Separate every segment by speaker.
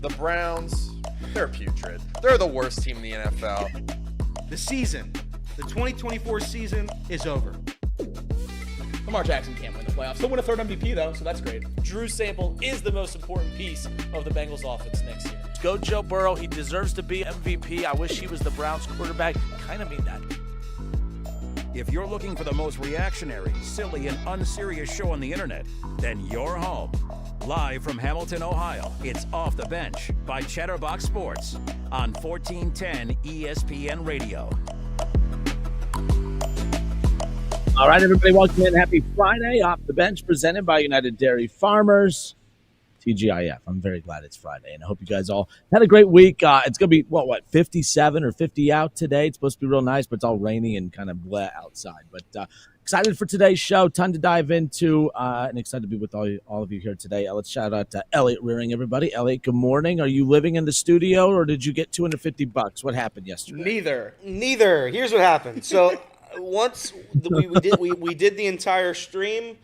Speaker 1: The Browns, they're putrid. They're the worst team in the NFL.
Speaker 2: The 2024 season is over.
Speaker 3: Lamar Jackson can't win the playoffs. He'll win a third MVP, though, so that's great. Drew Sample is the most important piece of the Bengals offense next year.
Speaker 4: Go Joe Burrow. He deserves to be MVP. I wish he was the Browns quarterback. Kind of mean that.
Speaker 5: If you're looking for the most reactionary, silly, and unserious show on the internet, then you're home. Live from Hamilton, Ohio, it's Off the Bench by Chatterbox Sports on 1410 ESPN Radio.
Speaker 6: All right, everybody, welcome in. Happy Friday. Off the Bench presented by United Dairy Farmers. TGIF. I'm very glad it's Friday, and I hope you guys all had a great week. It's going to be, what, 57 or 50 out today. It's supposed to be real nice, but it's all rainy and kind of bleh outside. But excited for today's show. Ton to dive into, and excited to be with all of you here today. Let's shout out to Elliot Rearing, everybody. Elliot, good morning. Are you living in the studio, or did you get $250? What happened yesterday?
Speaker 2: Neither. Here's what happened. So once we did the entire stream,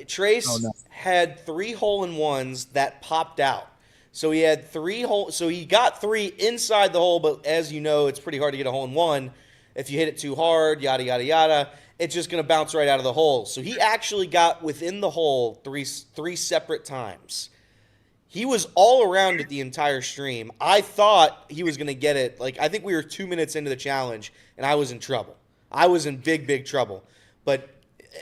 Speaker 2: Trace had 3 hole-in-ones that popped out. So he had 3 so he got 3 inside the hole, but as you know, it's pretty hard to get a hole-in-one. If you hit it too hard, yada, yada, yada, it's just going to bounce right out of the hole. So he actually got within the hole three separate times. He was all around it the entire stream. I thought he was going to get it. I think we were 2 minutes into the challenge, and I was in trouble. I was in big, big trouble. But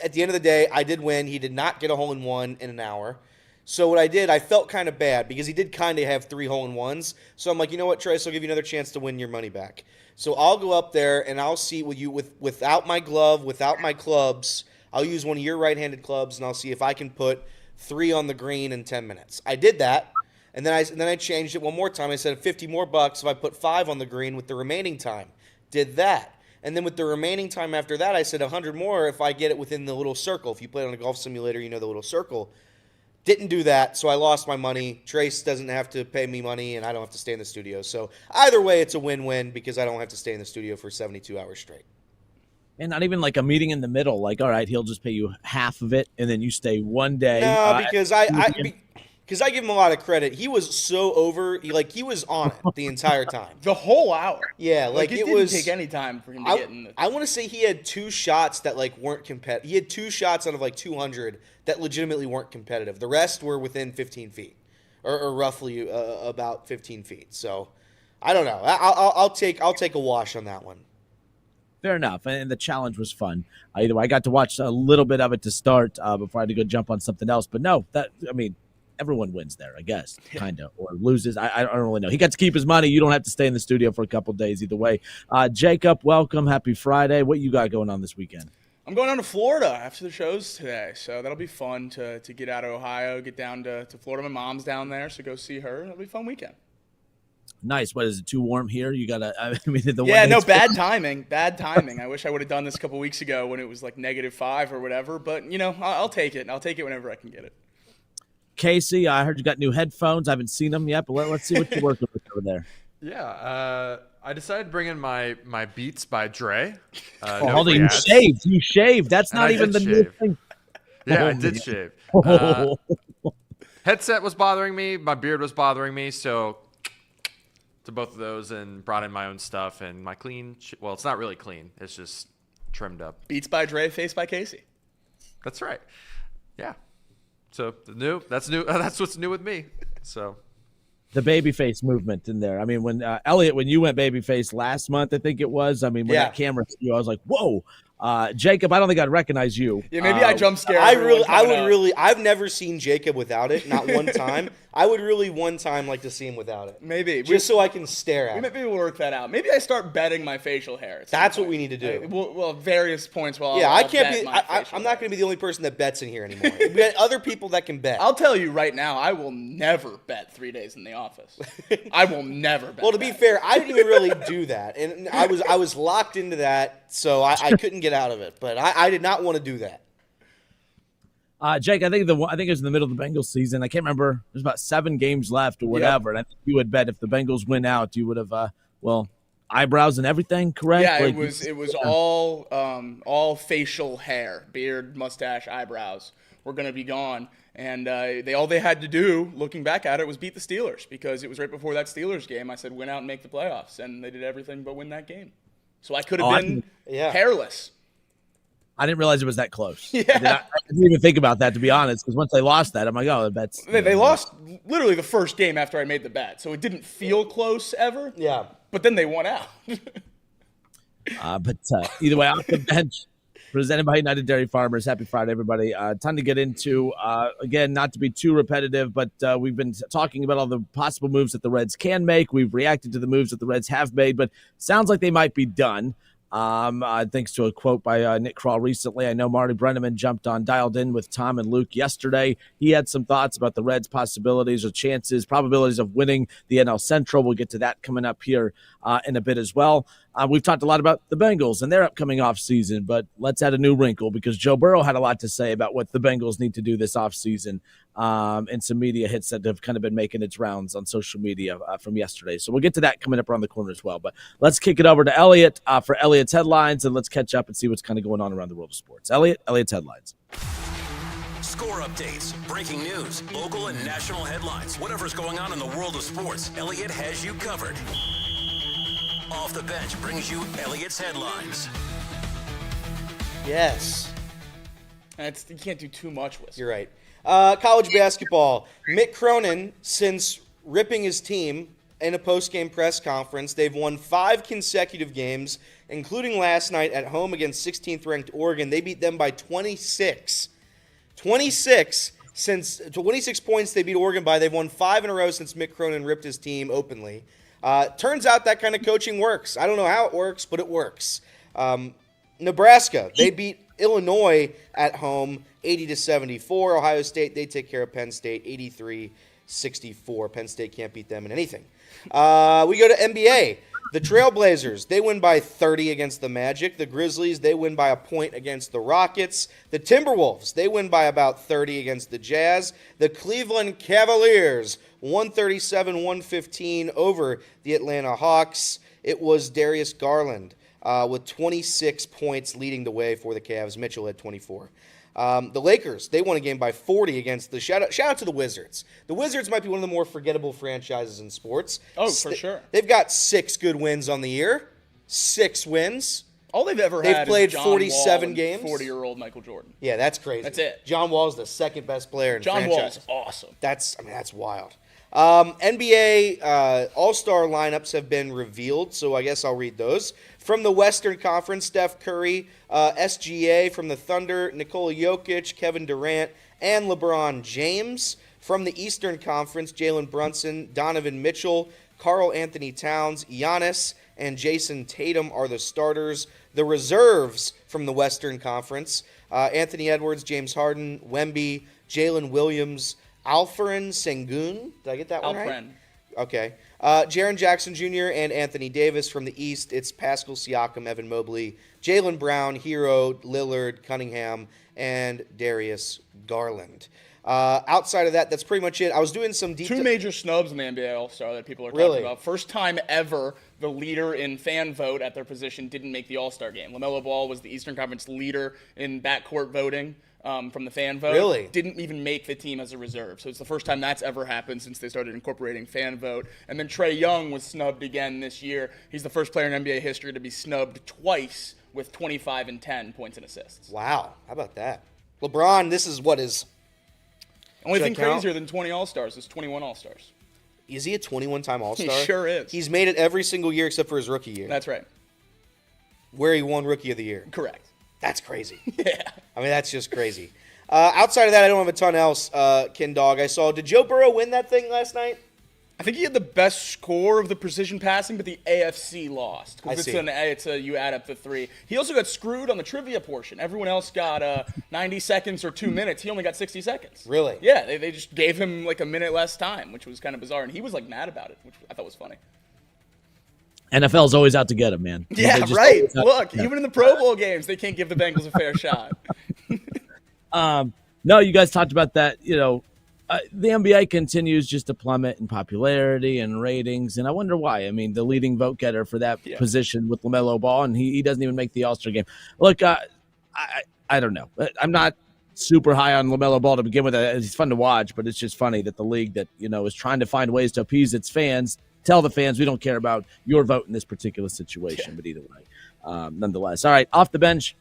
Speaker 2: at the end of the day, I did win. He did not get a hole-in-one in an hour. So what I did, I felt kind of bad because he did kind of have 3 hole-in-ones. So I'm like, you know what, Trace, I'll give you another chance to win your money back. So I'll go up there and I'll see without my glove, without my clubs. I'll use one of your right-handed clubs and I'll see if I can put 3 on the green in 10 minutes. I did that, and then I changed it one more time. I said $50 more if I put 5 on the green with the remaining time. Did that. And then with the remaining time after that, I said 100 more if I get it within the little circle. If you play it on a golf simulator, you know the little circle. Didn't do that, so I lost my money. Trace doesn't have to pay me money, and I don't have to stay in the studio. So either way, it's a win-win because I don't have to stay in the studio for 72 hours straight.
Speaker 6: And not even like a meeting in the middle. Like, all right, he'll just pay you half of it, and then you stay one day.
Speaker 2: No, because I give him a lot of credit. He was so over. He was on it the entire time.
Speaker 3: The whole hour.
Speaker 2: Yeah,
Speaker 3: it didn't take any time for him to get in the...
Speaker 2: I want to say he had 2 shots that weren't competitive. He had 2 shots out of 200 that legitimately weren't competitive. The rest were within 15 feet, or roughly about 15 feet. So I don't know. I'll take a wash on that one.
Speaker 6: Fair enough, and the challenge was fun. Either way, I got to watch a little bit of it to start before I had to go jump on something else. But no, everyone wins there, I guess, kind of, or loses. I don't really know. He got to keep his money. You don't have to stay in the studio for a couple of days either way. Jacob, welcome. Happy Friday. What you got going on this weekend?
Speaker 3: I'm going down to Florida after the shows today, so that'll be fun to get out of Ohio, get down to Florida. My mom's down there, so go see her. It'll be a fun weekend.
Speaker 6: Nice. What, is it too warm here? You got to
Speaker 3: bad timing. Bad timing. I wish I would have done this a couple weeks ago when it was -5 or whatever, but, I'll take it. I'll take it whenever I can get it.
Speaker 6: Casey, I heard you got new headphones. I haven't seen them yet, but let's see what you're working with over there.
Speaker 1: Yeah, I decided to bring in my Beats by Dre.
Speaker 6: Hold on, you shaved. That's not even the new thing.
Speaker 1: Yeah, I did shave. Headset was bothering me. My beard was bothering me, so to both of those and brought in my own stuff and my clean. Well, it's not really clean. It's just trimmed up.
Speaker 3: Beats by Dre, face by Casey.
Speaker 1: That's right. Yeah. So that's new. That's what's new with me. So
Speaker 6: the babyface movement in there. I mean, when Elliot, when you went babyface last month, I think it was. I mean, when that camera, I was like, whoa. Jacob, I don't think I'd recognize you.
Speaker 3: Yeah, maybe I jump scared.
Speaker 2: I've never seen Jacob without it, not one time. I would really one time like to see him without it.
Speaker 3: Maybe.
Speaker 2: Just so I can stare at it.
Speaker 3: Maybe we'll work that out. Maybe I start betting my facial hair.
Speaker 2: That's what we need to do.
Speaker 3: Well, various points.
Speaker 2: I'm not going to be the only person that bets in here anymore. We got other people that can bet.
Speaker 3: I'll tell you right now, I will never bet 3 days in the office. I will never bet.
Speaker 2: Well, to be fair, I didn't even really do that. And I was locked into that, so I couldn't get out of it. But I did not want to do that.
Speaker 6: Jake, I think it was in the middle of the Bengals season. I can't remember. There's about 7 games left or whatever. Yep. And I think you would bet if the Bengals win out, you would have, eyebrows and everything, correct?
Speaker 3: Yeah, it was all facial hair, beard, mustache, eyebrows were going to be gone. And all they had to do, looking back at it, was beat the Steelers, because it was right before that Steelers game. I said, win out and make the playoffs, and they did everything but win that game. So I could have been hairless.
Speaker 6: I didn't realize it was that close.
Speaker 3: Yeah.
Speaker 6: I didn't even think about that, to be honest, because once they lost that, I'm like, oh, that's...
Speaker 3: They lost literally the first game after I made the bet, so it didn't feel close ever.
Speaker 2: Yeah.
Speaker 3: But then they won out.
Speaker 6: But either way, off the bench, presented by United Dairy Farmers. Happy Friday, everybody. Ton to get into. Again, not to be too repetitive, but we've been talking about all the possible moves that the Reds can make. We've reacted to the moves that the Reds have made, but sounds like they might be done. Thanks to a quote by Nick Kroll recently. I know Marty Brenneman dialed in with Tom and Luke yesterday. He had some thoughts about the Reds' possibilities or chances, probabilities of winning the NL Central. We'll get to that coming up here in a bit as well. We've talked a lot about the Bengals and their upcoming offseason, but let's add a new wrinkle, because Joe Burrow had a lot to say about what the Bengals need to do this offseason, and some media hits that have kind of been making its rounds on social media from yesterday. So we'll get to that coming up around the corner as well. But let's kick it over to Elliot for Elliot's headlines, and let's catch up and see what's kind of going on around the world of sports. Elliot's headlines.
Speaker 5: Score updates, breaking news, local and national headlines. Whatever's going on in the world of sports, Elliot has you covered. Off the Bench brings you Elliot's headlines.
Speaker 2: Yes.
Speaker 3: You can't do too much with it.
Speaker 2: You're right. College basketball. Mick Cronin, since ripping his team in a post-game press conference, they've won 5 consecutive games, including last night at home against 16th-ranked Oregon. They beat them by 26. 26 points they beat Oregon by. They've won 5 in a row since Mick Cronin ripped his team openly. Turns out that kind of coaching works. I don't know how it works, but it works. Nebraska, they beat Illinois at home 80-74. Ohio State, they take care of Penn State 83-64. Penn State can't beat them in anything. We go to NBA. The Trailblazers, they win by 30 against the Magic. The Grizzlies, they win by a point against the Rockets. The Timberwolves, they win by about 30 against the Jazz. The Cleveland Cavaliers, 137-115 over the Atlanta Hawks. It was Darius Garland with 26 points leading the way for the Cavs. Mitchell had 24. The Lakers, they won a game by 40 against the shout out to the Wizards. The Wizards might be one of the more forgettable franchises in sports.
Speaker 3: Oh, for sure.
Speaker 2: They've got 6 good wins on the year. 6 wins.
Speaker 3: All they've ever
Speaker 2: They've
Speaker 3: had
Speaker 2: played
Speaker 3: is John
Speaker 2: 47
Speaker 3: Wall
Speaker 2: games.
Speaker 3: 40-year-old Michael Jordan.
Speaker 2: Yeah, that's crazy.
Speaker 3: That's it.
Speaker 2: John Wall's the second best player in
Speaker 3: John
Speaker 2: franchise.
Speaker 3: Wall's awesome.
Speaker 2: That's wild. NBA All-Star lineups have been revealed, so I guess I'll read those. From the Western Conference, Steph Curry, SGA from the Thunder, Nikola Jokic, Kevin Durant, and LeBron James. From the Eastern Conference, Jalen Brunson, Donovan Mitchell, Karl Anthony Towns, Giannis, and Jason Tatum are the starters. The reserves from the Western Conference, Anthony Edwards, James Harden, Wemby, Jalen Williams, Alperen Sengun. Did I get that one right?
Speaker 3: Alperen.
Speaker 2: Okay. Jaren Jackson Jr. and Anthony Davis. From the East, it's Pascal Siakam, Evan Mobley, Jaylen Brown, Hero, Lillard, Cunningham, and Darius Garland. Outside of that, that's pretty much it. I was doing some detail.
Speaker 3: 2 major snubs in the NBA All-Star that people are talking about. First time ever the leader in fan vote at their position didn't make the All-Star game. LaMelo Ball was the Eastern Conference leader in backcourt voting. From the fan vote.
Speaker 2: Really?
Speaker 3: Didn't even make the team as a reserve. So it's the first time that's ever happened since they started incorporating fan vote. And then Trae Young was snubbed again this year. He's the first player in NBA history to be snubbed twice with 25 and 10 points and assists.
Speaker 2: Wow. How about that? LeBron, this is what is...
Speaker 3: Only thing
Speaker 2: count?
Speaker 3: crazier than 20 All-Stars is 21 All-Stars.
Speaker 2: Is he a 21-time All-Star?
Speaker 3: He sure is.
Speaker 2: He's made it every single year except for his rookie year.
Speaker 3: That's right.
Speaker 2: Where he won Rookie of the Year.
Speaker 3: Correct.
Speaker 2: That's crazy.
Speaker 3: Yeah.
Speaker 2: I mean, that's just crazy. Outside of that, I don't have a ton else, Ken Dog. I saw, did Joe Burrow win that thing last night?
Speaker 3: I think he had the best score of the precision passing, but the AFC lost. You add up the 3. He also got screwed on the trivia portion. Everyone else got 90 seconds or 2 minutes. He only got 60 seconds.
Speaker 2: Really?
Speaker 3: Yeah, they just gave him like a minute less time, which was kind of bizarre. And he was like mad about it, which I thought was funny.
Speaker 6: NFL's always out to get him, man.
Speaker 3: Yeah, right. Look, even in the Pro Bowl games, they can't give the Bengals a fair shot.
Speaker 6: No, you guys talked about that. The NBA continues just to plummet in popularity and ratings, and I wonder why. I mean, the leading vote getter for that position with LaMelo Ball, and he doesn't even make the All-Star game. Look, I don't know. I'm not super high on LaMelo Ball to begin with. He's fun to watch, but it's just funny that the league that, is trying to find ways to appease its fans, tell the fans we don't care about your vote in this particular situation. Yeah. But either way, nonetheless. All right, off the bench.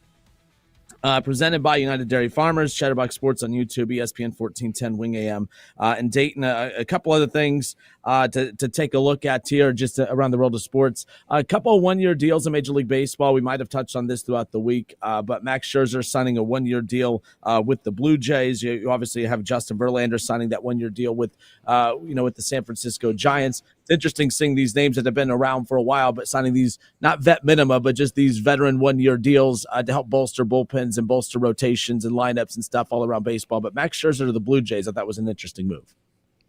Speaker 6: Presented by United Dairy Farmers, Chatterbox Sports on YouTube, ESPN 1410 Wing AM, and Dayton. A couple other things to take a look at here just around the world of sports. A couple of one-year deals in Major League Baseball. We might have touched on this throughout the week, but Max Scherzer signing a one-year deal with the Blue Jays. You obviously have Justin Verlander signing that one-year deal with the San Francisco Giants. It's interesting seeing these names that have been around for a while, but signing these not vet minima, but just these veteran one-year deals to help bolster bullpens and bolster rotations and lineups and stuff all around baseball. But Max Scherzer to the Blue Jays, I thought was an interesting move.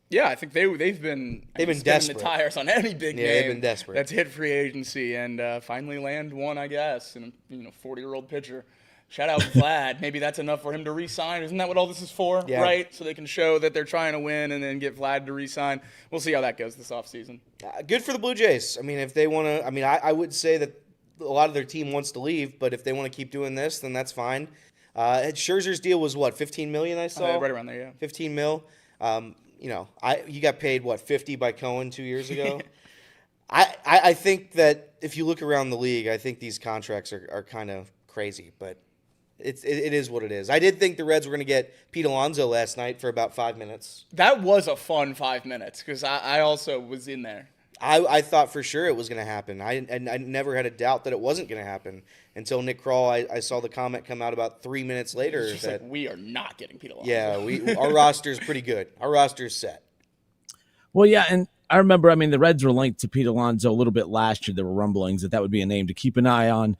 Speaker 3: Yeah, I think they've been
Speaker 2: desperate.
Speaker 3: The tires on any big game.
Speaker 2: They've been desperate.
Speaker 3: That's hit free agency and finally land one, I guess, and 40-year-old pitcher. Shout out Vlad. Maybe that's enough for him to re-sign. Isn't that what all this is for, right? So they can show that they're trying to win and then get Vlad to re-sign. We'll see how that goes this offseason.
Speaker 2: Good for the Blue Jays. I mean, if they want to – I would say that a lot of their team wants to leave, but if they want to keep doing this, then that's fine. Scherzer's deal was what, $15 million I saw?
Speaker 3: Right around there, yeah.
Speaker 2: $15 mil. You got paid, what, $50 by Cohen 2 years ago? I think that if you look around the league, I think these contracts are kind of crazy, but it is what it is. I did think the Reds were going to get Pete Alonso last night for about 5 minutes.
Speaker 3: That was a fun 5 minutes because I also was in there.
Speaker 2: I thought for sure it was going to happen. I never had a doubt that it wasn't going to happen until Nick Kroll. I saw the comment come out about 3 minutes later that
Speaker 3: we are not getting Pete Alonso.
Speaker 2: Yeah, our roster is pretty good. Our roster is set.
Speaker 6: Well, yeah, and I remember, the Reds were linked to Pete Alonso a little bit last year. There were rumblings that would be a name to keep an eye on,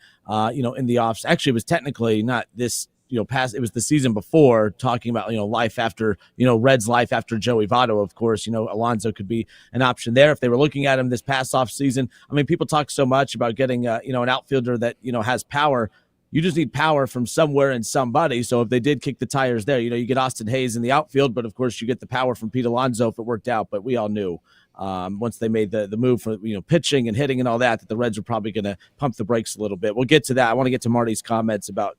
Speaker 6: in the offs. Actually, it was technically not this, past. It was the season before, talking about, life after, Reds life after Joey Votto, of course. Alonso could be an option there if they were looking at him this past off season. People talk so much about getting, an outfielder that, has power. You just need power from somewhere and somebody. So if they did kick the tires there, you get Austin Hayes in the outfield, but of course you get the power from Pete Alonso if it worked out. But we all knew once they made the move for pitching and hitting and all that the Reds were probably going to pump the brakes a little bit. We'll get to that. I want to get to Marty's comments about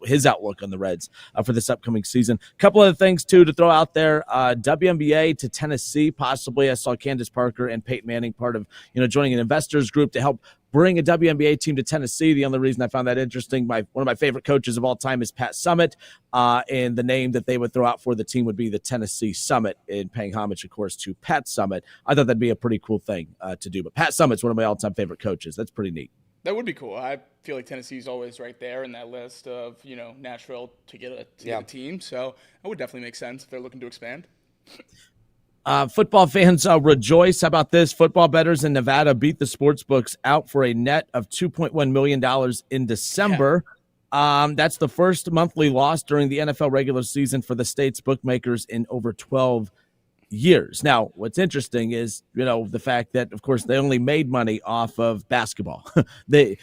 Speaker 6: his outlook on the Reds for this upcoming season. A couple other things too to throw out there. WNBA to Tennessee possibly. I saw Candace Parker and Peyton Manning part of joining an investors group to help bring a WNBA team to Tennessee. The only reason I found that interesting, one of my favorite coaches of all time is Pat Summitt, and the name that they would throw out for the team would be the Tennessee Summit, in paying homage, of course, to Pat Summitt. I thought that'd be a pretty cool thing to do. But Pat Summitt's one of my all-time favorite coaches. That's pretty neat.
Speaker 3: That would be cool. I feel like Tennessee's always right there in that list of, Nashville to get a team. So that would definitely make sense if they're looking to expand.
Speaker 6: Football fans rejoice. How about this? Football bettors in Nevada beat the sports books out for a net of $2.1 million in December. Yeah. That's the first monthly loss during the NFL regular season for the state's bookmakers in over 12 years. Now, what's interesting is, the fact that, of course, they only made money off of basketball.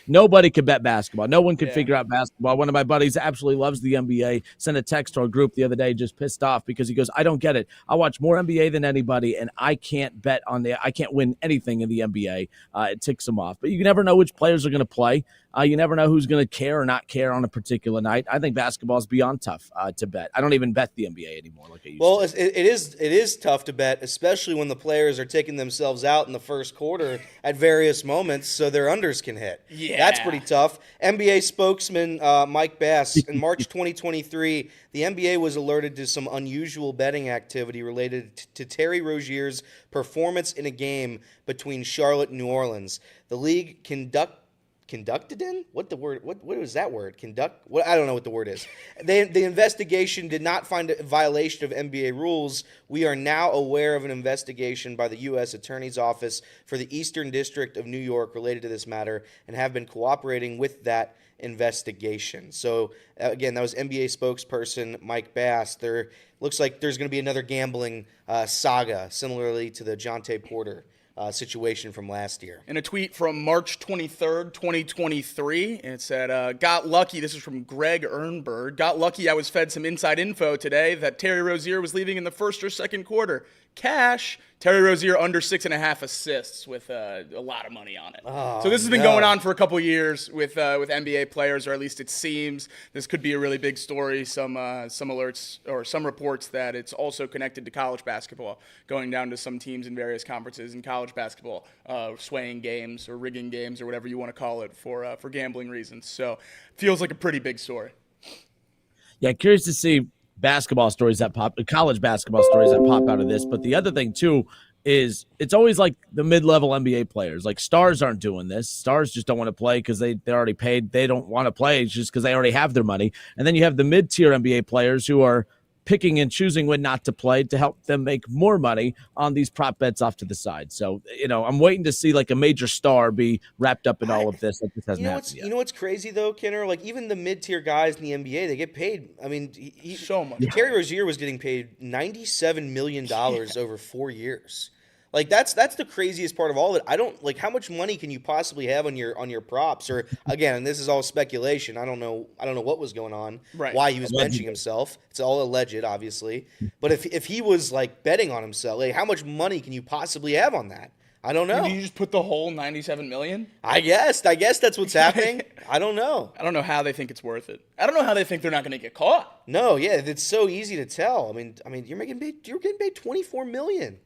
Speaker 6: Nobody could bet basketball. No one could figure out basketball. One of my buddies absolutely loves the NBA. Sent a text to our group the other day, just pissed off because he goes, I don't get it. I watch more NBA than anybody, and I can't I can't win anything in the NBA. It ticks him off. But you never know which players are going to play. You never know who's going to care or not care on a particular night. I think basketball is beyond tough to bet. I don't even bet the NBA anymore like I used to.
Speaker 2: Well, it is tough to bet, especially when the players are taking themselves out in the first quarter at various moments so their unders can hit.
Speaker 3: Yeah.
Speaker 2: That's pretty tough. NBA spokesman Mike Bass, in March 2023, the NBA was alerted to some unusual betting activity related to Terry Rozier's performance in a game between Charlotte and New Orleans. The league conducted in? What was that word? I don't know what the word is. The investigation did not find a violation of NBA rules. We are now aware of an investigation by the U.S. Attorney's Office for the Eastern District of New York related to this matter and have been cooperating with that investigation. So, again, that was NBA spokesperson Mike Bass. There looks like there's going to be another gambling saga, similarly to the Jonte Porter situation from last year.
Speaker 3: In a tweet from March 23rd, 2023, it said, got lucky. This is from Greg Ernberg. Got lucky I was fed some inside info today that Terry Rozier was leaving in the first or second quarter. cash. Terry Rozier under 6.5 assists with a lot of money on it.
Speaker 2: Oh,
Speaker 3: so this has been
Speaker 2: no.
Speaker 3: going on for a couple years with NBA players, or at least it seems. This could be a really big story. Some alerts or some reports that it's also connected to college basketball, going down to some teams in various conferences in college basketball, swaying games or rigging games or whatever you want to call it for gambling reasons. So feels like a pretty big story.
Speaker 6: Yeah, curious to see basketball stories that pop, college basketball stories that pop out of this. But the other thing too is it's always like the mid-level NBA players. Like stars aren't doing this. Stars just don't want to play because they're already paid. They don't want to play just because they already have their money. And then you have the mid-tier NBA players who are picking and choosing when not to play to help them make more money on these prop bets off to the side. So, I'm waiting to see like a major star be wrapped up in all of this. Like this hasn't happened yet.
Speaker 2: You know what's crazy though, Kenner? Like even the mid-tier guys in the NBA, they get paid. I mean,
Speaker 3: so much.
Speaker 2: Terry Rozier was getting paid $97 million over 4 years. Like that's the craziest part of all of it. I don't like how much money can you possibly have on your props? Or again, this is all speculation. I don't know what was going on,
Speaker 3: right.
Speaker 2: Why he was benching himself. It's all alleged, obviously. But if he was like betting on himself, like how much money can you possibly have on that? I don't know.
Speaker 3: Did you just put the whole $97 million?
Speaker 2: I guess that's what's happening. I don't know.
Speaker 3: I don't know how they think it's worth it. I don't know how they think they're not going to get caught.
Speaker 2: No, yeah, it's so easy to tell. I mean, you're getting paid $24 million.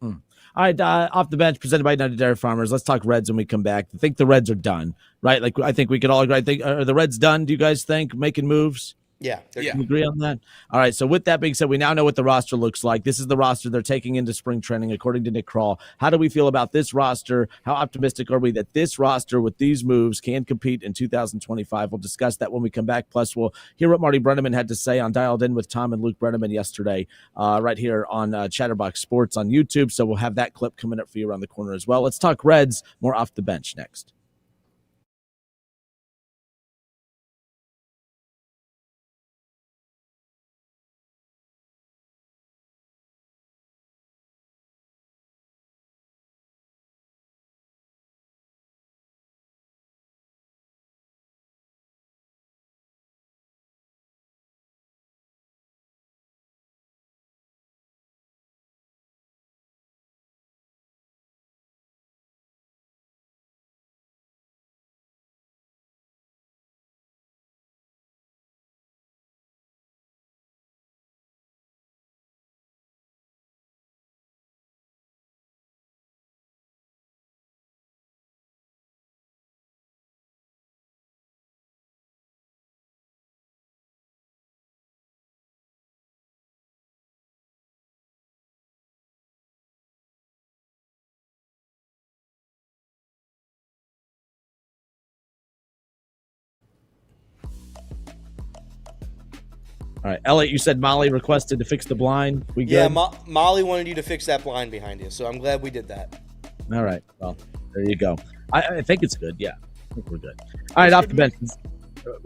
Speaker 6: All right, off the bench, presented by United Dairy Farmers. Let's talk Reds when we come back. I think the Reds are done, right? Like I think we could all agree. Are the Reds done? Do you guys think making moves?
Speaker 2: Yeah.
Speaker 6: Can you agree on that? All right. So with that being said, we now know what the roster looks like. This is the roster they're taking into spring training, according to Nick Kroll. How do we feel about this roster? How optimistic are we that this roster with these moves can compete in 2025? We'll discuss that when we come back. Plus, we'll hear what Marty Brenneman had to say on Dialed In with Tom and Luke Brenneman yesterday, right here on Chatterbox Sports on YouTube. So we'll have that clip coming up for you around the corner as well. Let's talk Reds, more off the bench next. All right, Elliot, you said Molly requested to fix the blind. We good?
Speaker 2: Yeah, Molly wanted you to fix that blind behind you, so I'm glad we did that.
Speaker 6: All right, well, there you go. I think it's good. Yeah, I think we're good. All right, off the bench.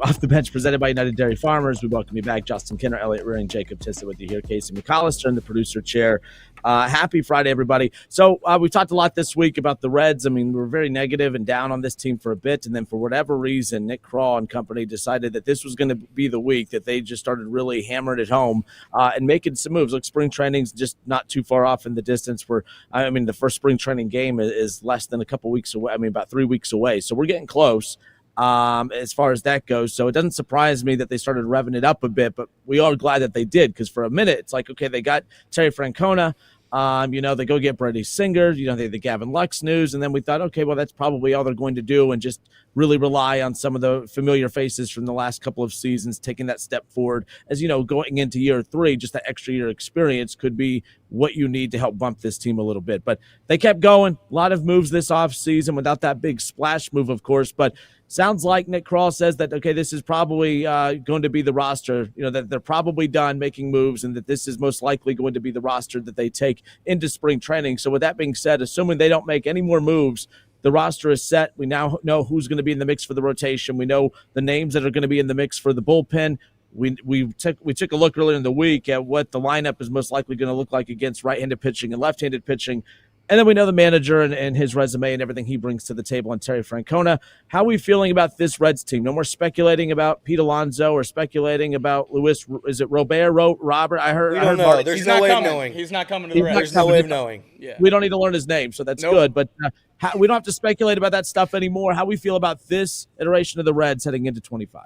Speaker 6: Off the bench, presented by United Dairy Farmers. We welcome you back. Justin Kinner, Elliot Rearing, Jacob Tissett with you here. Casey McCollister in the producer chair. Happy Friday, everybody. So we've talked a lot this week about the Reds. I mean, we were very negative and down on this team for a bit. And then for whatever reason, Nick Kroll and company decided that this was going to be the week that they just started really hammering it home and making some moves. Like spring training's just not too far off in the distance. The first spring training game is less than a couple weeks away. I mean, about 3 weeks away. So we're getting close. As far as that goes. So it doesn't surprise me that they started revving it up a bit, but we are glad that they did, because for a minute it's like, okay, they got Terry Francona, they go get Brady Singer, the Gavin Lux news, and then we thought, okay, well, that's probably all they're going to do and just really rely on some of the familiar faces from the last couple of seasons, taking that step forward. As going into year 3, just that extra year experience could be what you need to help bump this team a little bit. But they kept going. A lot of moves this offseason without that big splash move, of course, but sounds like Nick Kroll says that, okay, this is probably going to be the roster, that they're probably done making moves and that this is most likely going to be the roster that they take into spring training. So with that being said, assuming they don't make any more moves, the roster is set. We now know who's going to be in the mix for the rotation. We know the names that are going to be in the mix for the bullpen. We took a look earlier in the week at what the lineup is most likely going to look like against right-handed pitching and left-handed pitching. And then we know the manager and his resume and everything he brings to the table, and Terry Francona. How are we feeling about this Reds team? No more speculating about Pete Alonso or speculating about Luis. Is it Robert? Robert? I heard.
Speaker 2: We don't know.
Speaker 6: Marty,
Speaker 2: There's
Speaker 3: He's
Speaker 2: no
Speaker 3: not
Speaker 2: way of
Speaker 3: coming.
Speaker 2: knowing.
Speaker 3: He's not coming to the Reds.
Speaker 2: There's no way of knowing.
Speaker 3: Yeah.
Speaker 6: we don't need to learn his name, so that's
Speaker 3: Nope.
Speaker 6: good. But we don't have to speculate about that stuff anymore. How we feel about this iteration of the Reds heading into 25?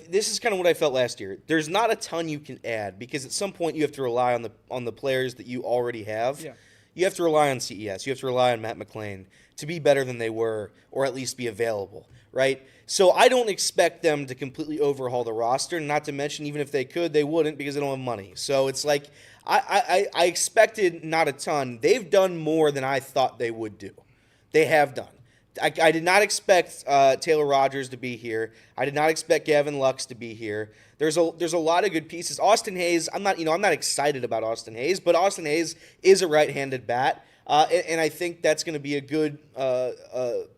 Speaker 2: This is kind of what I felt last year. There's not a ton you can add because at some point you have to rely on the players that you already have.
Speaker 3: Yeah.
Speaker 2: You have to rely on CES. You have to rely on Matt McClain to be better than they were, or at least be available, right? So I don't expect them to completely overhaul the roster. Not to mention, even if they could, they wouldn't because they don't have money. So it's like I expected not a ton. They've done more than I thought they would do. They have done. I did not expect Taylor Rogers to be here. I did not expect Gavin Lux to be here. There's a lot of good pieces. Austin Hayes, I'm not excited about Austin Hayes, but Austin Hayes is a right-handed bat, and I think that's going to be a good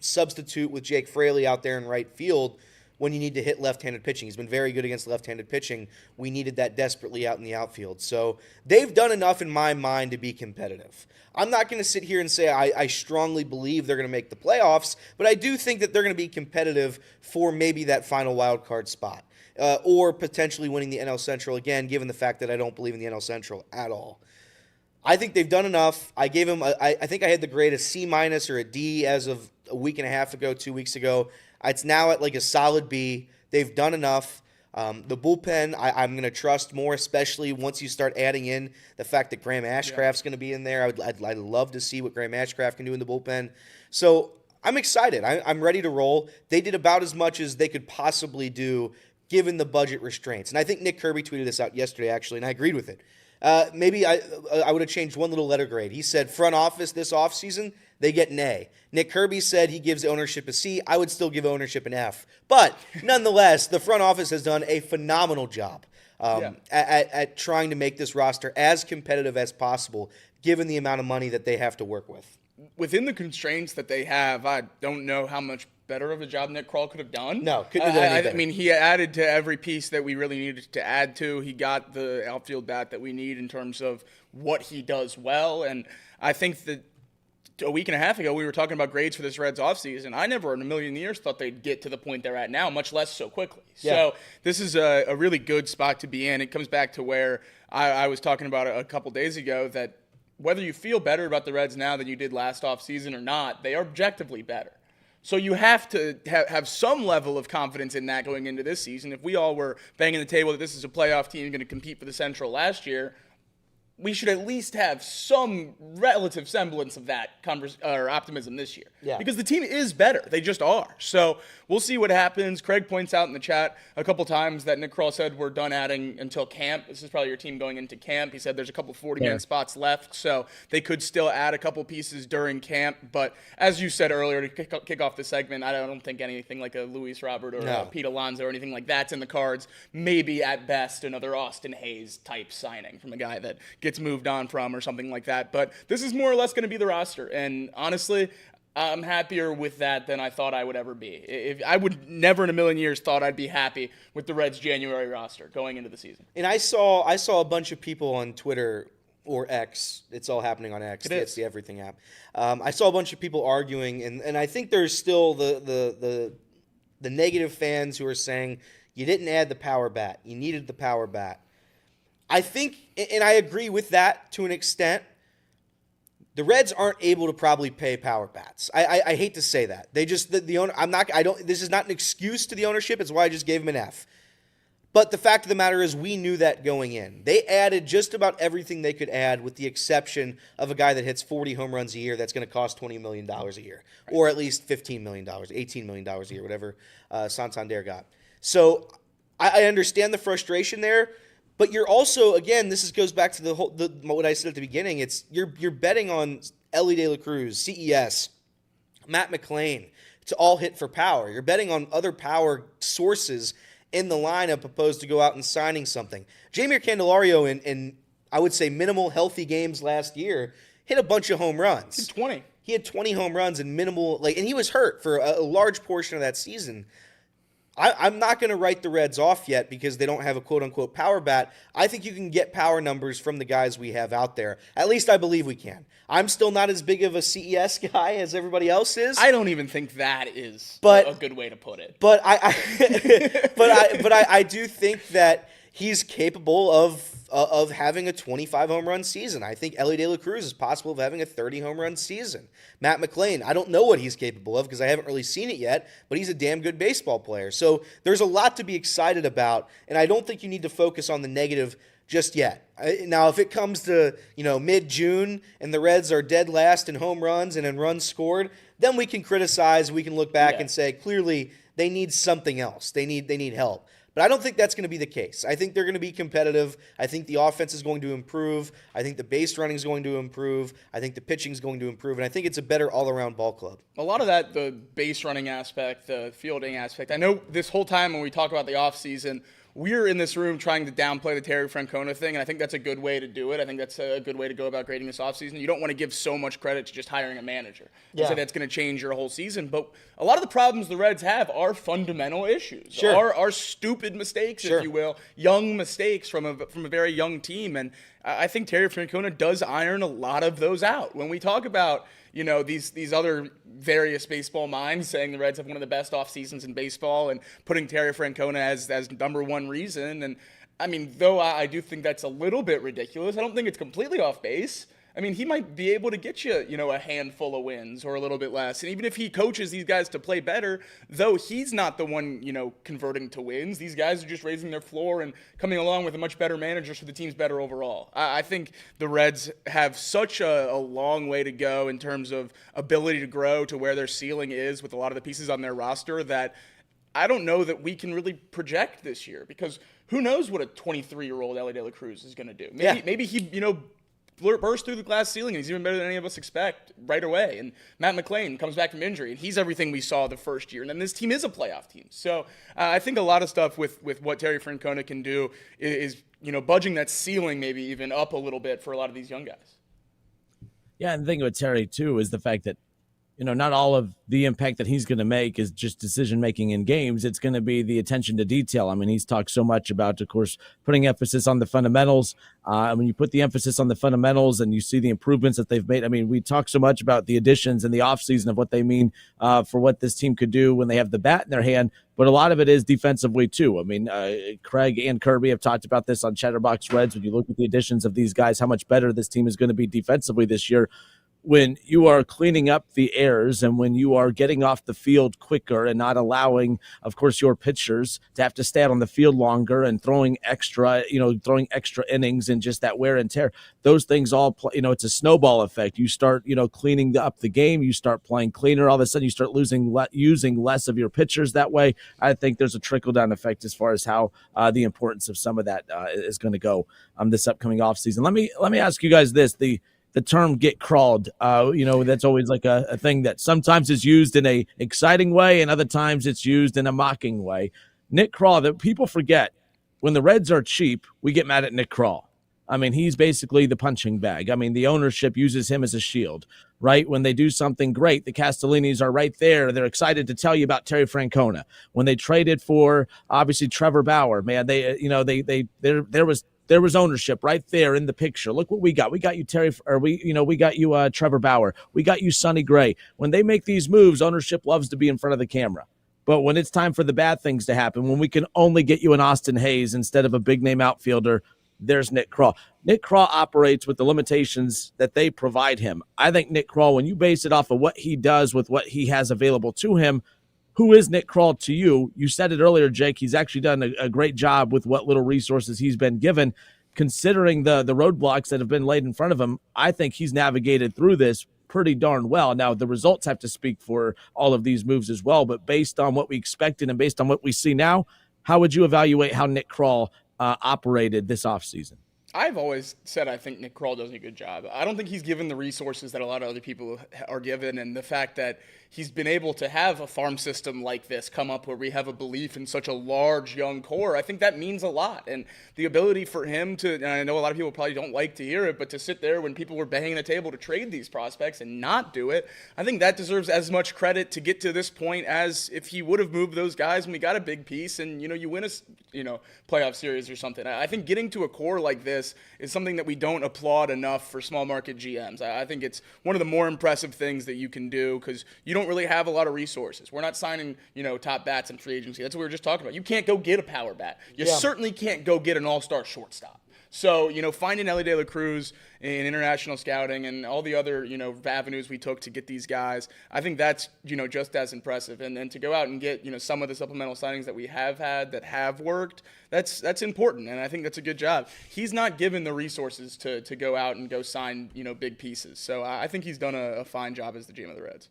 Speaker 2: substitute with Jake Fraley out there in right field when you need to hit left-handed pitching. He's been very good against left-handed pitching. We needed that desperately out in the outfield. So they've done enough in my mind to be competitive. I'm not going to sit here and say I strongly believe they're going to make the playoffs, but I do think that they're going to be competitive for maybe that final wild card spot, or potentially winning the NL Central again, given the fact that I don't believe in the NL Central at all. I think they've done enough. I gave them, I think I had the grade a C- or a D as of a week and a half ago, 2 weeks ago. It's now at like a solid B. They've done enough. The bullpen, I'm going to trust more, especially once you start adding in the fact that Graham Ashcraft's going to be in there. I'd love to see what Graham Ashcraft can do in the bullpen. So I'm excited. I'm ready to roll. They did about as much as they could possibly do given the budget restraints. And I think Nick Kirby tweeted this out yesterday, actually, and I agreed with it. Maybe I would have changed one little letter grade. He said front office this offseason, they get an A. Nick Kirby said he gives ownership a C. I would still give ownership an F. But nonetheless, the front office has done a phenomenal job at trying to make this roster as competitive as possible, given the amount of money that they have to work with.
Speaker 3: Within the constraints that they have, I don't know how much better of a job Nick Kroll could have done.
Speaker 2: No, couldn't have done any better.
Speaker 3: I mean, he added to every piece that we really needed to add to. He got the outfield bat that we need in terms of what he does well. And I think that a week and a half ago, we were talking about grades for this Reds offseason. I never in a million years thought they'd get to the point they're at now, much less so quickly.
Speaker 2: Yeah.
Speaker 3: So this is a really good spot to be in. It comes back to where I was talking about a couple days ago, that whether you feel better about the Reds now than you did last offseason or not, they are objectively better. So you have to have some level of confidence in that going into this season. If we all were banging the table that this is a playoff team going to compete for the Central last year, we should at least have some relative semblance of that optimism this year.
Speaker 2: Yeah.
Speaker 3: Because the team is better. They just are. So we'll see what happens. Craig points out in the chat a couple times that Nick Kroll said we're done adding until camp. This is probably your team going into camp. He said there's a couple 40-man spots left, so they could still add a couple pieces during camp. But as you said earlier, to kick off the segment, I don't think anything like a Luis Robert or a Pete Alonso or anything like that's in the cards. Maybe at best another Austin Hayes type signing from a guy that gets moved on from or something like that. But this is more or less going to be the roster. And honestly, I'm happier with that than I thought I would ever be. If I would never in a million years thought I'd be happy with the Reds' January roster going into the season.
Speaker 2: And I saw a bunch of people on Twitter or X. It's all happening on X. It's the Everything app. I saw a bunch of people arguing, and I think there's still the negative fans who are saying you didn't add the power bat. You needed the power bat. I think, and I agree with that to an extent, the Reds aren't able to probably pay power bats. I hate to say that. They just, the owner, this is not an excuse to the ownership. It's why I just gave them an F. But the fact of the matter is we knew that going in. They added just about everything they could add with the exception of a guy that hits 40 home runs a year that's going to cost $20 million a year. Or at least $15 million, $18 million a year, whatever Santander got. So I understand the frustration there. But you're also, again, goes back to what I said at the beginning. It's you're betting on Ellie De La Cruz, CES, Matt McClain to all hit for power. You're betting on other power sources in the lineup opposed to go out and signing something. Jeimer Candelario in I would say minimal healthy games last year hit a bunch of home runs.
Speaker 3: 20. He
Speaker 2: had 20 home runs and minimal and he was hurt for a large portion of that season. I'm not going to write the Reds off yet because they don't have a quote-unquote power bat. I think you can get power numbers from the guys we have out there. At least I believe we can. I'm still not as big of a CES guy as everybody else is.
Speaker 3: I don't even think that is a good way to put it.
Speaker 2: But I do think that he's capable of having a 25 home run season. I think Ellie De La Cruz is possible of having a 30 home run season. Matt McClain, I don't know what he's capable of because I haven't really seen it yet, but he's a damn good baseball player. So there's a lot to be excited about, and I don't think you need to focus on the negative just yet. Now, if it comes to mid-June and the Reds are dead last in home runs and in runs scored, then we can criticize. We can look back and say clearly they need something else. They need help. But I don't think that's going to be the case. I think they're going to be competitive. I think the offense is going to improve. I think the base running is going to improve. I think the pitching is going to improve. And I think it's a better all-around ball club.
Speaker 3: A lot of that, the base running aspect, the fielding aspect. I know this whole time when we talk about the offseason, we're in this room trying to downplay the Terry Francona thing, and I think that's a good way to do it. I think that's a good way to go about grading this offseason. You don't want to give so much credit to just hiring a manager. You say that's going to change your whole season. But a lot of the problems the Reds have are fundamental issues, are stupid mistakes, if you will, young mistakes from a very young team. And I think Terry Francona does iron a lot of those out. When we talk about these other various baseball minds saying the Reds have one of the best off seasons in baseball and putting Terry Francona as number one reason. And I mean, though I do think that's a little bit ridiculous, I don't think it's completely off base. I mean, he might be able to get you, a handful of wins or a little bit less. And even if he coaches these guys to play better, though he's not the one, converting to wins, these guys are just raising their floor and coming along with a much better manager so the team's better overall. I think the Reds have such a long way to go in terms of ability to grow to where their ceiling is with a lot of the pieces on their roster that I don't know that we can really project this year because who knows what a 23-year-old Ellie De La Cruz is going to do. Maybe he, burst through the glass ceiling, and he's even better than any of us expect right away. And Matt McClain comes back from injury, and he's everything we saw the first year. And then this team is a playoff team. So I think a lot of stuff with what Terry Francona can do is budging that ceiling maybe even up a little bit for a lot of these young guys.
Speaker 6: Yeah, and the thing with Terry, too, is the fact that not all of the impact that he's going to make is just decision-making in games. It's going to be the attention to detail. I mean, he's talked so much about, of course, putting emphasis on the fundamentals. When you put the emphasis on the fundamentals and you see the improvements that they've made, I mean, we talk so much about the additions and the offseason of what they mean for what this team could do when they have the bat in their hand, but a lot of it is defensively, too. I mean, Craig and Kirby have talked about this on Chatterbox Reds. When you look at the additions of these guys, how much better this team is going to be defensively this year. When you are cleaning up the errors and when you are getting off the field quicker and not allowing, of course, your pitchers to have to stay out on the field longer and throwing extra innings and just that wear and tear, those things all play, it's a snowball effect. You start, cleaning up the game, you start playing cleaner, all of a sudden you start using less of your pitchers that way. I think there's a trickle-down effect as far as how the importance of some of that is going to go this upcoming offseason. Let me ask you guys this. The term "get crawled," that's always like a thing that sometimes is used in a exciting way and other times it's used in a mocking way. Nick Krall, that people forget, when the Reds are cheap, we get mad at Nick Krall. I mean, he's basically the punching bag. I mean, the ownership uses him as a shield, right? When they do something great, the Castellinis are right there. They're excited to tell you about Terry Francona. When they traded for, obviously, Trevor Bauer, man, there was ownership right there in the picture. Look what we got. We got you, we got you, Trevor Bauer. We got you, Sonny Gray. When they make these moves, ownership loves to be in front of the camera. But when it's time for the bad things to happen, when we can only get you an Austin Hayes instead of a big-name outfielder, there's Nick Krall. Nick Krall operates with the limitations that they provide him. I think Nick Krall, when you base it off of what he does with what he has available to him, who is Nick Krall to you? You said it earlier, Jake. He's actually done a great job with what little resources he's been given. Considering the roadblocks that have been laid in front of him, I think he's navigated through this pretty darn well. Now, the results have to speak for all of these moves as well, but based on what we expected and based on what we see now, how would you evaluate how Nick Krall operated this offseason?
Speaker 3: I've always said I think Nick Kroll does a good job. I don't think he's given the resources that a lot of other people are given, and the fact that he's been able to have a farm system like this come up where we have a belief in such a large young core, I think that means a lot. And the ability for him to, and I know a lot of people probably don't like to hear it, but to sit there when people were banging the table to trade these prospects and not do it, I think that deserves as much credit to get to this point as if he would have moved those guys when we got a big piece and, you win a, playoff series or something. I think getting to a core like this is something that we don't applaud enough for small market GMs. I think it's one of the more impressive things that you can do because you don't really have a lot of resources. We're not signing, top bats in free agency. That's what we were just talking about. You can't go get a power bat. You certainly can't go get an all-star shortstop. So, finding Ellie De La Cruz in international scouting and all the other, avenues we took to get these guys, I think that's, just as impressive. And then to go out and get, some of the supplemental signings that we have had that have worked, that's important. And I think that's a good job. He's not given the resources to go out and go sign, big pieces. So I think he's done a fine job as the GM of the Reds.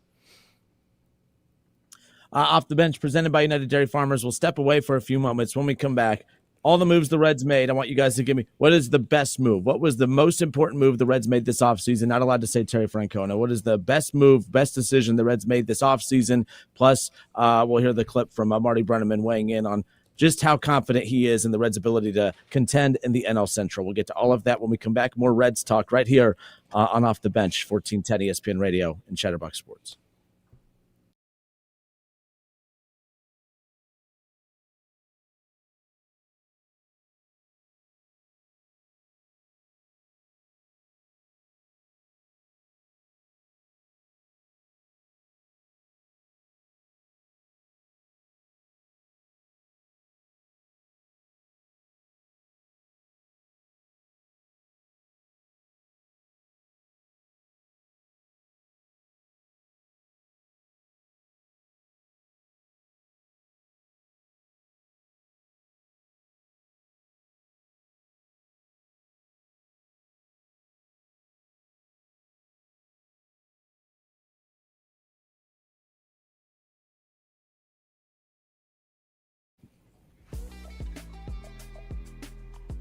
Speaker 6: Off the bench, presented by United Dairy Farmers. We'll step away for a few moments. When we come back, all the moves the Reds made, I want you guys to give me, what is the best move? What was the most important move the Reds made this offseason? Not allowed to say Terry Francona. What is the best move, best decision the Reds made this offseason? Plus, we'll hear the clip from Marty Brenneman weighing in on just how confident he is in the Reds' ability to contend in the NL Central. We'll get to all of that when we come back. More Reds talk right here on Off the Bench, 1410 ESPN Radio and Chatterbox Sports.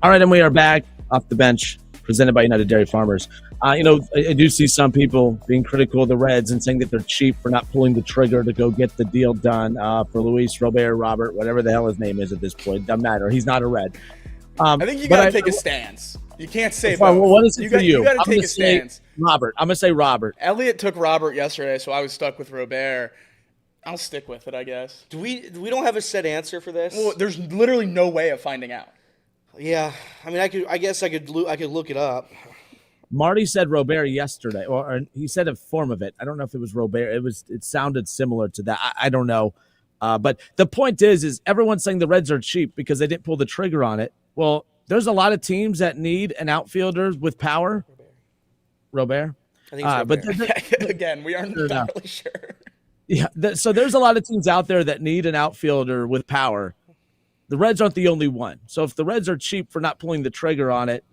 Speaker 6: All right, and we are back off the bench, presented by United Dairy Farmers. I do see some people being critical of the Reds and saying that they're cheap for not pulling the trigger to go get the deal done for Luis Robert, whatever the hell his name is at this point. Doesn't matter. He's not a Red.
Speaker 3: I think you got to take a stance. You can't say both.
Speaker 6: Well, what is it for you?
Speaker 3: You got to take a stance.
Speaker 6: Robert. I'm going to say Robert.
Speaker 3: Elliott took Robert yesterday, so I was stuck with Robert. I'll stick with it, I guess.
Speaker 2: We don't have a set answer for this?
Speaker 3: Well, there's literally no way of finding out.
Speaker 2: Yeah, I mean, I guess I could look it up.
Speaker 6: Marty said Robert yesterday, or he said a form of it. I don't know if it was Robert. It sounded similar to that. I don't know. But the point is everyone's saying the Reds are cheap because they didn't pull the trigger on it. Well, there's a lot of teams that need an outfielder with power. Robert?
Speaker 2: I think it's Robert.
Speaker 3: But again, we aren't entirely sure.
Speaker 6: Yeah, so there's a lot of teams out there that need an outfielder with power. The Reds aren't the only one. So if the Reds are cheap for not pulling the trigger on it,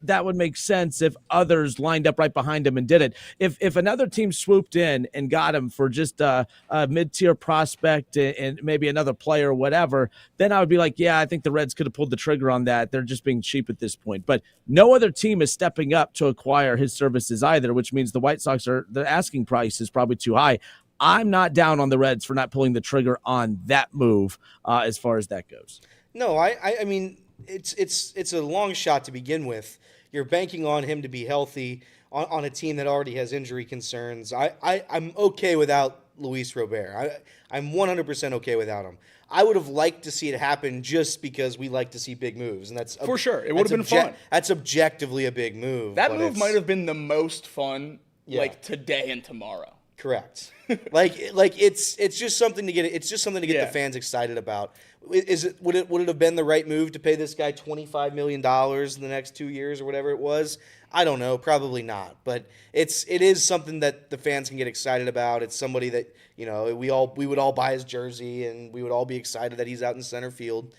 Speaker 6: that would make sense if others lined up right behind him and did it. If another team swooped in and got him for just a mid-tier prospect and maybe another player or whatever, then I would be like, yeah, I think the Reds could have pulled the trigger on that. They're just being cheap at this point. But no other team is stepping up to acquire his services either, which means the White Sox the asking price is probably too high. I'm not down on the Reds for not pulling the trigger on that move as far as that goes.
Speaker 2: No, I mean, it's a long shot to begin with. You're banking on him to be healthy on a team that already has injury concerns. I'm okay without Luis Robert. I'm 100% okay without him. I would have liked to see it happen just because we like to see big moves, and that's
Speaker 3: for sure. It would have been fun.
Speaker 2: That's objectively a big move.
Speaker 3: That move might have been the most fun, like today and tomorrow.
Speaker 2: Correct. like it's just something to get. It's just something to get the fans excited about. Would it have been the right move to pay this guy $25 million in the next 2 years or whatever it was? I don't know. Probably not. But it is something that the fans can get excited about. It's somebody that we would all buy his jersey and we would all be excited that he's out in center field.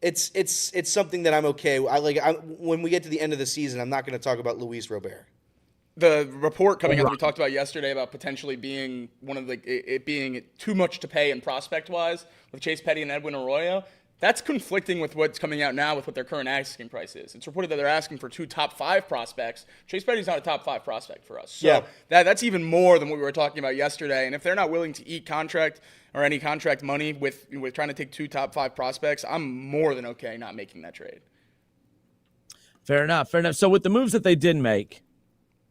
Speaker 2: It's something that I'm okay. When we get to the end of the season, I'm not going to talk about Luis Robert.
Speaker 3: The report coming out that we talked about yesterday about potentially being it being too much to pay in prospect wise with Chase Petty and Edwin Arroyo, That's conflicting with what's coming out now with what their current asking price is. It's reported that they're asking for 2 top 5 prospects. Chase Petty's not a top 5 prospect for us. So that's even more than what we were talking about yesterday. And if they're not willing to eat contract or any contract money with trying to take 2 top 5 prospects, I'm more than okay not making that trade.
Speaker 6: Fair enough. So with the moves that they did make,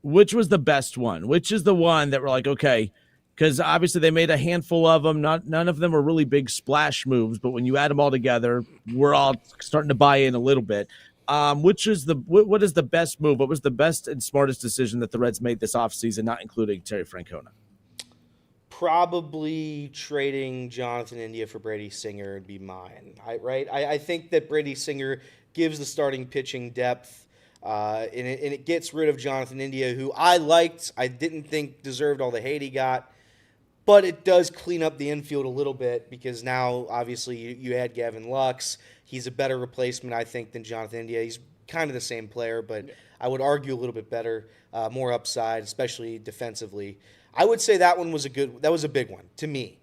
Speaker 6: which was the best one? Which is the one that we're like, okay, because obviously they made a handful of them. None of them were really big splash moves, but when you add them all together, we're all starting to buy in a little bit. What is the best move? What was the best and smartest decision that the Reds made this offseason, not including Terry Francona?
Speaker 2: Probably trading Jonathan India for Brady Singer would be mine. I think that Brady Singer gives the starting pitching depth, and it gets rid of Jonathan India, who I liked. I didn't think deserved all the hate he got. But it does clean up the infield a little bit because now, obviously, you add Gavin Lux. He's a better replacement, I think, than Jonathan India. He's kind of the same player, but I would argue a little bit better, more upside, especially defensively. I would say that was a big one to me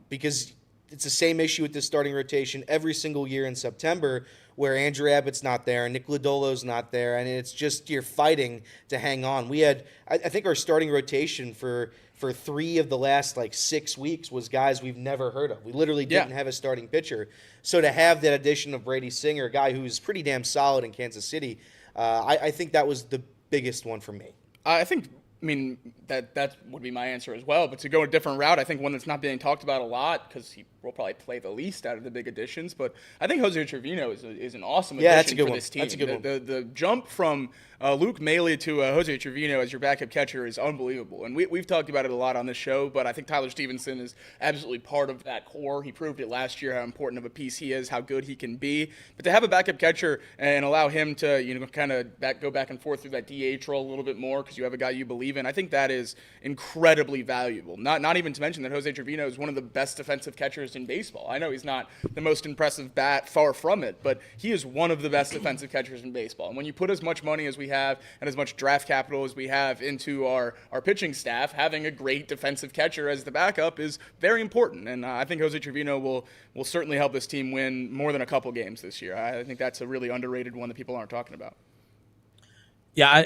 Speaker 2: because it's the same issue with the starting rotation every single year in September where Andrew Abbott's not there and Nick Lodolo's not there, and it's just you're fighting to hang on. We had, I think our starting rotation for 3 of the last 6 weeks was guys we've never heard of. We literally didn't have a starting pitcher. So to have that addition of Brady Singer, a guy who's pretty damn solid in Kansas City, I think that was the biggest one for me.
Speaker 3: That would be my answer as well. But to go a different route, I think one that's not being talked about a lot because he will probably play the least out of the big additions. But I think Jose Trevino is an awesome addition for this team.
Speaker 2: That's a good one.
Speaker 3: The jump from Luke Maile to Jose Trevino as your backup catcher is unbelievable. And we've talked about it a lot on this show, but I think Tyler Stevenson is absolutely part of that core. He proved it last year how important of a piece he is, how good he can be. But to have a backup catcher and allow him to kind of go back and forth through that DH role a little bit more because you have a guy you believe in, I think that is incredibly valuable. Not even to mention that Jose Trevino is one of the best defensive catchers in baseball. I know he's not the most impressive bat, far from it, but he is one of the best defensive catchers in baseball. And when you put as much money as we have and as much draft capital as we have into our pitching staff, having a great defensive catcher as the backup is very important. And I think Jose Trevino will certainly help this team win more than a couple games this year. I think that's a really underrated one that people aren't talking about.
Speaker 6: Yeah,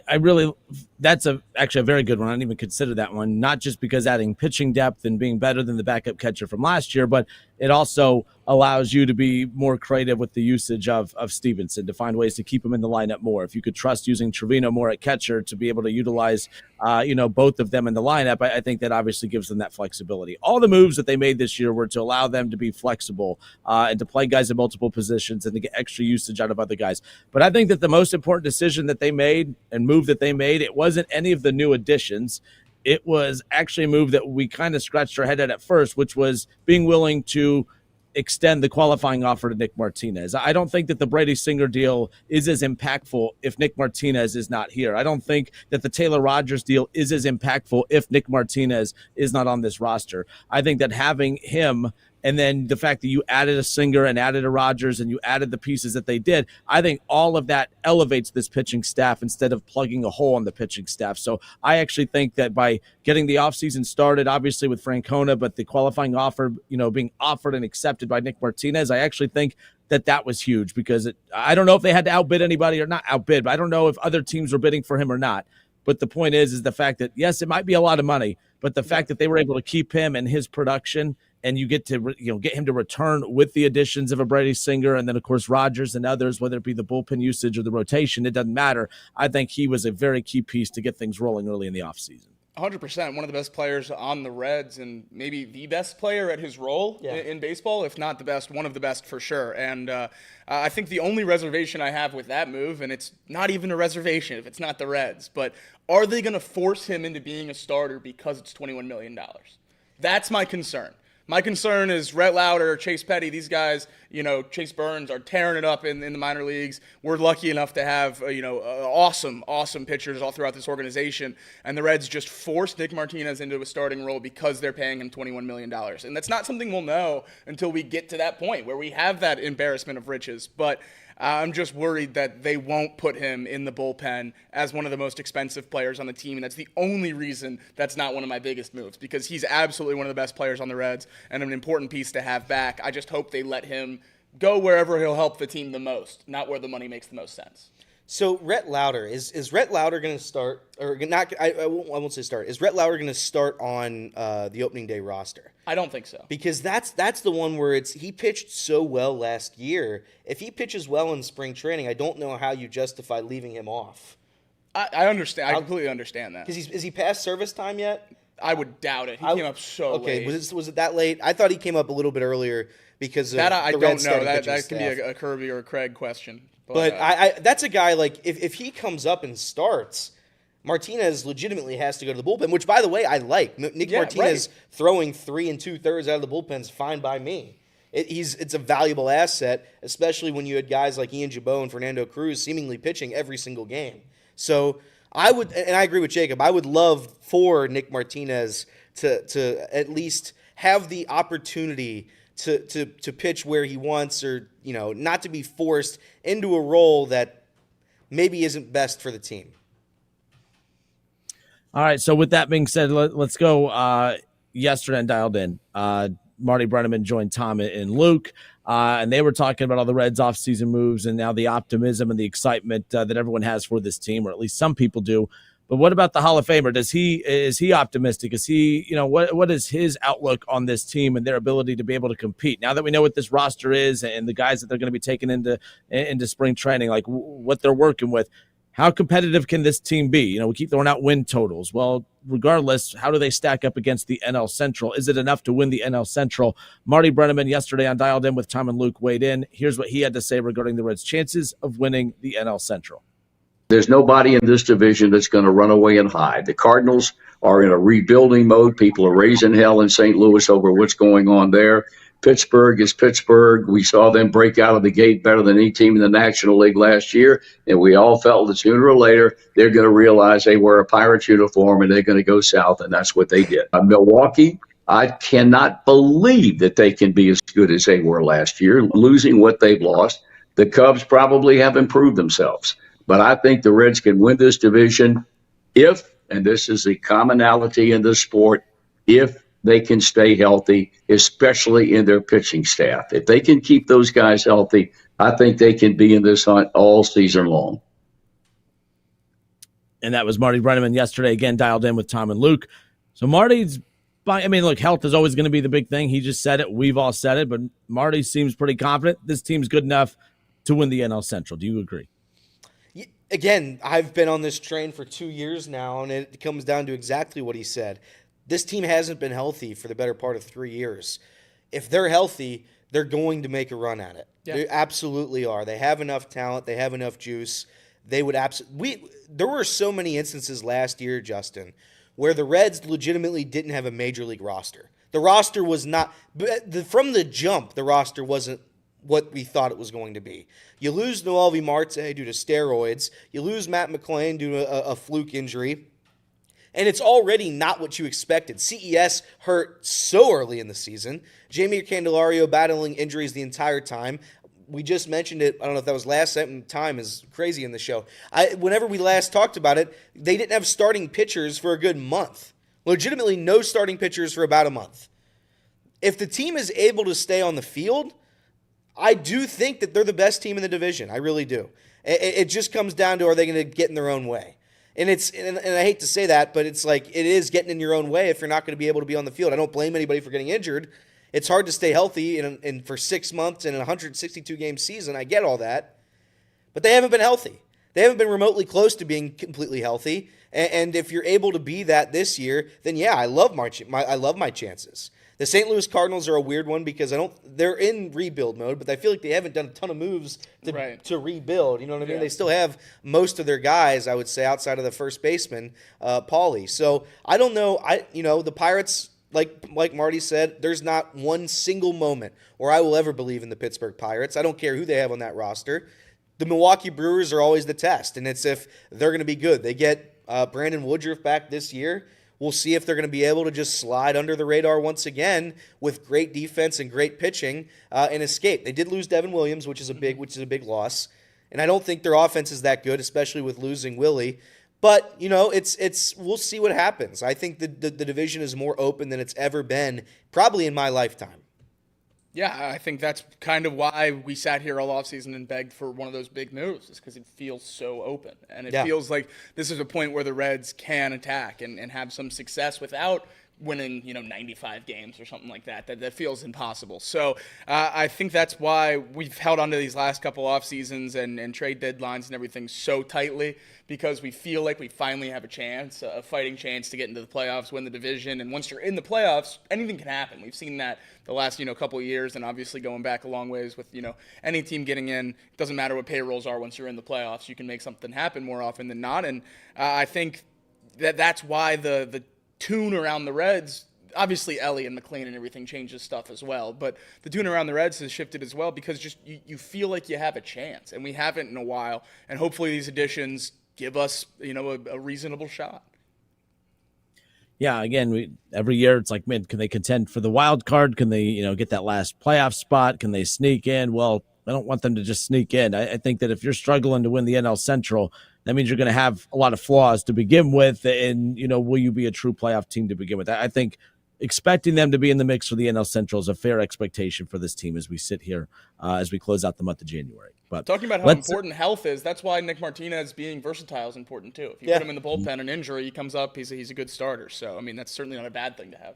Speaker 6: that's actually a very good one. I didn't even consider that one, not just because adding pitching depth and being better than the backup catcher from last year, but it also allows you to be more creative with the usage of Stevenson, to find ways to keep him in the lineup more. If you could trust using Trevino more at catcher to be able to utilize, both of them in the lineup, I think that obviously gives them that flexibility. All the moves that they made this year were to allow them to be flexible and to play guys in multiple positions and to get extra usage out of other guys. But I think that the most important decision that they made and move that they made, it wasn't any of the new additions. It was actually a move that we kind of scratched our head at first, which was being willing to extend the qualifying offer to Nick Martinez. I don't think that the Brady Singer deal is as impactful if Nick Martinez is not here. I don't think that the Taylor Rogers deal is as impactful if Nick Martinez is not on this roster. I think that having him and then the fact that you added a Singer and added a Rogers and you added the pieces that they did, I think all of that elevates this pitching staff instead of plugging a hole on the pitching staff. So I actually think that by getting the offseason started, obviously with Francona, but the qualifying offer, being offered and accepted by Nick Martinez, I actually think that was huge because I don't know if they had to outbid anybody or not outbid, but I don't know if other teams were bidding for him or not. But the point is the fact that, yes, it might be a lot of money, but the fact that they were able to keep him and his production and you get to get him to return with the additions of a Brady Singer and then, of course, Rogers and others, whether it be the bullpen usage or the rotation, it doesn't matter. I think he was a very key piece to get things rolling early in the offseason.
Speaker 3: 100%. One of the best players on the Reds and maybe the best player at his role in baseball, if not the best, one of the best for sure. And I think the only reservation I have with that move, and it's not even a reservation if it's not the Reds, but are they going to force him into being a starter because it's $21 million? That's my concern. My concern is Rhett Lauder, Chase Petty, these guys, Chase Burns are tearing it up in the minor leagues. We're lucky enough to have, awesome pitchers all throughout this organization. And the Reds just forced Nick Martinez into a starting role because they're paying him $21 million. And that's not something we'll know until we get to that point where we have that embarrassment of riches. But I'm just worried that they won't put him in the bullpen as one of the most expensive players on the team, and that's the only reason that's not one of my biggest moves, because he's absolutely one of the best players on the Reds and an important piece to have back. I just hope they let him go wherever he'll help the team the most, not where the money makes the most sense.
Speaker 2: So Rhett Lauder, is Rhett Lauder going to start, or not? I won't say start. Is Rhett Lauder going to start on the opening day roster?
Speaker 3: I don't think so.
Speaker 2: Because that's the one where he pitched so well last year. If he pitches well in spring training, I don't know how you justify leaving him off.
Speaker 3: I understand. I completely understand that.
Speaker 2: Because is he past service time yet?
Speaker 3: I would doubt it. He came up so late.
Speaker 2: Okay, was it that late? I thought he came up a little bit earlier because of
Speaker 3: that I
Speaker 2: the
Speaker 3: don't
Speaker 2: Reds
Speaker 3: know.
Speaker 2: starting
Speaker 3: That
Speaker 2: pitching
Speaker 3: can be
Speaker 2: staff.
Speaker 3: a Kirby or a Craig question.
Speaker 2: But I that's a guy, like, if he comes up and starts, Martinez legitimately has to go to the bullpen, which, by the way, I like. Nick Martinez throwing 3 2/3 out of the bullpen is fine by me. It's a valuable asset, especially when you had guys like Ian Gibaut and Fernando Cruz seemingly pitching every single game. So I would, and I agree with Jacob, I would love for Nick Martinez to at least have the opportunity to pitch where he wants, or not to be forced into a role that maybe isn't best for the team.
Speaker 6: All right, so with that being said, let's go yesterday and dialed in. Marty Brennaman joined Tom and Luke, and they were talking about all the Reds offseason moves and now the optimism and the excitement that everyone has for this team, or at least some people do. But what about the Hall of Famer? Is he optimistic? Is he, what is his outlook on this team and their ability to be able to compete? Now that we know what this roster is and the guys that they're going to be taking into spring training, like what they're working with, how competitive can this team be? We keep throwing out win totals. Well, regardless, how do they stack up against the NL Central? Is it enough to win the NL Central? Marty Brennaman yesterday on Dialed In with Tom and Luke weighed in. Here's what he had to say regarding the Reds' chances of winning the NL Central.
Speaker 7: There's nobody in this division that's going to run away and hide. The Cardinals are in a rebuilding mode. People are raising hell in St. Louis over what's going on there. Pittsburgh is Pittsburgh. We saw them break out of the gate better than any team in the National League last year, and we all felt that sooner or later they're going to realize they wear a Pirates uniform and they're going to go south, and that's what they did. Milwaukee, I cannot believe that they can be as good as they were last year, losing what they've lost. The Cubs probably have improved themselves. But I think the Reds can win this division if, and this is a commonality in the sport, if they can stay healthy, especially in their pitching staff. If they can keep those guys healthy, I think they can be in this hunt all season long.
Speaker 6: And that was Marty Brennaman yesterday, again, dialed in with Tom and Luke. So look, health is always going to be the big thing. He just said it. We've all said it. But Marty seems pretty confident this team's good enough to win the NL Central. Do you agree?
Speaker 2: Again, I've been on this train for 2 years now, and it comes down to exactly what he said. This team hasn't been healthy for the better part of 3 years. If they're healthy, they're going to make a run at it. Yeah. They absolutely are. They have enough talent. They have enough juice. They would there were so many instances last year, Justin, where the Reds legitimately didn't have a major league roster. The roster was not from the jump. The roster wasn't what we thought it was going to be. You lose Noelvi Marte due to steroids. You lose Matt McClain due to a fluke injury. And it's already not what you expected. CES hurt so early in the season. Jamie Candelario battling injuries the entire time. We just mentioned it. I don't know if that was last time is crazy in the show. Whenever we last talked about it, they didn't have starting pitchers for a good month. Legitimately no starting pitchers for about a month. If the team is able to stay on the field, I do think that they're the best team in the division. I really do. It just comes down to, are they going to get in their own way? And I hate to say that, but it's like it is getting in your own way if you're not going to be able to be on the field. I don't blame anybody for getting injured. It's hard to stay healthy and for 6 months in a 162-game season. I get all that. But they haven't been healthy. They haven't been remotely close to being completely healthy. And if you're able to be that this year, then yeah, I love my chances. The St. Louis Cardinals are a weird one because they're in rebuild mode, but I feel like they haven't done a ton of moves to rebuild. You know what I mean? Yeah. They still have most of their guys, I would say, outside of the first baseman, Paulie. So I don't know. The Pirates, like Marty said, there's not one single moment where I will ever believe in the Pittsburgh Pirates. I don't care who they have on that roster. The Milwaukee Brewers are always the test, and it's if they're going to be good. They get Brandon Woodruff back this year. We'll see if they're going to be able to just slide under the radar once again with great defense and great pitching and escape. They did lose Devin Williams, which is a big loss, and I don't think their offense is that good, especially with losing Willie. But it's we'll see what happens. I think the division is more open than it's ever been, probably in my lifetime.
Speaker 3: Yeah, I think that's kind of why we sat here all offseason and begged for one of those big moves, is because it feels so open. And it feels like this is a point where the Reds can attack and have some success without winning, 95 games or something like that. That feels impossible. So I think that's why we've held on to these last couple off seasons and trade deadlines and everything so tightly, because we feel like we finally have a chance, a fighting chance to get into the playoffs, win the division. And once you're in the playoffs, anything can happen. We've seen that the last, couple of years, and obviously going back a long ways with, any team getting in. It doesn't matter what payrolls are. Once you're in the playoffs, you can make something happen more often than not. And I think that's why the tune around the Reds, obviously Ellie and McLean and everything changes stuff as well, but the tune around the Reds has shifted as well, because just you feel like you have a chance, and we haven't in a while, and hopefully these additions give us a reasonable shot.
Speaker 6: Yeah, again, every year it's like, man, can they contend for the wild card? Can they get that last playoff spot? Can they sneak in? Well, I don't want them to just sneak in. I think that if you're struggling to win the NL Central, that means you're going to have a lot of flaws to begin with. And, will you be a true playoff team to begin with? I think expecting them to be in the mix for the NL Central is a fair expectation for this team as we sit here, as we close out the month of January. But
Speaker 3: talking about how important health is, that's why Nick Martinez being versatile is important too. If you put him in the bullpen, an injury, he comes up, he's a good starter. So, that's certainly not a bad thing to have.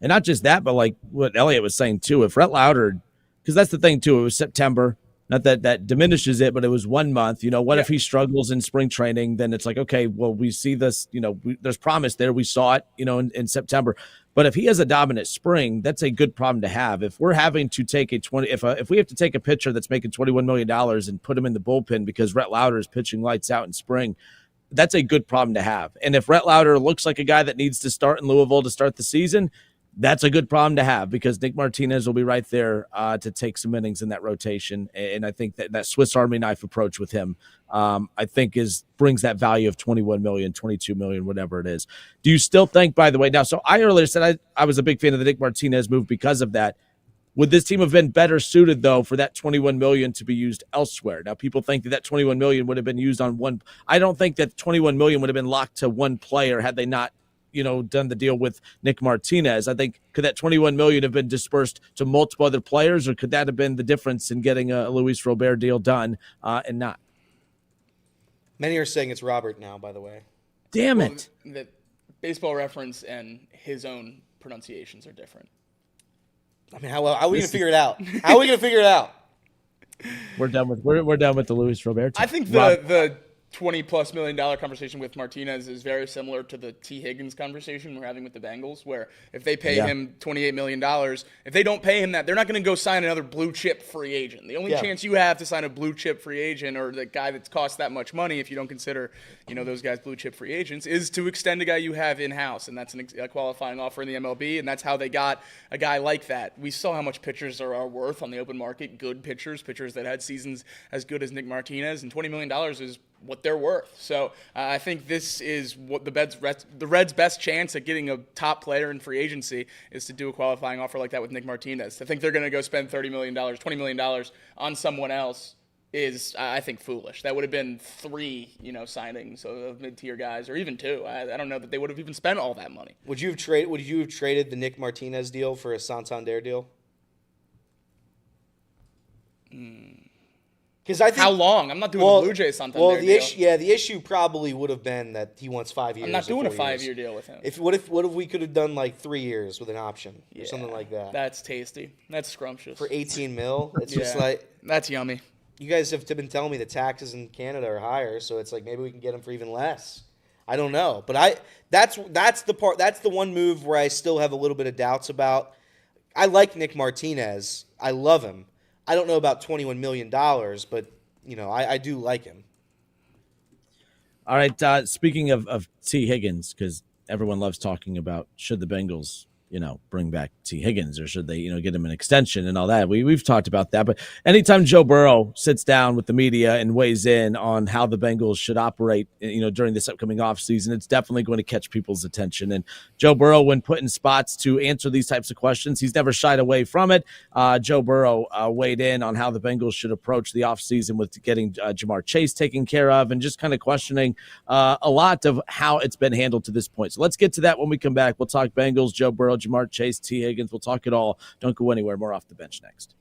Speaker 6: And not just that, but like what Elliot was saying too, if Rhett Lauder, because that's the thing too, it was September. Not that diminishes it, but it was 1 month. What if he struggles in spring training? Then it's like, okay, well, we see this, there's promise there. We saw it, in September. But if he has a dominant spring, that's a good problem to have. If we're having to take if we have to take a pitcher that's making $21 million and put him in the bullpen because Rhett Lauder is pitching lights out in spring, that's a good problem to have. And if Rhett Lauder looks like a guy that needs to start in Louisville to start the season, that's a good problem to have, because Nick Martinez will be right there to take some innings in that rotation. And I think that Swiss Army knife approach with him, I think brings that value of 21 million, 22 million, whatever it is. Do you still think, by the way, now, so I earlier said I was a big fan of the Nick Martinez move because of that. Would this team have been better suited, though, for that 21 million to be used elsewhere? Now, people think that 21 million would have been used on one. I don't think that 21 million would have been locked to one player had they not done the deal with Nick Martinez. I think, could that 21 million have been dispersed to multiple other players, or could that have been the difference in getting a Luis Robert deal done and not?
Speaker 2: Many are saying it's Robert now, by the way.
Speaker 6: Damn it.
Speaker 3: The Baseball Reference and his own pronunciations are different.
Speaker 2: How are we going to figure it out? How are we going to figure it out?
Speaker 6: We're done with the Luis Robert.
Speaker 3: I think the $20+ million conversation with Martinez is very similar to the T. Higgins conversation we're having with the Bengals, where if they pay him $28 million, if they don't pay him that, they're not going to go sign another blue chip free agent. The only chance you have to sign a blue chip free agent, or the guy that costs that much money, if you don't consider those guys blue chip free agents, is to extend a guy you have in-house, and that's a qualifying offer in the MLB, and that's how they got a guy like that. We saw how much pitchers are worth on the open market, good pitchers that had seasons as good as Nick Martinez, and $20 million is what they're worth. So I think this is what the Reds' best chance at getting a top player in free agency is to do a qualifying offer like that with Nick Martinez. I think they're going to go spend $30 million, $20 million on someone else is, I think, foolish. That would have been 3, signings of mid-tier guys, or even 2. I don't know that they would have even spent all that money.
Speaker 2: Would you have traded the Nick Martinez deal for a Santander deal? Because I think,
Speaker 3: how long? I'm not doing the Blue Jays Santander deal.
Speaker 2: The issue probably would have been that he wants 5 years.
Speaker 3: I'm not doing a
Speaker 2: 5-year
Speaker 3: deal with him.
Speaker 2: What if we could have done like 3 years with an option or something like that?
Speaker 3: That's tasty. That's scrumptious.
Speaker 2: For 18 mil, it's just like,
Speaker 3: that's yummy.
Speaker 2: You guys have been telling me the taxes in Canada are higher, so it's like maybe we can get him for even less. I don't know, but that's the one move where I still have a little bit of doubts about. I like Nick Martinez. I love him. I don't know about $21 million, but, I do like him.
Speaker 6: All right, speaking of T. Higgins, because everyone loves talking about should the Bengals bring back T. Higgins, or should they, get him an extension and all that. We've talked about that. But anytime Joe Burrow sits down with the media and weighs in on how the Bengals should operate, during this upcoming offseason, it's definitely going to catch people's attention. And Joe Burrow, when put in spots to answer these types of questions, he's never shied away from it. Joe Burrow weighed in on how the Bengals should approach the offseason with getting Jamar Chase taken care of, and just kind of questioning a lot of how it's been handled to this point. So let's get to that when we come back. We'll talk Bengals, Joe Burrow, Jamar Chase, T. Higgins. We'll talk it all. Don't go anywhere. More Off the Bench next.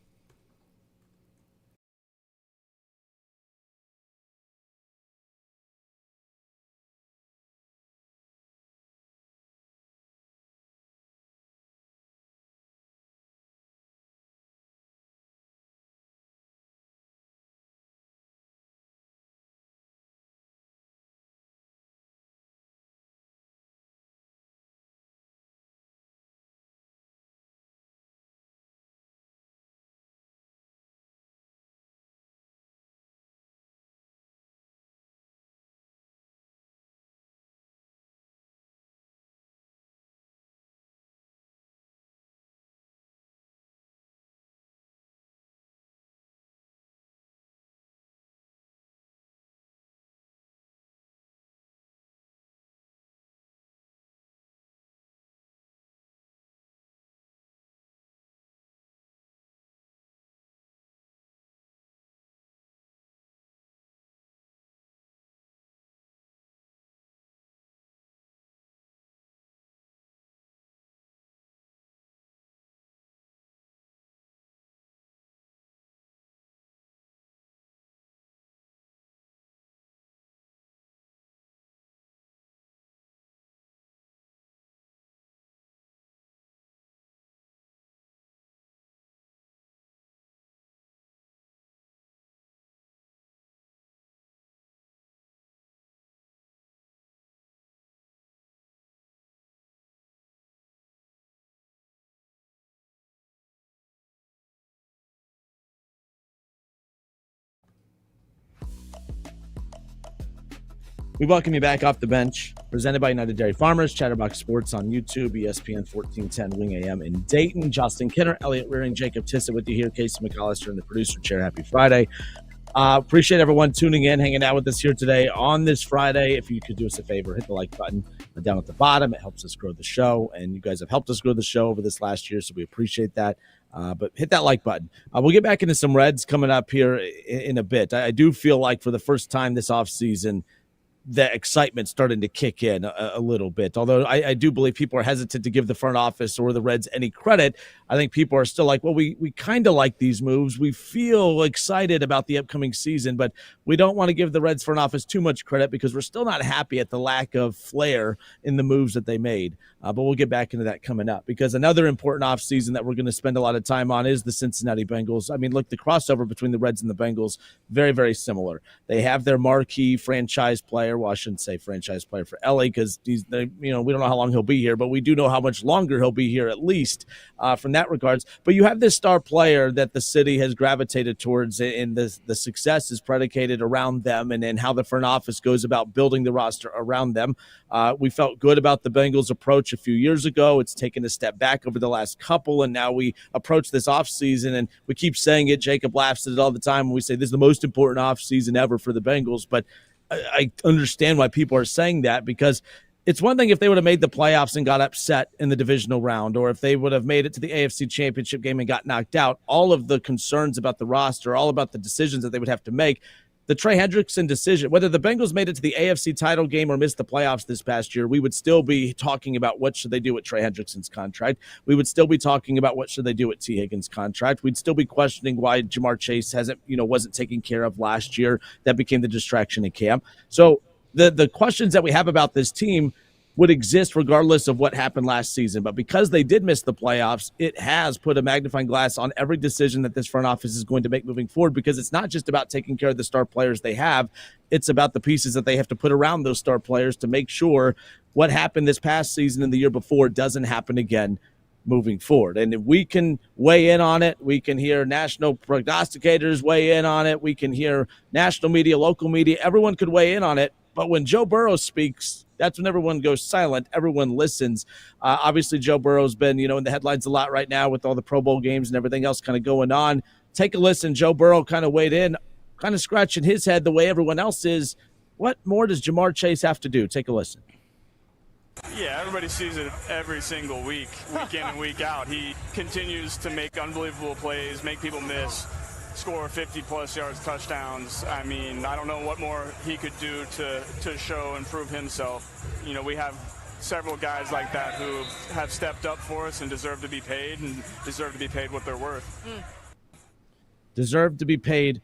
Speaker 6: We welcome you back Off the Bench, presented by United Dairy Farmers, Chatterbox Sports on YouTube, ESPN 1410 Wing AM in Dayton. Justin Kinner, Elliot Rearing, Jacob Tissett with you here, Casey McAllister in the producer chair. Happy Friday. Appreciate everyone tuning in, hanging out with us here today on this Friday. If you could do us a favor, hit the like button down at the bottom. It helps us grow the show, and you guys have helped us grow the show over this last year, so we appreciate that. But hit that like button. We'll get back into some Reds coming up here in a bit. I do feel like for the first time this offseason, the excitement starting to kick in a little bit. Although I do believe people are hesitant to give the front office or the Reds any credit. I think people are still like, well, we kind of like these moves. We feel excited about the upcoming season, but we don't want to give the Reds front office too much credit because we're still not happy at the lack of flair in the moves that they made. But we'll get back into that coming up because another important offseason that we're going to spend a lot of time on is the Cincinnati Bengals. I mean, look, the crossover between the Reds and the Bengals, very, very similar. They have their marquee franchise player. Well, I shouldn't say franchise player for Ellie because we don't know how long he'll be here, but we do know how much longer he'll be here at least from that regards. But you have this star player that the city has gravitated towards, and the success is predicated around them and how the front office goes about building the roster around them. We felt good about the Bengals' approach a few years ago. It's taken a step back over the last couple, and now we approach this offseason, and we keep saying it. Jacob laughs at it all the time when we say this is the most important offseason ever for the Bengals, but I understand why people are saying that because it's one thing if they would have made the playoffs and got upset in the divisional round, or if they would have made it to the AFC Championship game and got knocked out. All of the concerns about the roster, all about the decisions that they would have to make. The Trey Hendrickson decision, whether the Bengals made it to the AFC title game or missed the playoffs this past year, we would still be talking about what should they do with Trey Hendrickson's contract. We would still be talking about what should they do with T. Higgins' contract. We'd still be questioning why Jamar Chase wasn't taken care of last year. That became the distraction in camp. So the questions that we have about this team would exist regardless of what happened last season. But because they did miss the playoffs, it has put a magnifying glass on every decision that this front office is going to make moving forward, because it's not just about taking care of the star players they have. It's about the pieces that they have to put around those star players to make sure what happened this past season and the year before doesn't happen again moving forward. And if we can weigh in on it, we can hear national prognosticators weigh in on it. We can hear national media, local media, everyone could weigh in on it. But when Joe Burrow speaks, that's when everyone goes silent. Everyone listens. Obviously, Joe Burrow's been, in the headlines a lot right now with all the Pro Bowl games and everything else kind of going on. Take a listen. Joe Burrow kind of weighed in, kind of scratching his head the way everyone else is. What more does Jamar Chase have to do? Take a listen.
Speaker 8: Yeah, everybody sees it every single week in and week out. He continues to make unbelievable plays, make people miss, score 50-plus yards, touchdowns. I mean, I don't know what more he could do to show and prove himself. We have several guys like that who have stepped up for us and deserve to be paid what they're worth.
Speaker 6: Deserve to be paid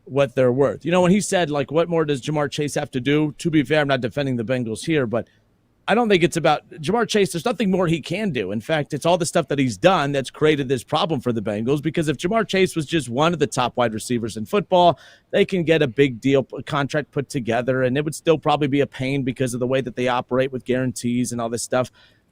Speaker 6: what they're worth. You know, when he said, like, what more does Jamar Chase have to do? To be fair, I'm not defending the Bengals here, but I don't think it's about Jamar Chase. There's nothing more he can do. In fact, it's all the stuff that he's done that's created this problem for the Bengals, because if Jamar Chase was just one of the top wide receivers in football, they can get a big deal contract put together, and it would still probably be a pain because of the way that they operate with guarantees and all this stuff.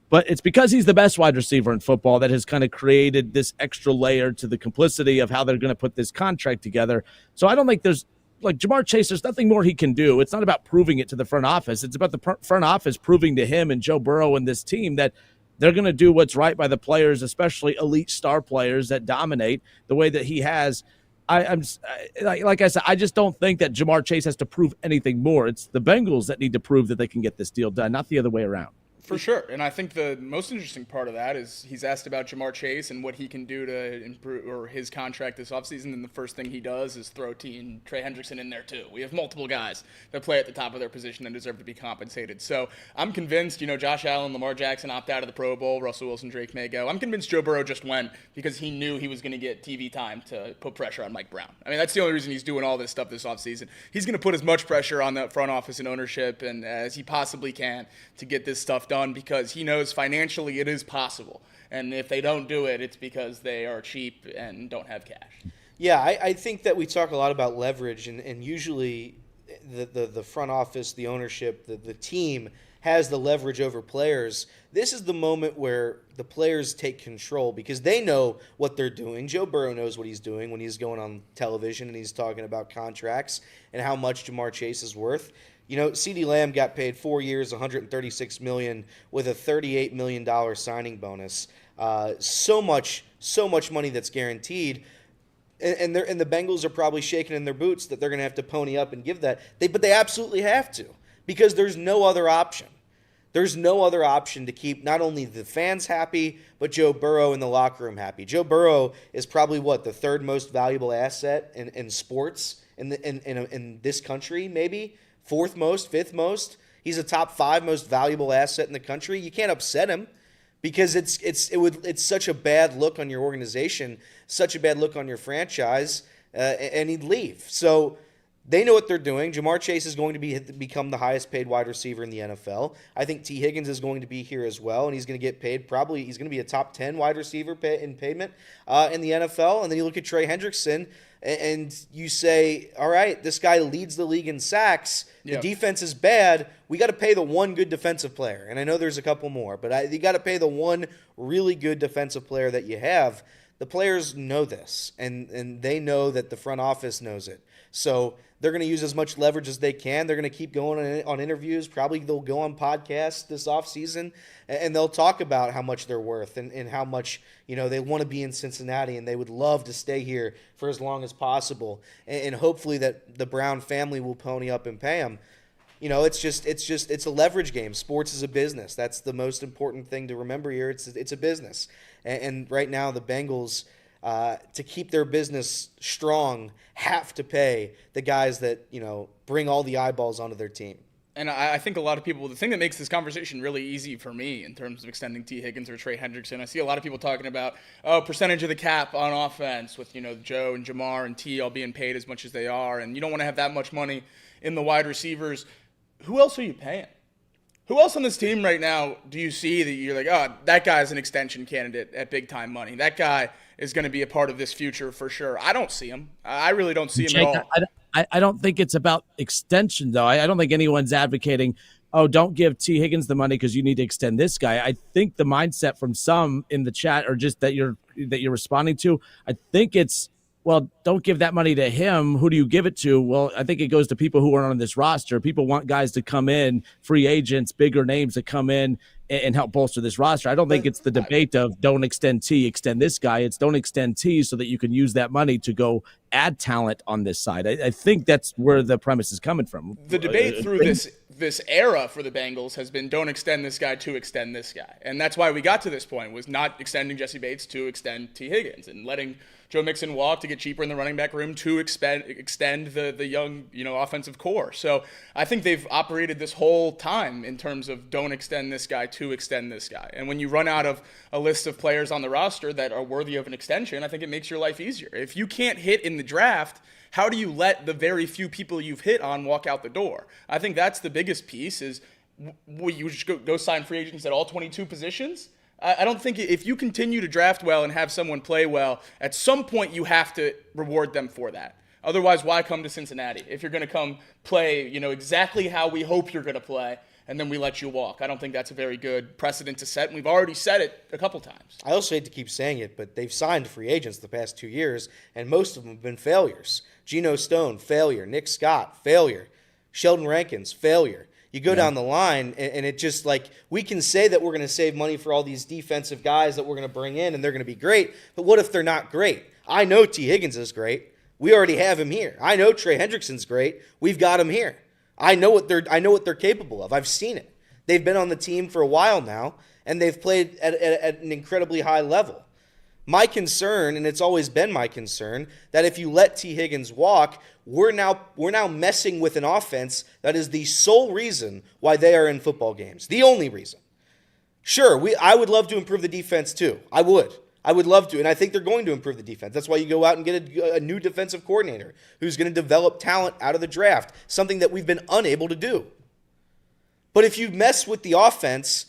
Speaker 6: But it's because he's the best wide receiver in football that has kind of created this extra layer to the complicity of how they're going to put this contract together. So I don't think there's, like, Jamar Chase, there's nothing more he can do. It's not about proving it to the front office. It's about the front office proving to him and Joe Burrow and this team that they're going to do what's right by the players, especially elite star players that dominate the way that he has. Like I said, I just don't think that Jamar Chase has to prove anything more. It's the Bengals that need to prove that they can get this deal done, not the other way around.
Speaker 3: For sure. And I think the most interesting part of that is he's asked about Jamar Chase and what he can do to improve, or his contract this offseason, and the first thing he does is throw T and Trey Hendrickson in there too. We have multiple guys that play at the top of their position and deserve to be compensated. So I'm convinced, Josh Allen, Lamar Jackson opt out of the Pro Bowl, Russell Wilson, Drake may go. I'm convinced Joe Burrow just went because he knew he was going to get TV time to put pressure on Mike Brown. I mean, that's the only reason he's doing all this stuff this offseason. He's going to put as much pressure on the front office and ownership and as he possibly can to get this stuff done, because he knows financially it is possible. And if they don't do it, it's because they are cheap and don't have cash.
Speaker 2: Yeah, I think that we talk a lot about leverage, and usually the front office, the ownership, the team has the leverage over players. This is the moment where the players take control because they know what they're doing. Joe Burrow knows what he's doing when he's going on television and he's talking about contracts and how much Jamar Chase is worth. CeeDee Lamb got paid 4 years, $136 million, with a $38 million signing bonus. So much money that's guaranteed, and the Bengals are probably shaking in their boots that they're going to have to pony up and give that. But they absolutely have to, because there's no other option. There's no other option to keep not only the fans happy, but Joe Burrow in the locker room happy. Joe Burrow is probably the third most valuable asset in sports in this country, maybe. Fourth most, fifth most. He's a top 5 most valuable asset in the country. You can't upset him because it's such a bad look on your organization, such a bad look on your franchise, and he'd leave. So they know what they're doing. Jamar Chase is going to become the highest paid wide receiver in the NFL. I think T. Higgins is going to be here as well, and he's going to get paid. Probably he's going to be a top 10 wide receiver in payment in the NFL. And then you look at Trey Hendrickson, and you say, all right, this guy leads the league in sacks. The defense is bad. We got to pay the one good defensive player. And I know there's a couple more, but you got to pay the one really good defensive player that you have. The players know this, and they know that the front office knows it. So they're going to use as much leverage as they can. They're going to keep going on interviews. Probably they'll go on podcasts this offseason, and they'll talk about how much they're worth and how much they want to be in Cincinnati, and they would love to stay here for as long as possible. And hopefully that the Brown family will pony up and pay them. It's a leverage game. Sports is a business. That's the most important thing to remember here. It's a business, and right now the Bengals, to keep their business strong, have to pay the guys that bring all the eyeballs onto their team.
Speaker 3: And I think a lot of people, the thing that makes this conversation really easy for me in terms of extending T. Higgins or Trey Hendrickson, I see a lot of people talking about, percentage of the cap on offense with, Joe and Jamar and T all being paid as much as they are, and you don't want to have that much money in the wide receivers. Who else are you paying? Who else on this team right now do you see that you're like, oh, that guy's an extension candidate at big-time money? That guy is going to be a part of this future for sure. I don't see him. I really don't see him at all.
Speaker 6: I don't think it's about extension, though. I don't think anyone's advocating, don't give T. Higgins the money because you need to extend this guy. I think the mindset from some in the chat, or just that you're responding to, I think it's, well, don't give that money to him. Who do you give it to? Well, I think it goes to people who are on this roster. People want guys to come in, free agents, bigger names to come in and help bolster this roster. I don't think it's the debate of don't extend T, extend this guy. It's don't extend T so that you can use that money to go add talent on this side. I think that's where the premise is coming from.
Speaker 3: The debate through this era for the Bengals has been don't extend this guy to extend this guy. And that's why we got to this point, was not extending Jesse Bates to extend T. Higgins and letting Joe Mixon walk to get cheaper in the running back room to extend the young, offensive core. So I think they've operated this whole time in terms of don't extend this guy to extend this guy. And when you run out of a list of players on the roster that are worthy of an extension, I think it makes your life easier. If you can't hit in the draft, how do you let the very few people you've hit on walk out the door? I think that's the biggest piece is, will you just go sign free agents at all 22 positions? I don't think if you continue to draft well and have someone play well, at some point you have to reward them for that. Otherwise, why come to Cincinnati? If you're going to come play, exactly how we hope you're going to play, and then we let you walk. I don't think that's a very good precedent to set, and we've already said it a couple times.
Speaker 2: I also hate to keep saying it, but they've signed free agents the past 2 years, and most of them have been failures. Geno Stone, failure. Nick Scott, failure. Sheldon Rankins, failure. You go down the line, and it just we can say that we're going to save money for all these defensive guys that we're going to bring in, and they're going to be great. But what if they're not great? I know T. Higgins is great. We already have him here. I know Trey Hendrickson's great. We've got him here. I know what they're capable of. I've seen it. They've been on the team for a while now, and they've played at an incredibly high level. My concern, and it's always been my concern, that if you let T. Higgins walk, we're now messing with an offense that is the sole reason why they are in football games. The only reason. Sure, I would love to improve the defense too. I would love to, and I think they're going to improve the defense. That's why you go out and get a new defensive coordinator who's going to develop talent out of the draft, something that we've been unable to do. But if you mess with the offense,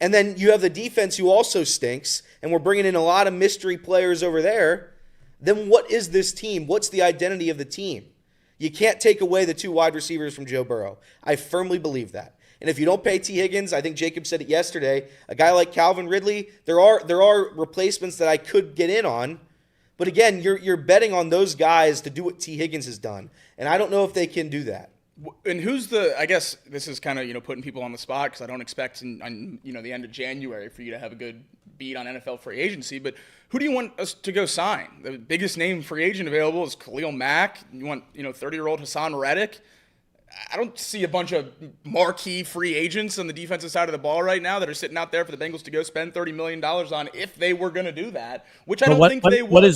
Speaker 2: and then you have the defense who also stinks, and we're bringing in a lot of mystery players over there, then what is this team? What's the identity of the team? You can't take away the 2 wide receivers from Joe Burrow. I firmly believe that. And if you don't pay T. Higgins, I think Jacob said it yesterday, a guy like Calvin Ridley, there are replacements that I could get in on. But again, you're betting on those guys to do what T. Higgins has done. And I don't know if they can do that.
Speaker 3: And I guess this is kind of, putting people on the spot because I don't expect in the end of January for you to have a good beat on NFL free agency, but who do you want us to go sign? The biggest name free agent available is Khalil Mack. You want, 30-year-old Hassan Reddick. I don't see a bunch of marquee free agents on the defensive side of the ball right now that are sitting out there for the Bengals to go spend $30 million on if they were going to do that, which I don't think they would.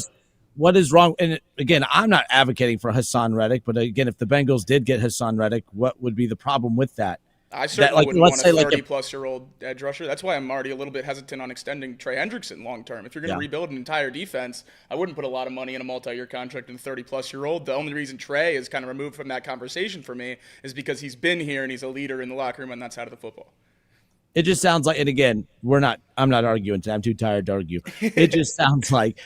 Speaker 6: What is wrong? And again, I'm not advocating for Hassan Reddick, but again, if the Bengals did get Hassan Reddick, what would be the problem with that?
Speaker 3: I certainly wouldn't want a 30-plus-year-old edge rusher. That's why I'm already a little bit hesitant on extending Trey Hendrickson long-term. If you're going to rebuild an entire defense, I wouldn't put a lot of money in a multi-year contract in a 30-plus-year-old. The only reason Trey is kind of removed from that conversation for me is because he's been here and he's a leader in the locker room on that side of the football.
Speaker 6: It just sounds like, and again, I'm not arguing today. I'm too tired to argue. It just sounds like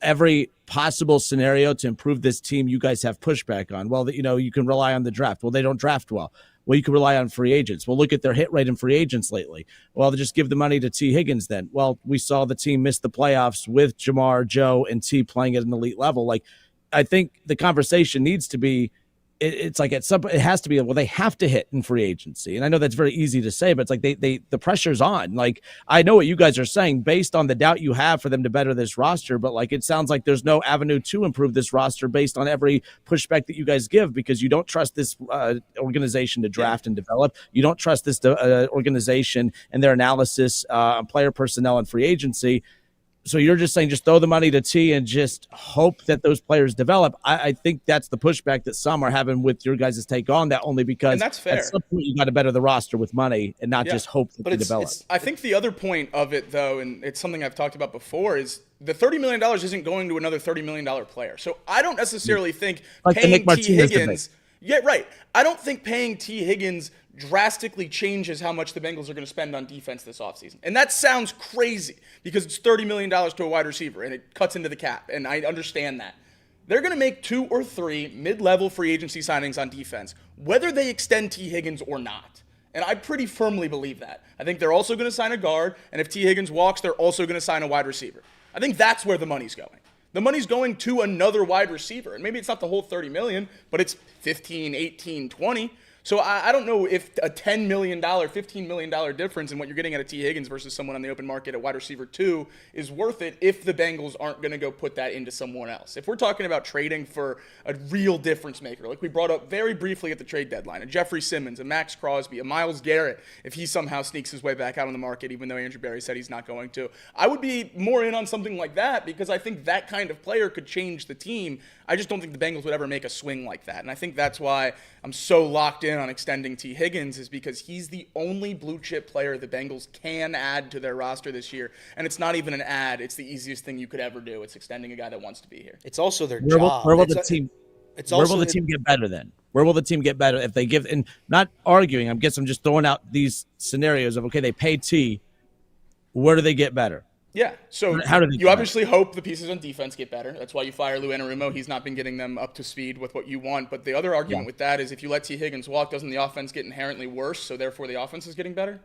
Speaker 6: every possible scenario to improve this team, you guys have pushback on. Well, you can rely on the draft. Well, they don't draft well. Well, you can rely on free agents. Well, look at their hit rate in free agents lately. Well, they just give the money to T. Higgins then. Well, we saw the team miss the playoffs with Jamar, Joe, and T playing at an elite level. I think the conversation needs to be, it's like at some point it has to be, well, they have to hit in free agency. And I know that's very easy to say, but it's like the pressure's on. I know what you guys are saying based on the doubt you have for them to better this roster, but it sounds like there's no avenue to improve this roster based on every pushback that you guys give because you don't trust this organization to draft and develop. You don't trust this organization and their analysis on player personnel and free agency. So you're just saying just throw the money to T and just hope that those players develop. I think that's the pushback that some are having with your guys' take on that, only because
Speaker 3: and that's fair.
Speaker 6: At some point you got to better the roster with money and not just hope that they develop.
Speaker 3: I think the other point of it, though, and it's something I've talked about before, is the $30 million isn't going to another $30 million player. So I don't necessarily think paying T. Higgins – yeah, right. I don't think paying T. Higgins drastically changes how much the Bengals are going to spend on defense this offseason. And that sounds crazy because it's $30 million to a wide receiver and it cuts into the cap, and I understand that. They're going to make 2 or 3 mid-level free agency signings on defense, whether they extend T. Higgins or not. And I pretty firmly believe that. I think they're also going to sign a guard, and if T. Higgins walks, they're also going to sign a wide receiver. I think that's where the money's going. The money's going to another wide receiver. And maybe it's not the whole $30 million, but it's 15, 18, 20. So I don't know if a $10 million, $15 million difference in what you're getting out of T. Higgins versus someone on the open market at wide receiver 2 is worth it if the Bengals aren't going to go put that into someone else. If we're talking about trading for a real difference maker, like we brought up very briefly at the trade deadline, a Jeffrey Simmons, a Max Crosby, a Myles Garrett, if he somehow sneaks his way back out on the market, even though Andrew Berry said he's not going to, I would be more in on something like that because I think that kind of player could change the team. I just don't think the Bengals would ever make a swing like that. And I think that's why I'm so locked in on extending T. Higgins, is because he's the only blue chip player the Bengals can add to their roster this year. And it's not even an add. It's the easiest thing you could ever do. It's extending a guy that wants to be here.
Speaker 2: It's also their job.
Speaker 6: Where will the team get better then? Where will the team get better if they give, and not arguing, I guess I'm just throwing out these scenarios of, okay, they pay T, where do they get better?
Speaker 3: Yeah, so you obviously hope the pieces on defense get better. That's why you fire Lou Anarumo. He's not been getting them up to speed with what you want. But the other argument with that is if you let T. Higgins walk, doesn't the offense get inherently worse, so therefore the offense is getting better?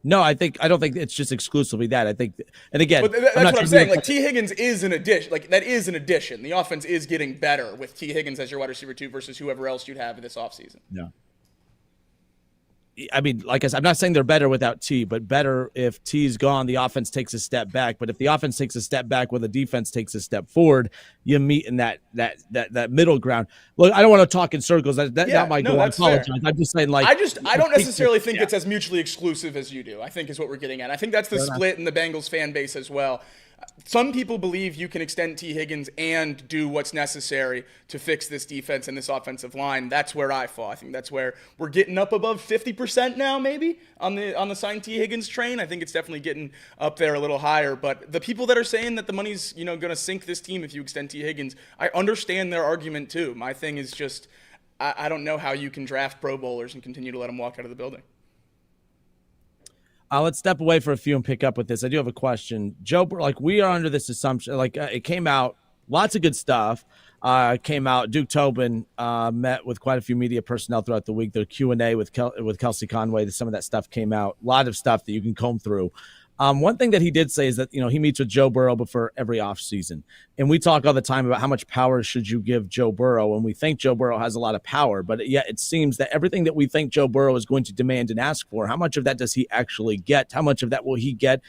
Speaker 6: No, I don't think it's just exclusively that. I think, and again,
Speaker 3: but that's what I'm saying. Like T. Higgins is an addition. Like that is an addition. The offense is getting better with T. Higgins as your wide receiver 2 versus whoever else you'd have this offseason.
Speaker 6: Yeah. I mean, like I said, I'm not saying they're better without T, but better if T's gone, the offense takes a step back. But if the offense takes a step back, where the defense takes a step forward, you meet in that middle ground. Look, I don't want to talk in circles. That's not my goal. I apologize. Fair. I'm just saying, like,
Speaker 3: I don't necessarily think it's as mutually exclusive as you do. I think is what we're getting at. I think that's the split in the Bengals fan base as well. Some people believe you can extend T. Higgins and do what's necessary to fix this defense and this offensive line. That's where I fall. I think that's where we're getting up above 50% now, maybe on the signed T. Higgins train. I think it's definitely getting up there a little higher. But the people that are saying that the money's going to sink this team if you extend T. Higgins, I understand their argument too. My thing is just I don't know how you can draft Pro Bowlers and continue to let them walk out of the building.
Speaker 6: Let's step away for a few and pick up with this. I do have a question. Joe, like we are under this assumption, like it came out, lots of good stuff came out. Duke Tobin met with quite a few media personnel throughout the week. The Q&A with Kelsey Conway, some of that stuff came out. A lot of stuff that you can comb through. One thing that he did say is that, he meets with Joe Burrow before every offseason. And we talk all the time about how much power should you give Joe Burrow. And we think Joe Burrow has a lot of power, but yet it seems that everything that we think Joe Burrow is going to demand and ask for, how much of that does he actually get? How much of that will he get?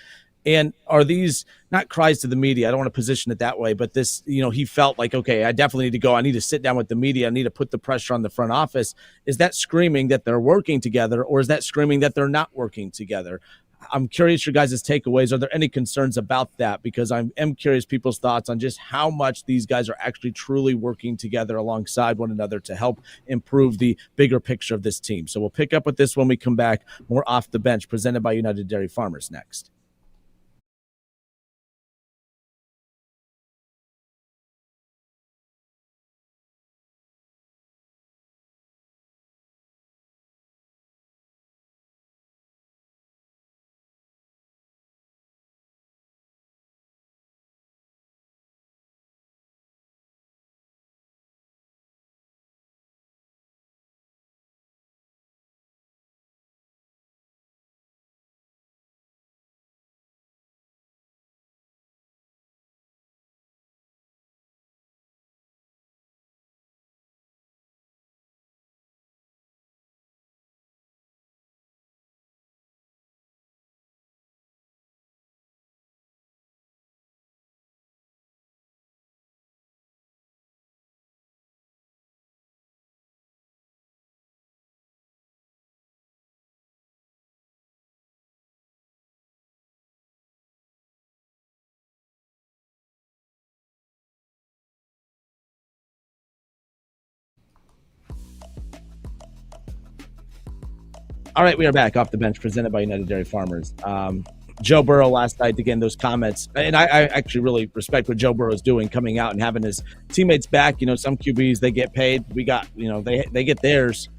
Speaker 6: And are these not cries to the media? I don't want to position it that way, but this, he felt like, okay, I definitely need to go. I need to sit down with the media. I need to put the pressure on the front office. Is that screaming that they're working together, or is that screaming that they're not working together? I'm curious your guys' takeaways. Are there any concerns about that? Because I am curious people's thoughts on just how much these guys are actually truly working together alongside one another to help improve the bigger picture of this team. So we'll pick up with this when we come back. More Off the Bench presented by United Dairy Farmers next. All right, we are back off the bench, presented by United Dairy Farmers. Joe Burrow last night, again, those comments, and I actually really respect what Joe Burrow is doing, coming out and having his teammates back. Some QBs, they get paid. We got, they get theirs.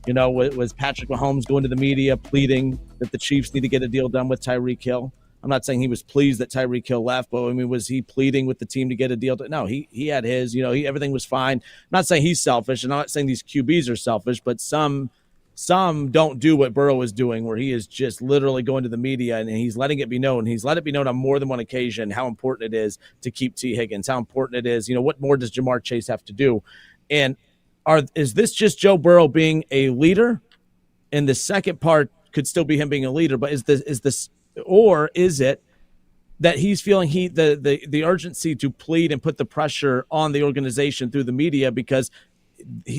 Speaker 6: Was Patrick Mahomes going to the media pleading that the Chiefs need to get a deal done with Tyreek Hill? I'm not saying he was pleased that Tyreek Hill left, but was he pleading with the team to get a deal done? No, he had his, everything was fine. I'm not saying he's selfish, and I'm not saying these QBs are selfish, but some don't do what Burrow is doing, where he is just literally going to the media and he's letting it be known. He's let it be known on more than one occasion how important it is to keep T. Higgins, how important it is. What more does Jamar Chase have to do? And is this just Joe Burrow being a leader? And the second part could still be him being a leader, but is this, or is it that he's feeling the urgency to plead and put the pressure on the organization through the media because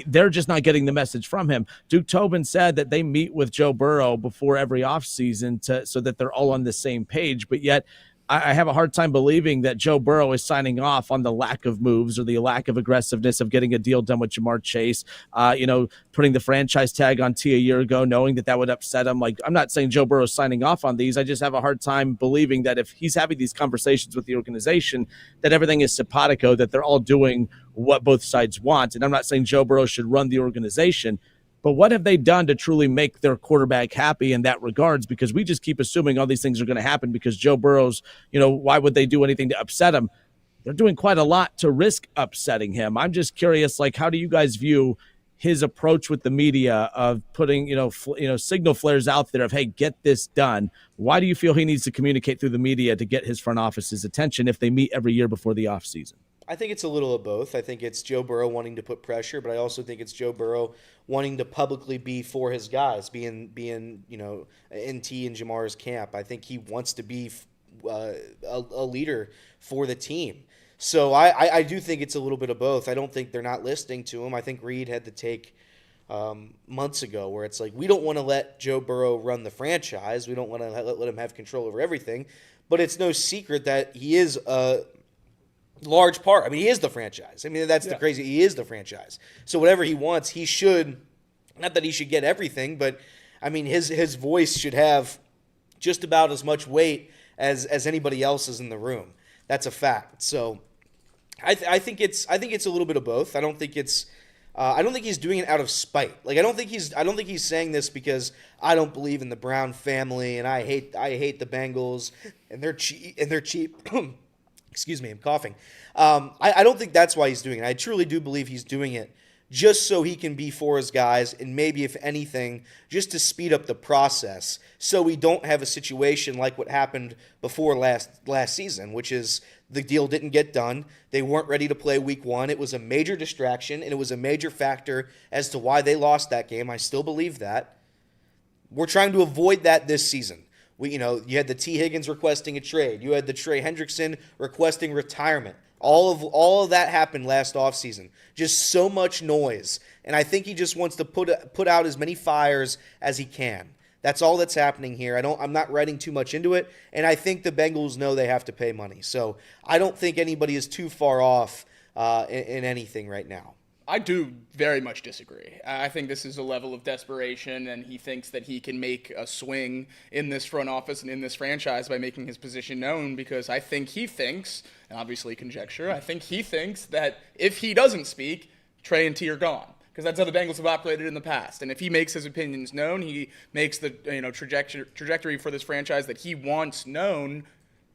Speaker 6: they're just not getting the message from him? Duke Tobin said that they meet with Joe Burrow before every offseason so that they're all on the same page, but yet I have a hard time believing that Joe Burrow is signing off on the lack of moves or the lack of aggressiveness of getting a deal done with Jamar Chase, putting the franchise tag on T a year ago, knowing that would upset him. Like, I'm not saying Joe Burrow is signing off on these. I just have a hard time believing that if he's having these conversations with the organization, that everything is simpatico, that they're all doing what both sides want. And I'm not saying Joe Burrow should run the organization, but what have they done to truly make their quarterback happy in that regards? Because we just keep assuming all these things are going to happen because Joe Burrow's, why would they do anything to upset him? They're doing quite a lot to risk upsetting him. I'm just curious, how do you guys view his approach with the media of putting, signal flares out there of, hey, get this done? Why do you feel he needs to communicate through the media to get his front office's attention if they meet every year before the offseason?
Speaker 2: I think it's a little of both. I think it's Joe Burrow wanting to put pressure, but I also think it's Joe Burrow wanting to publicly be for his guys, being NT and Jamar's camp. I think he wants to be a leader for the team. So I do think it's a little bit of both. I don't think they're not listening to him. I think Reed had the take months ago where it's like, we don't want to let Joe Burrow run the franchise. We don't want to let him have control over everything. But it's no secret that he is a large part. I mean, he is the franchise. I mean, that's the crazy. He is the franchise. So whatever he wants, he should. Not that he should get everything, but I mean, his voice should have just about as much weight as anybody else's in the room. That's a fact. So I think it's a little bit of both. I don't think he's doing it out of spite. Like, I don't think he's saying this because I don't believe in the Brown family and I hate the Bengals and they're cheap. Excuse me, I'm coughing. I don't think that's why he's doing it. I truly do believe he's doing it just so he can be for his guys and maybe, if anything, just to speed up the process so we don't have a situation like what happened before last season, which is the deal didn't get done. They weren't ready to play week one. It was a major distraction, and it was a major factor as to why they lost that game. I still believe that. We're trying to avoid that this season. You had the T. Higgins requesting a trade. You had the Trey Hendrickson requesting retirement. All of that happened last offseason. Just so much noise. And I think he just wants to put out as many fires as he can. That's all that's happening here. I'm not reading too much into it. And I think the Bengals know they have to pay money. So I don't think anybody is too far off in anything right now.
Speaker 3: I do very much disagree. I think this is a level of desperation, and he thinks that he can make a swing in this front office and in this franchise by making his position known, because I think he thinks, and obviously conjecture, I think he thinks that if he doesn't speak, Trey and T are gone. Because that's how the Bengals have operated in the past. And if he makes his opinions known, he makes the trajectory for this franchise that he wants known,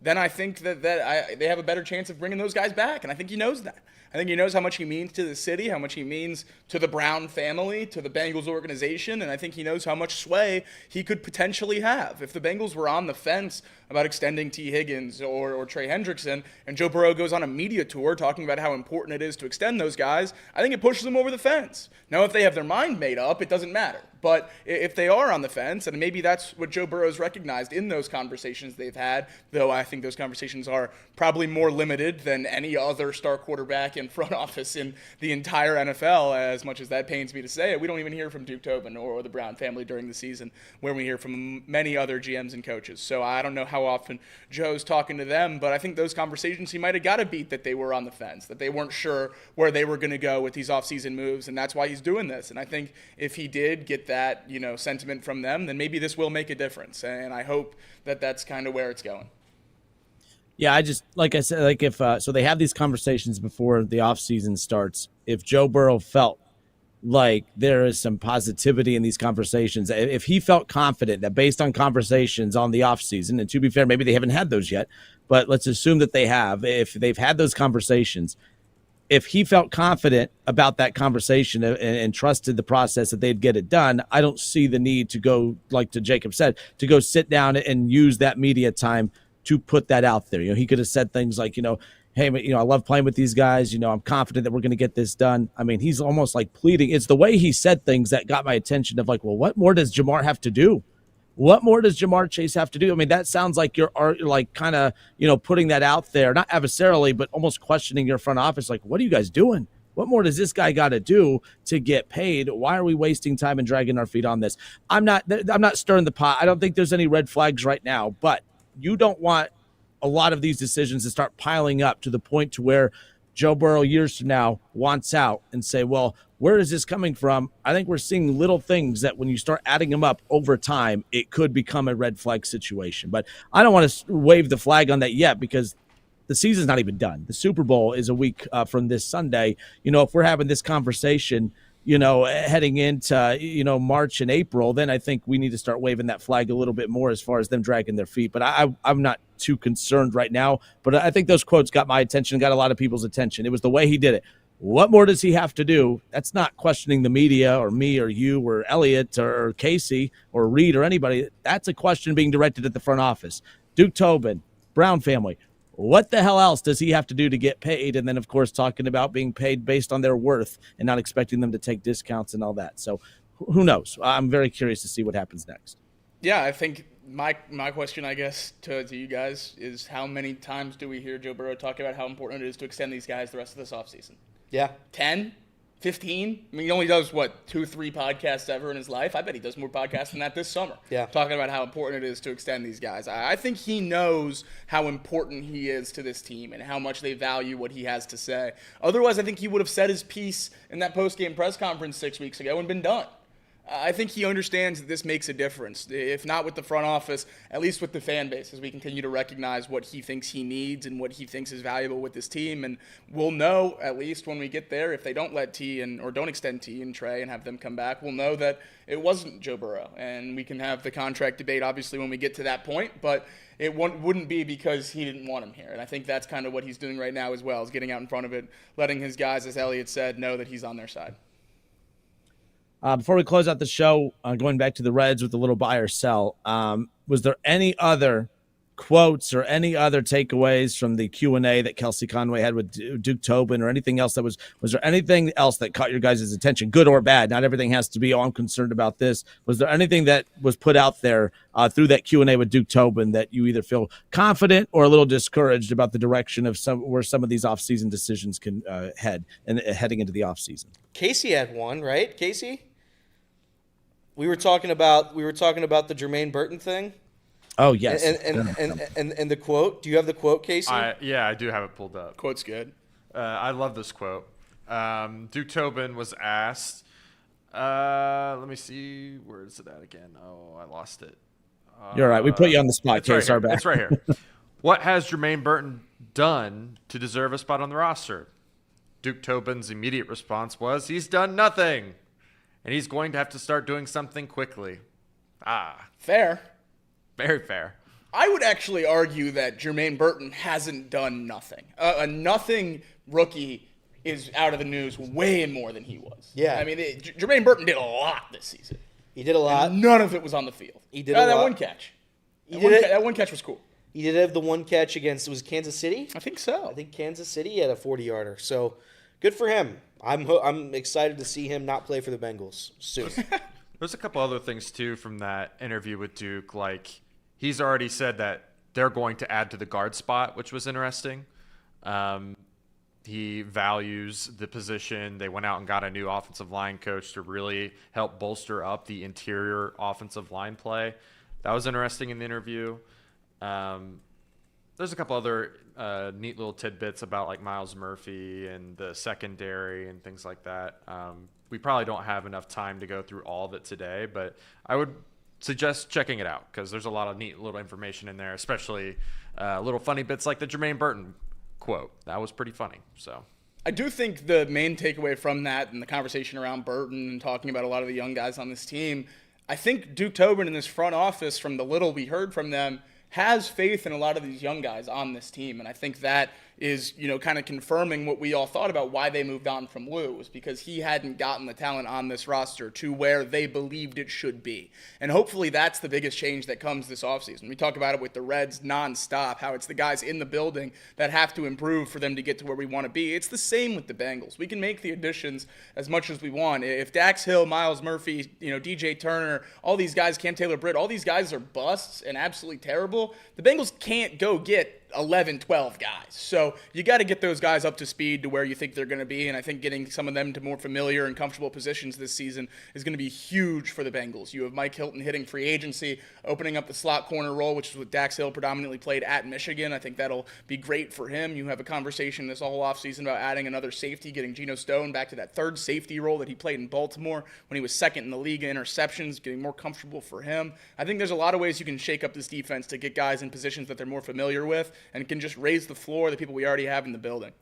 Speaker 3: then I think that they have a better chance of bringing those guys back. And I think he knows that. I think he knows how much he means to the city, how much he means to the Brown family, to the Bengals organization, and I think he knows how much sway he could potentially have. If the Bengals were on the fence about extending T. Higgins or Trey Hendrickson, and Joe Burrow goes on a media tour talking about how important it is to extend those guys, I think it pushes them over the fence. Now, if they have their mind made up, it doesn't matter. But if they are on the fence, and maybe that's what Joe Burrow's recognized in those conversations they've had, though I think those conversations are probably more limited than any other star quarterback in front office in the entire NFL, as much as that pains me to say it. We don't even hear from Duke Tobin or the Brown family during the season, where we hear from many other GMs and coaches. So I don't know how often Joe's talking to them, but I think those conversations he might have got a beat that they were on the fence, that they weren't sure where they were going to go with these offseason moves, and that's why he's doing this. And I think if he did get that sentiment from them, then maybe this will make a difference. And I hope that that's kind of where it's going.
Speaker 6: Yeah, I just, like I said, like if so they have these conversations before the offseason starts. If Joe Burrow felt like there is some positivity in these conversations, if he felt confident that based on conversations on the offseason, and to be fair, maybe they haven't had those yet, but let's assume that they have, if they've had those conversations, if he felt confident about that conversation and trusted the process that they'd get it done, I don't see the need to go, like to Jacob said, to go sit down and use that media time to put that out there. He could have said things like, hey, I love playing with these guys. I'm confident that we're going to get this done. I mean, he's almost like pleading. It's the way he said things that got my attention of like, well, what more does Jamar have to do? What more does Jamar Chase have to do? I mean, that sounds like you're like kind of, putting that out there, not adversarially, but almost questioning your front office. Like, what are you guys doing? What more does this guy got to do to get paid? Why are we wasting time and dragging our feet on this? I'm not stirring the pot. I don't think there's any red flags right now, but you don't want a lot of these decisions to start piling up to the point to where Joe Burrow years from now wants out and say, well, where is this coming from? I think we're seeing little things that when you start adding them up over time, it could become a red flag situation. But I don't want to wave the flag on that yet because the season's not even done. The Super Bowl is a week from this Sunday. If we're having this conversation, heading into, March and April, then I think we need to start waving that flag a little bit more as far as them dragging their feet. But I'm not too concerned right now. But I think those quotes got my attention, got a lot of people's attention. It was the way he did it. What more does he have to do? That's not questioning the media or me or you or Elliot or Casey or Reed or anybody. That's a question being directed at the front office. Duke Tobin, Brown family. What the hell else does he have to do to get paid? And then, of course, talking about being paid based on their worth and not expecting them to take discounts and all that. So who knows? I'm very curious to see what happens next.
Speaker 3: Yeah, I think my question, I guess, to you guys is how many times do we hear Joe Burrow talk about how important it is to extend these guys the rest of this offseason?
Speaker 2: Yeah.
Speaker 3: 10? 15? I mean, he only does, 2-3 podcasts ever in his life? I bet he does more podcasts than that this summer.
Speaker 2: Yeah.
Speaker 3: Talking about how important it is to extend these guys. I think he knows how important he is to this team and how much they value what he has to say. Otherwise, I think he would have said his piece in that post-game press conference 6 weeks ago and been done. I think he understands that this makes a difference, if not with the front office, at least with the fan base, as we continue to recognize what he thinks he needs and what he thinks is valuable with this team. And we'll know, at least when we get there, if they don't let T or don't extend T and Trey and have them come back, we'll know that it wasn't Joe Burrow. And we can have the contract debate, obviously, when we get to that point, but it wouldn't be because he didn't want him here. And I think that's kind of what he's doing right now as well, is getting out in front of it, letting his guys, as Elliot said, know that he's on their side.
Speaker 6: Before we close out the show, going back to the Reds with the little buy or sell, was there any other quotes or any other takeaways from the Q&A that Kelsey Conway had with Duke Tobin or anything else was there anything else that caught your guys' attention, good or bad? Not everything has to be, I'm concerned about this. Was there anything that was put out there through that Q&A with Duke Tobin that you either feel confident or a little discouraged about the direction of where some of these offseason decisions can head and heading into the offseason?
Speaker 2: Casey had one, right? Casey? We were talking about the Jermaine Burton thing.
Speaker 6: Oh yes,
Speaker 2: and the quote. Do you have the quote, Casey?
Speaker 1: Yeah, I do have it pulled up.
Speaker 3: Quote's good.
Speaker 1: I love this quote. Duke Tobin was asked. Let me see. Where is it at again? Oh, I lost it.
Speaker 6: You're right. We put you on the spot, Case.
Speaker 1: It's right here. What has Jermaine Burton done to deserve a spot on the roster? Duke Tobin's immediate response was, "He's done nothing. And he's going to have to start doing something quickly."
Speaker 3: Fair.
Speaker 1: Very fair.
Speaker 3: I would actually argue that Jermaine Burton hasn't done nothing. A nothing rookie is out of the news way more than he was.
Speaker 2: Yeah.
Speaker 3: I mean, Jermaine Burton did a lot this season.
Speaker 2: He did a lot.
Speaker 3: And none of it was on the field.
Speaker 2: He did a lot.
Speaker 3: That one catch. That one catch was cool.
Speaker 2: He did have the one catch against, it was Kansas City?
Speaker 3: I think so.
Speaker 2: I think Kansas City had a 40-yarder. So good for him. I'm excited to see him not play for the Bengals soon.
Speaker 1: There's a couple other things, too, from that interview with Duke. Like, he's already said that they're going to add to the guard spot, which was interesting. He values the position. They went out and got a new offensive line coach to really help bolster up the interior offensive line play. That was interesting in the interview. There's a couple other neat little tidbits about like Miles Murphy and the secondary and things like that. We probably don't have enough time to go through all of it today, but I would suggest checking it out because there's a lot of neat little information in there, especially little funny bits like the Jermaine Burton quote. That was pretty funny. So
Speaker 3: I do think the main takeaway from that and the conversation around Burton and talking about a lot of the young guys on this team, I think Duke Tobin and this front office, from the little we heard from them, has faith in a lot of these young guys on this team. And I think that is, kind of confirming what we all thought about why they moved on from Lou, was because he hadn't gotten the talent on this roster to where they believed it should be. And hopefully that's the biggest change that comes this offseason. We talk about it with the Reds nonstop, how it's the guys in the building that have to improve for them to get to where we want to be. It's the same with the Bengals. We can make the additions as much as we want. If Dax Hill, Miles Murphy, DJ Turner, all these guys, Cam Taylor-Britt, all these guys are busts and absolutely terrible, the Bengals can't go get 11, 12 guys. So you got to get those guys up to speed to where you think they're going to be, and I think getting some of them to more familiar and comfortable positions this season is going to be huge for the Bengals. You have Mike Hilton hitting free agency, opening up the slot corner role, which is what Dax Hill predominantly played at Michigan. I think that'll be great for him. You have a conversation this whole offseason about adding another safety, getting Geno Stone back to that third safety role that he played in Baltimore when he was second in the league in interceptions, getting more comfortable for him. I think there's a lot of ways you can shake up this defense to get guys in positions that they're more familiar with and can just raise the floor of the people we already have in the building.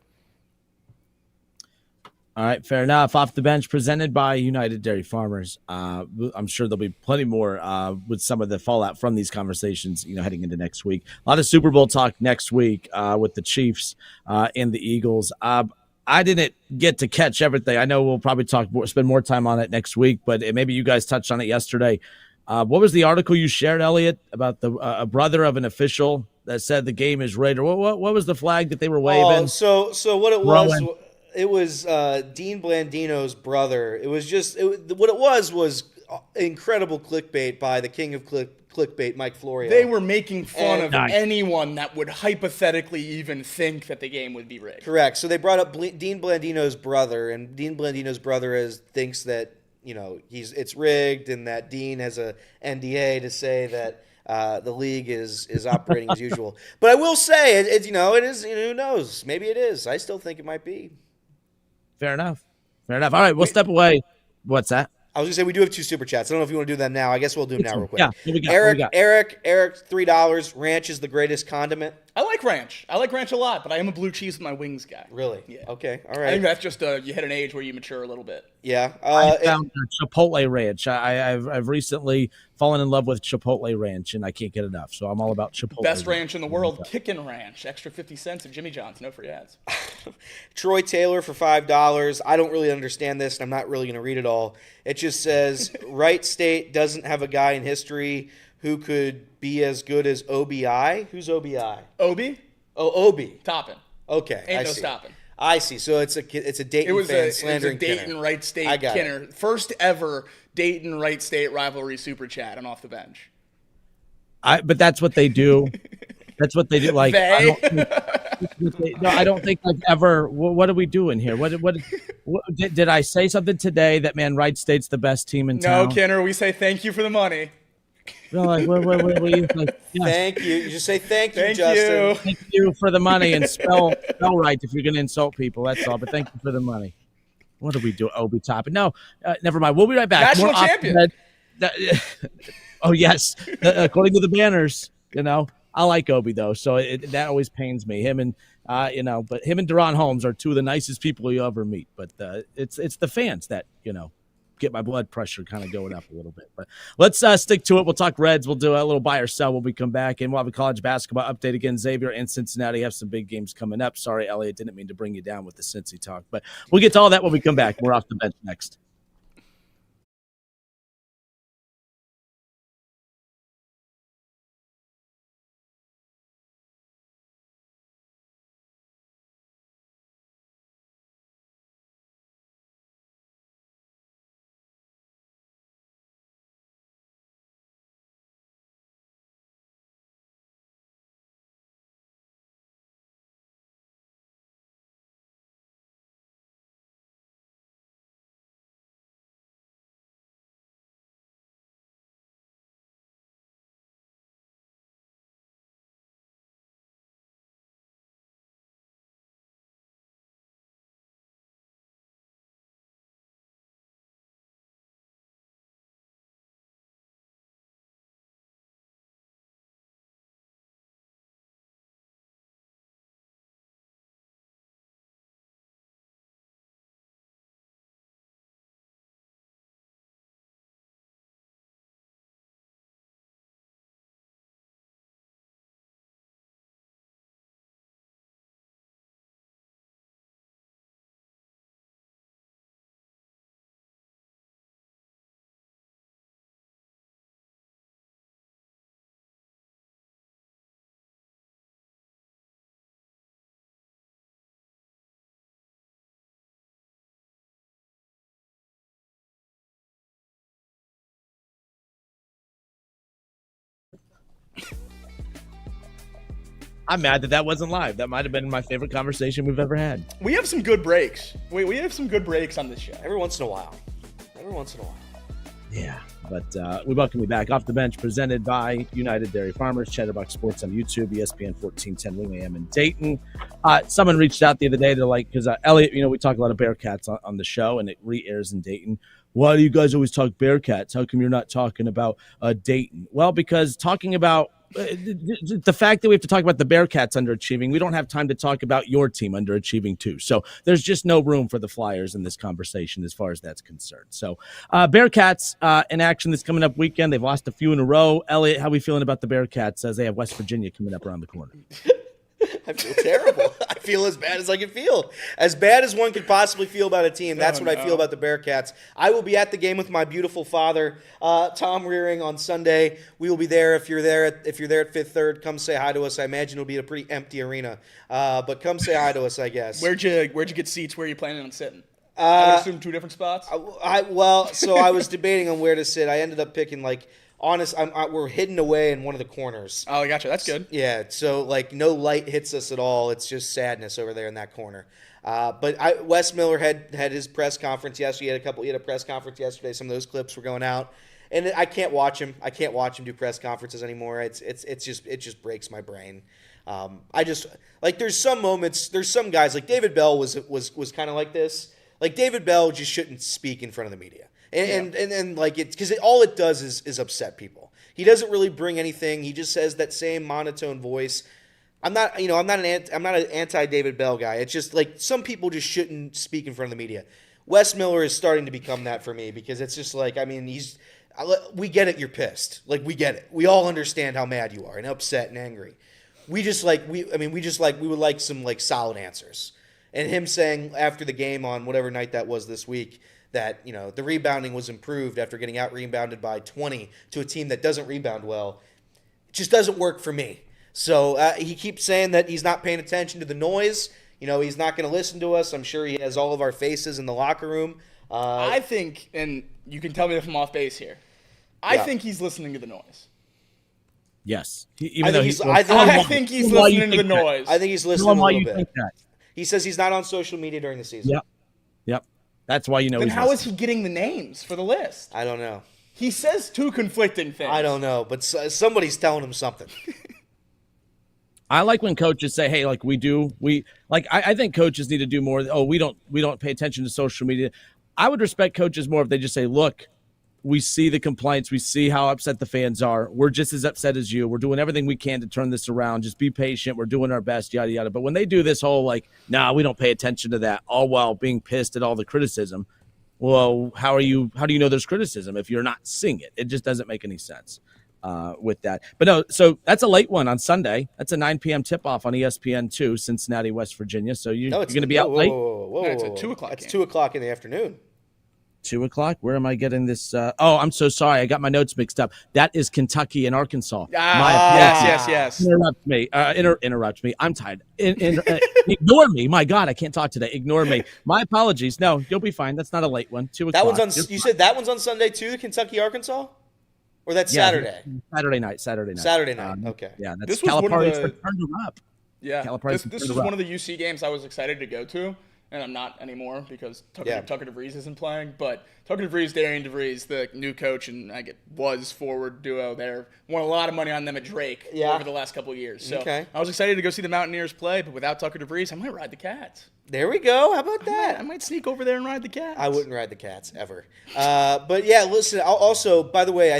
Speaker 6: All right, fair enough. Off the bench, presented by United Dairy Farmers. I'm sure there'll be plenty more with some of the fallout from these conversations, heading into next week. A lot of Super Bowl talk next week with the Chiefs and the Eagles. I didn't get to catch everything. I know we'll probably spend more time on it next week, but maybe you guys touched on it yesterday. What was the article you shared, Elliot, about the a brother of an official that said the game is rigged? Or what was the flag that they were waving?
Speaker 2: So what it was, it was Dean Blandino's brother. It was what it was incredible clickbait by the king of clickbait, Mike Florio.
Speaker 3: They were making fun of anyone that would hypothetically even think that the game would be rigged.
Speaker 2: Correct. So they brought up Dean Blandino's brother, and Dean Blandino's brother thinks that it's rigged, and that Dean has a NDA to say that the league is operating as usual. But I will say it is. Who knows? Maybe it is. I still think it might be.
Speaker 6: Fair enough. All right, we'll step away. What's that?
Speaker 2: I was gonna say we do have 2 super chats. I don't know if you want to do them now. I guess we'll do them now real quick.
Speaker 6: Yeah. What we got?
Speaker 2: Eric, $3. Ranch is the greatest condiment.
Speaker 3: I like ranch. I like ranch a lot, but I am a blue cheese with my wings guy.
Speaker 2: Really?
Speaker 3: Yeah.
Speaker 2: Okay. All right.
Speaker 3: I think that's just you hit an age where you mature a little bit.
Speaker 2: Yeah.
Speaker 6: I found Chipotle ranch. I've recently fallen in love with Chipotle ranch, and I can't get enough. So I'm all about Chipotle.
Speaker 3: Best ranch in the world, Kickin' Ranch. Extra 50 cents at Jimmy John's. No free ads.
Speaker 2: Troy Taylor for $5. I don't really understand this, and I'm not really going to read it all. It just says, Wright State doesn't have a guy in history who could be as good as OBI. Who's OBI?
Speaker 3: Obi?
Speaker 2: Oh, Obi.
Speaker 3: Toppin.
Speaker 2: Okay,
Speaker 3: Ain't
Speaker 2: I
Speaker 3: no
Speaker 2: see.
Speaker 3: stopping.
Speaker 2: I see. So it's a Dayton fan slandering
Speaker 3: It was a Dayton
Speaker 2: Kinner.
Speaker 3: Wright State
Speaker 2: I got
Speaker 3: Kinner. First ever Dayton Wright State rivalry super chat and off the bench.
Speaker 6: But that's what they do. That's what they do. Like I don't think I've ever. What are we doing here? What did I say something today that Wright State's the best team in town?
Speaker 3: No, Kinner. We say thank you for the money.
Speaker 6: No, like, yes.
Speaker 2: Thank you. You just say thank you,
Speaker 3: Thank
Speaker 2: Justin.
Speaker 3: you.
Speaker 6: Thank you for the money and spell right if you're going to insult people. That's all. But thank you for the money. What do we do? Obi Toppin? No, never mind. We'll be right back.
Speaker 3: National champion.
Speaker 6: Oh yes, according to the banners, I like Obi though, so that always pains me. Him and but him and Deron Holmes are 2 of the nicest people you ever meet. But it's the fans that get my blood pressure kind of going up a little bit. But let's stick to it. We'll talk Reds. We'll do a little buy or sell when we come back, and we'll have a college basketball update again. Xavier and Cincinnati have some big games coming up. Sorry, Elliot, didn't mean to bring you down with the Cincy talk, but we'll get to all that when we come back. We're off the bench next. I'm mad that wasn't live. That might have been my favorite conversation we've ever had.
Speaker 3: We have some good breaks. We have some good breaks on this show.
Speaker 2: Every once in a while.
Speaker 6: Yeah, but we welcome you back. Off the Bench, presented by United Dairy Farmers, Chatterbox Sports on YouTube, ESPN 1410 Wing AM in Dayton. Someone reached out the other day to because Elliot, we talk a lot of Bearcats on the show, and it re-airs in Dayton. Why do you guys always talk Bearcats? How come you're not talking about Dayton? Well, because talking about the fact that we have to talk about the Bearcats underachieving, we don't have time to talk about your team underachieving too. So there's just no room for the Flyers in this conversation as far as that's concerned. So Bearcats in action this coming up weekend. They've lost a few in a row. Elliot, how are we feeling about the Bearcats as they have West Virginia coming up around the corner?
Speaker 2: I feel terrible. I feel as bad as I can feel. As bad as one could possibly feel about a team. That's what I feel about the Bearcats. I will be at the game with my beautiful father, Tom Rearing, on Sunday. We will be there. If you're there at Fifth Third, come say hi to us. I imagine it'll be a pretty empty arena, but come say hi to us, I guess.
Speaker 3: Where'd you get seats? Where are you planning on sitting? I would assume 2 different spots.
Speaker 2: So I was debating on where to sit. I ended up picking we're hidden away in one of the corners.
Speaker 3: Oh, I gotcha. That's good.
Speaker 2: Yeah, so no light hits us at all. It's just sadness over there in that corner. But Wes Miller had his press conference yesterday. He had a press conference yesterday. Some of those clips were going out, and I can't watch him. I can't watch him do press conferences anymore. It just breaks my brain. There's some moments. There's some guys like David Bell was kind of like this. Like David Bell just shouldn't speak in front of the media. And it's because all it does is upset people. He doesn't really bring anything. He just says that same monotone voice. I'm not an anti David Bell guy. It's just some people just shouldn't speak in front of the media. Wes Miller is starting to become that for me because it's just we get it. You're pissed. We get it. We all understand how mad you are and upset and angry. We would like some solid answers. And him saying after the game on whatever night that was this week, that the rebounding was improved after getting out rebounded by 20 to a team that doesn't rebound well. It just doesn't work for me. So he keeps saying that he's not paying attention to the noise. He's not going to listen to us. I'm sure he has all of our faces in the locker room.
Speaker 3: I think, and you can tell me if I'm off base here, I think he's listening to the noise.
Speaker 6: Yes.
Speaker 3: I think he's listening to the noise.
Speaker 2: I think he's listening a little bit. He says he's not on social media during the season.
Speaker 6: Yep. That's why
Speaker 3: Then how is he getting the names for the list?
Speaker 2: I don't know.
Speaker 3: He says 2 conflicting things.
Speaker 2: I don't know, but somebody's telling him something.
Speaker 6: I like when coaches say, "Hey, I think coaches need to do more. Oh, we don't pay attention to social media." I would respect coaches more if they just say, "Look, we see the complaints. We see how upset the fans are. We're just as upset as you. We're doing everything we can to turn this around. Just be patient. We're doing our best, yada, yada." But when they do this whole we don't pay attention to that, all while being pissed at all the criticism, well, how do you know there's criticism if you're not seeing it? It just doesn't make any sense with that. But no, so that's a late one on Sunday. That's a 9 p.m. tip-off on ESPN2, Cincinnati, West Virginia. So you're going to be out late?
Speaker 3: No, it's at 2 o'clock.
Speaker 2: It's 2 o'clock in the afternoon.
Speaker 6: 2 o'clock? Where am I getting this? I'm so sorry. I got my notes mixed up. That is Kentucky and Arkansas.
Speaker 3: Yes.
Speaker 6: Interrupt me. I'm tired. Ignore me. My God, I can't talk today. Ignore me. My apologies. No, you'll be fine. That's not a late one. 2 o'clock.
Speaker 2: That one's on. You said that one's on Sunday too, Kentucky, Arkansas? Or that's Saturday?
Speaker 6: Saturday night.
Speaker 2: Saturday night. Okay.
Speaker 6: Yeah, that's Calipari's returned to up.
Speaker 3: Yeah, this was one of the UC games I was excited to go to. And I'm not anymore because Tucker DeVries isn't playing. But Tucker DeVries, Darian DeVries, the new coach, and was forward duo there. Won a lot of money on them at Drake over the last couple of years. So I was excited to go see the Mountaineers play, but without Tucker DeVries, I might ride the Cats.
Speaker 2: There we go. How about that?
Speaker 3: I might sneak over there and ride the Cats.
Speaker 2: I wouldn't ride the Cats ever. But yeah, listen. Also, by the way,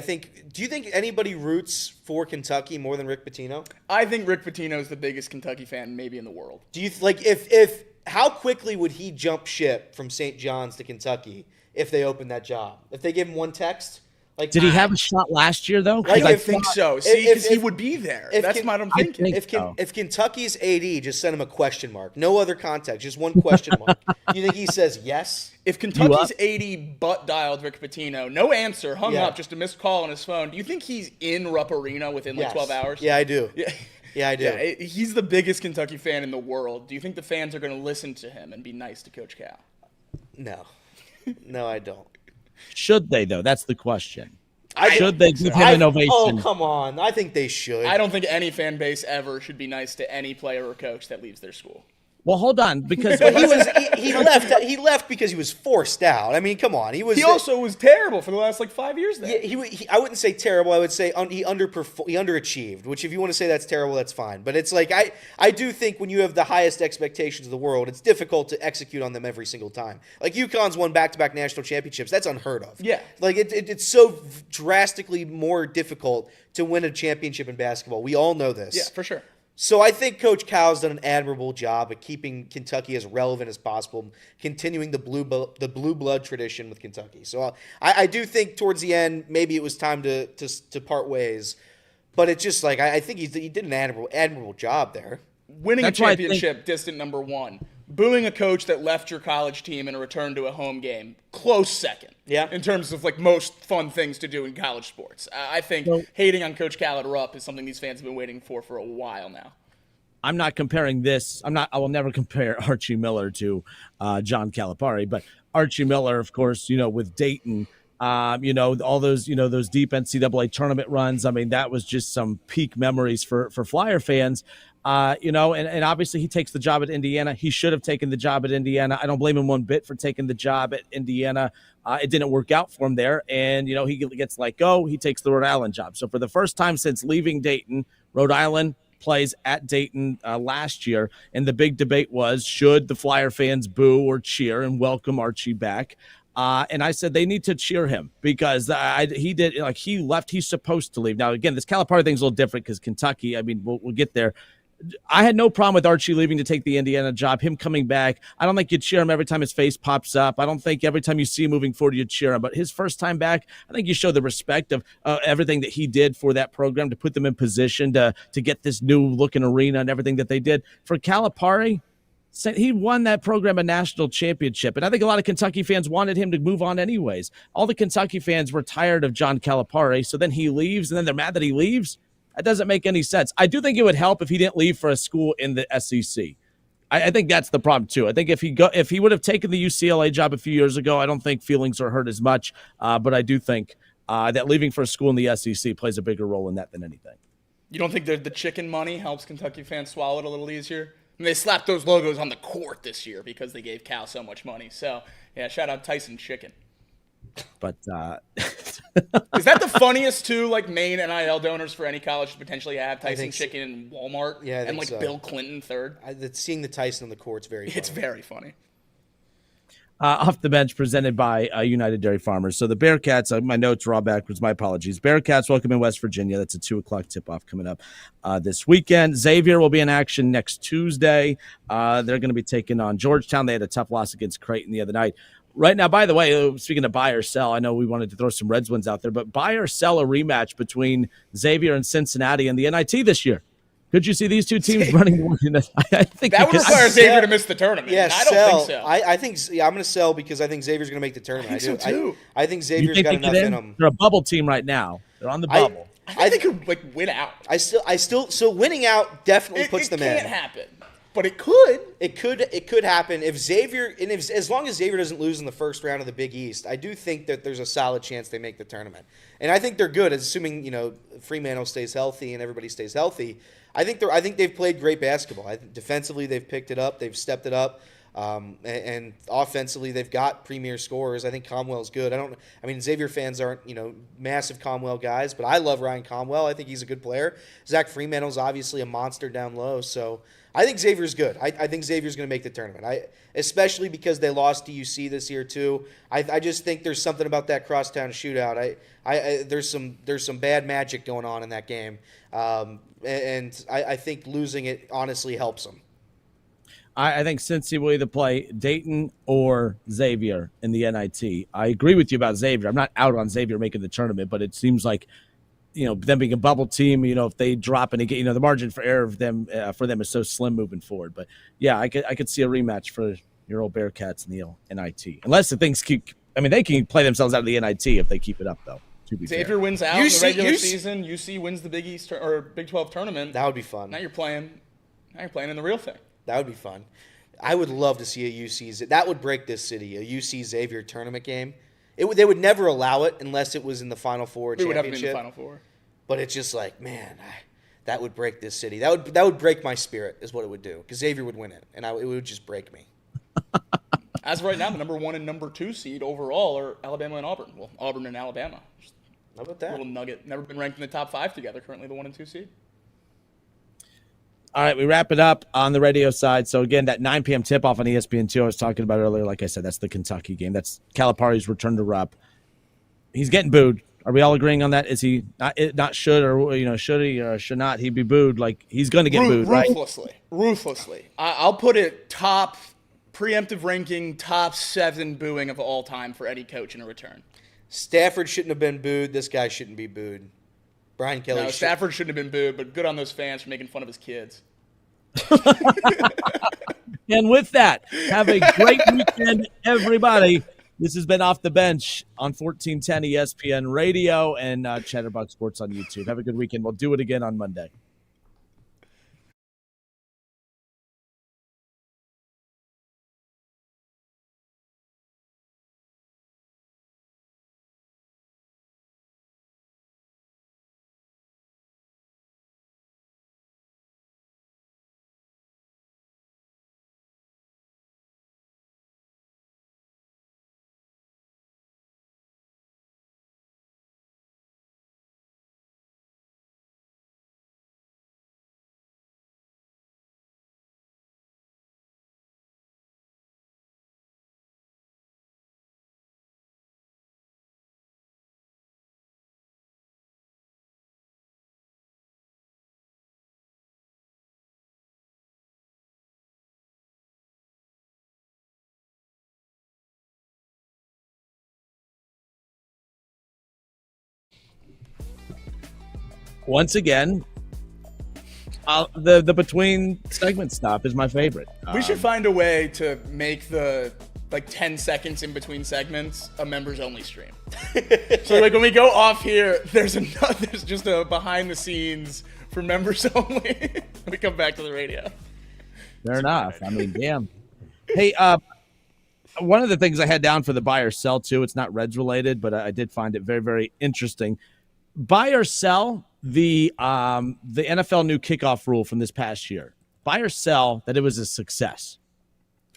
Speaker 2: do you think anybody roots for Kentucky more than Rick Pitino?
Speaker 3: I think Rick Pitino is the biggest Kentucky fan maybe in the world.
Speaker 2: Do you if how quickly would he jump ship from St. John's to Kentucky if they opened that job? If they gave him one text?
Speaker 6: Did he have a shot last year, though?
Speaker 3: I think so. See, because he would be there. That's what I'm thinking.
Speaker 2: If Kentucky's AD just sent him a question mark, no other context, just one question mark, you think he says yes?
Speaker 3: If Kentucky's AD butt dialed Rick Pitino, no answer, hung up, just a missed call on his phone, do you think he's in Rupp Arena within 12 hours?
Speaker 2: Yeah, I do. Yeah, I do.
Speaker 3: Yeah, he's the biggest Kentucky fan in the world. Do you think the fans are going to listen to him and be nice to Coach Cal?
Speaker 2: No. No, I don't.
Speaker 6: Should they, though? That's the question. Should they give him an ovation?
Speaker 2: Oh, come on. I think they should.
Speaker 3: I don't think any fan base ever should be nice to any player or coach that leaves their school.
Speaker 6: Well, hold on, because
Speaker 2: he left. He left because he was forced out. I mean, come on. He
Speaker 3: also was terrible for the last 5 years. There,
Speaker 2: I wouldn't say terrible. I would say he underachieved. Which, if you want to say that's terrible, that's fine. But it's like I do think when you have the highest expectations of the world, it's difficult to execute on them every single time. Like UConn's won back-to-back national championships. That's unheard of.
Speaker 3: Yeah.
Speaker 2: Like it's so drastically more difficult to win a championship in basketball. We all know this.
Speaker 3: Yeah, for sure.
Speaker 2: So I think Coach Cal's done an admirable job at keeping Kentucky as relevant as possible, continuing the blue blood tradition with Kentucky. So I do think towards the end maybe it was time to part ways, but it's just like I think he did an admirable job there.
Speaker 3: Winning a championship, distant number one. Booing a coach that left your college team in a return to a home game, close second.
Speaker 2: Yeah.
Speaker 3: In terms of most fun things to do in college sports. I think hating on Coach Cal at Rupp is something these fans have been waiting for a while now.
Speaker 6: I'm not comparing this. I will never compare Archie Miller to John Calipari, but Archie Miller, of course, with Dayton, all those, those deep NCAA tournament runs. I mean, that was just some peak memories for Flyer fans. And obviously he takes the job at Indiana. He should have taken the job at Indiana. I don't blame him one bit for taking the job at Indiana. It didn't work out for him there. And, he gets let go. He takes the Rhode Island job. So for the first time since leaving Dayton, Rhode Island plays at Dayton last year. And the big debate was, should the Flyer fans boo or cheer and welcome Archie back? And I said they need to cheer him because he left. He's supposed to leave. Now, again, this Calipari thing's a little different because Kentucky, I mean, we'll get there. I had no problem with Archie leaving to take the Indiana job, him coming back. I don't think you cheer him every time his face pops up. I don't think every time you see him moving forward, you cheer him. But his first time back, I think you show the respect of everything that he did for that program to put them in position to get this new looking arena and everything that they did. For Calipari, he won that program a national championship. And I think a lot of Kentucky fans wanted him to move on anyways. All the Kentucky fans were tired of John Calipari. So then he leaves, and then they're mad that he leaves. That doesn't make any sense. I do think it would help if he didn't leave for a school in the SEC. I think that's the problem too. I think if he would have taken the UCLA job a few years ago, I don't think feelings are hurt as much. But I do think that leaving for a school in the SEC plays a bigger role in that than anything.
Speaker 3: You don't think the chicken money helps Kentucky fans swallow it a little easier? I mean, they slapped those logos on the court this year because they gave Cal so much money. So, yeah, shout out Tyson Chicken.
Speaker 6: But
Speaker 3: is that the funniest two main NIL donors for any college to potentially have? Tyson Chicken and Walmart,
Speaker 2: yeah,
Speaker 3: and
Speaker 2: so.
Speaker 3: Bill Clinton third.
Speaker 2: Seeing the Tyson on the court's very funny.
Speaker 3: It's very funny.
Speaker 6: Off the bench, presented by United Dairy Farmers. So the Bearcats, my notes are all backwards. My apologies. Bearcats welcome in West Virginia. That's a 2:00 tip-off coming up this weekend. Xavier will be in action next Tuesday. They're going to be taking on Georgetown. They had a tough loss against Creighton the other night. Right now, by the way, speaking of buy or sell, I know we wanted to throw some Reds ones out there, but buy or sell a rematch between Xavier and Cincinnati in the NIT this year. Could you see these two teams running one? I think
Speaker 3: that would require Xavier to miss the tournament.
Speaker 2: Yeah,
Speaker 3: I don't think so.
Speaker 2: I think I'm going to sell because I think Xavier's going to make the tournament.
Speaker 3: I think so too.
Speaker 2: I think Xavier's got enough in them.
Speaker 6: They're a bubble team right now. They're on the bubble.
Speaker 3: I think they could win out.
Speaker 2: So winning out definitely puts them in.
Speaker 3: It can't happen. But it could.
Speaker 2: It could happen if Xavier, and as long as Xavier doesn't lose in the first round of the Big East, I do think that there's a solid chance they make the tournament. And I think they're good, assuming Fremantle stays healthy and everybody stays healthy. I think they've played great basketball. Defensively, they've picked it up, they've stepped it up, and offensively, they've got premier scorers. I think Comwell's good. Xavier fans aren't massive Comwell guys, but I love Ryan Comwell. I think he's a good player. Zach Fremantle's obviously a monster down low, so. I think Xavier's good. I think Xavier's going to make the tournament. Especially because they lost to UC this year too. I just think there's something about that crosstown shootout. There's some bad magic going on in that game, and I think losing it honestly helps them.
Speaker 6: I think Cincy will either play Dayton or Xavier in the NIT. I agree with you about Xavier. I'm not out on Xavier making the tournament, but it seems like. Them being a bubble team, if they drop and get, the margin for error of them for them is so slim moving forward. But yeah, I could see a rematch for your old Bearcats in the NIT, unless the things keep. They can play themselves out of the NIT if they keep it up, though.
Speaker 3: Xavier wins out in the regular season. UC wins the Big East or Big 12 tournament.
Speaker 2: That would be fun.
Speaker 3: Now you're playing in the real thing.
Speaker 2: That would be fun. I would love to see a UC. That would break this city. A UC Xavier tournament game. They would never allow it unless it was in the Final Four
Speaker 3: We would have to be
Speaker 2: championship.
Speaker 3: in the Final Four.
Speaker 2: But it's just like, man, that would break this city. That would break my spirit, is what it would do. Because Xavier would win it, and it would just break me.
Speaker 3: As of right now, the number 1 and number 2 seed overall are Alabama and Auburn. Well, Auburn and Alabama. Just
Speaker 2: How about that?
Speaker 3: little nugget. Never been ranked in the top 5 together. Currently the 1 and 2 seed.
Speaker 6: All right, we wrap it up on the radio side. So, again, that 9 p.m. tip-off on ESPN2 I was talking about earlier, like I said, that's the Kentucky game. That's Calipari's return to Rupp. He's getting booed. Are we all agreeing on that? Is he not should or, should he or should not he be booed? Like, he's going to get booed, right?
Speaker 3: Ruthlessly. I'll put it top preemptive ranking, top 7 booing of all time for any coach in a return.
Speaker 2: Stafford shouldn't have been booed. This guy shouldn't be booed. Brian Kelly.
Speaker 3: No, Stafford shouldn't have been booed, but good on those fans for making fun of his kids.
Speaker 6: And with that, have a great weekend, everybody. This has been Off the Bench on 1410 ESPN Radio and Chatterbox Sports on YouTube. Have a good weekend. We'll do it again on Monday. Once again, the between segment stop is my favorite.
Speaker 3: We should find a way to make the 10 seconds in between segments a members only stream. So when we go off here, there's just a behind the scenes for members only. We come back to the radio.
Speaker 6: Fair enough. I mean, damn. Hey, one of the things I had down for the buy or sell too, it's not Reds related, but I did find it very, very interesting. Buy or sell the NFL new kickoff rule from this past year. Buy or sell that it was a success.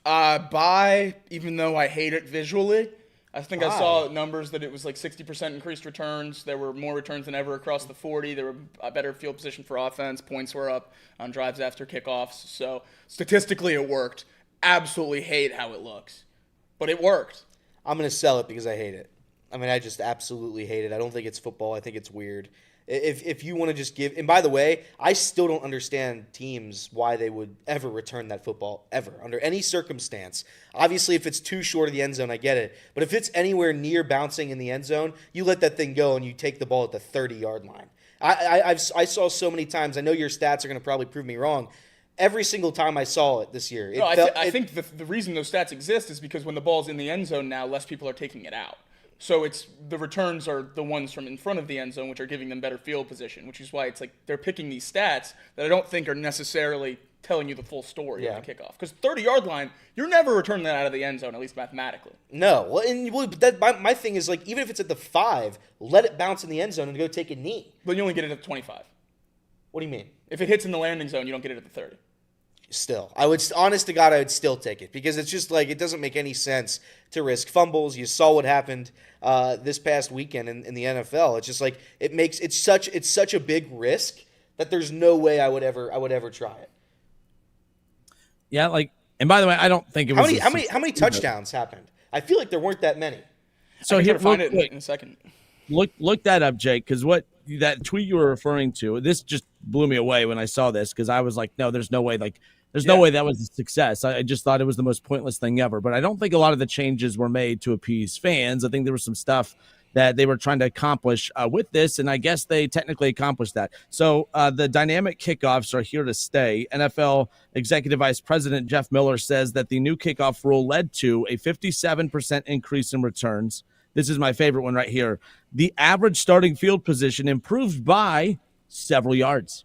Speaker 3: Buy, even though I hate it visually. I think I saw numbers that it was like 60% increased returns. There were more returns than ever across the 40. There were a better field position for offense. Points were up on drives after kickoffs. So statistically it worked. Absolutely hate how it looks. But it worked.
Speaker 2: I'm going to sell it because I hate it. I mean, I just absolutely hate it. I don't think it's football. I think it's weird. If you want to just give – and by the way, I still don't understand teams why they would ever return that football, ever, under any circumstance. Obviously, if it's too short of the end zone, I get it. But if it's anywhere near bouncing in the end zone, you let that thing go and you take the ball at the 30-yard line. I saw so many times – I know your stats are going to probably prove me wrong. Every single time I saw it this year.
Speaker 3: I think the reason those stats exist is because when the ball's in the end zone now, less people are taking it out. So it's the returns are the ones from in front of the end zone, which are giving them better field position, which is why it's like they're picking these stats that I don't think are necessarily telling you the full story of the kickoff. Because 30-yard line, you're never returning that out of the end zone, at least mathematically.
Speaker 2: No. My thing is, like, even if it's at the 5, let it bounce in the end zone and go take a knee.
Speaker 3: But you only get it at the 25.
Speaker 2: What do you mean?
Speaker 3: If it hits in the landing zone, you don't get it at the 30.
Speaker 2: Still, honest to God, I would still take it because it's just like it doesn't make any sense to risk fumbles. You saw what happened this past weekend in the NFL. It's just like it's such a big risk that there's no way I would ever try it.
Speaker 6: Yeah, and by the way, I don't think it was
Speaker 2: how many touchdowns happened? I feel like there weren't that many.
Speaker 6: So here,
Speaker 3: find it in a second.
Speaker 6: Look that up, Jake, because that tweet you were referring to, this just blew me away when I saw this because I was like, no, there's no way. There's no way that was a success. I just thought it was the most pointless thing ever. But I don't think a lot of the changes were made to appease fans. I think there was some stuff that they were trying to accomplish with this, and I guess they technically accomplished that. So the dynamic kickoffs are here to stay. NFL Executive Vice President Jeff Miller says that the new kickoff rule led to a 57% increase in returns. This is my favorite one right here. The average starting field position improved by several yards.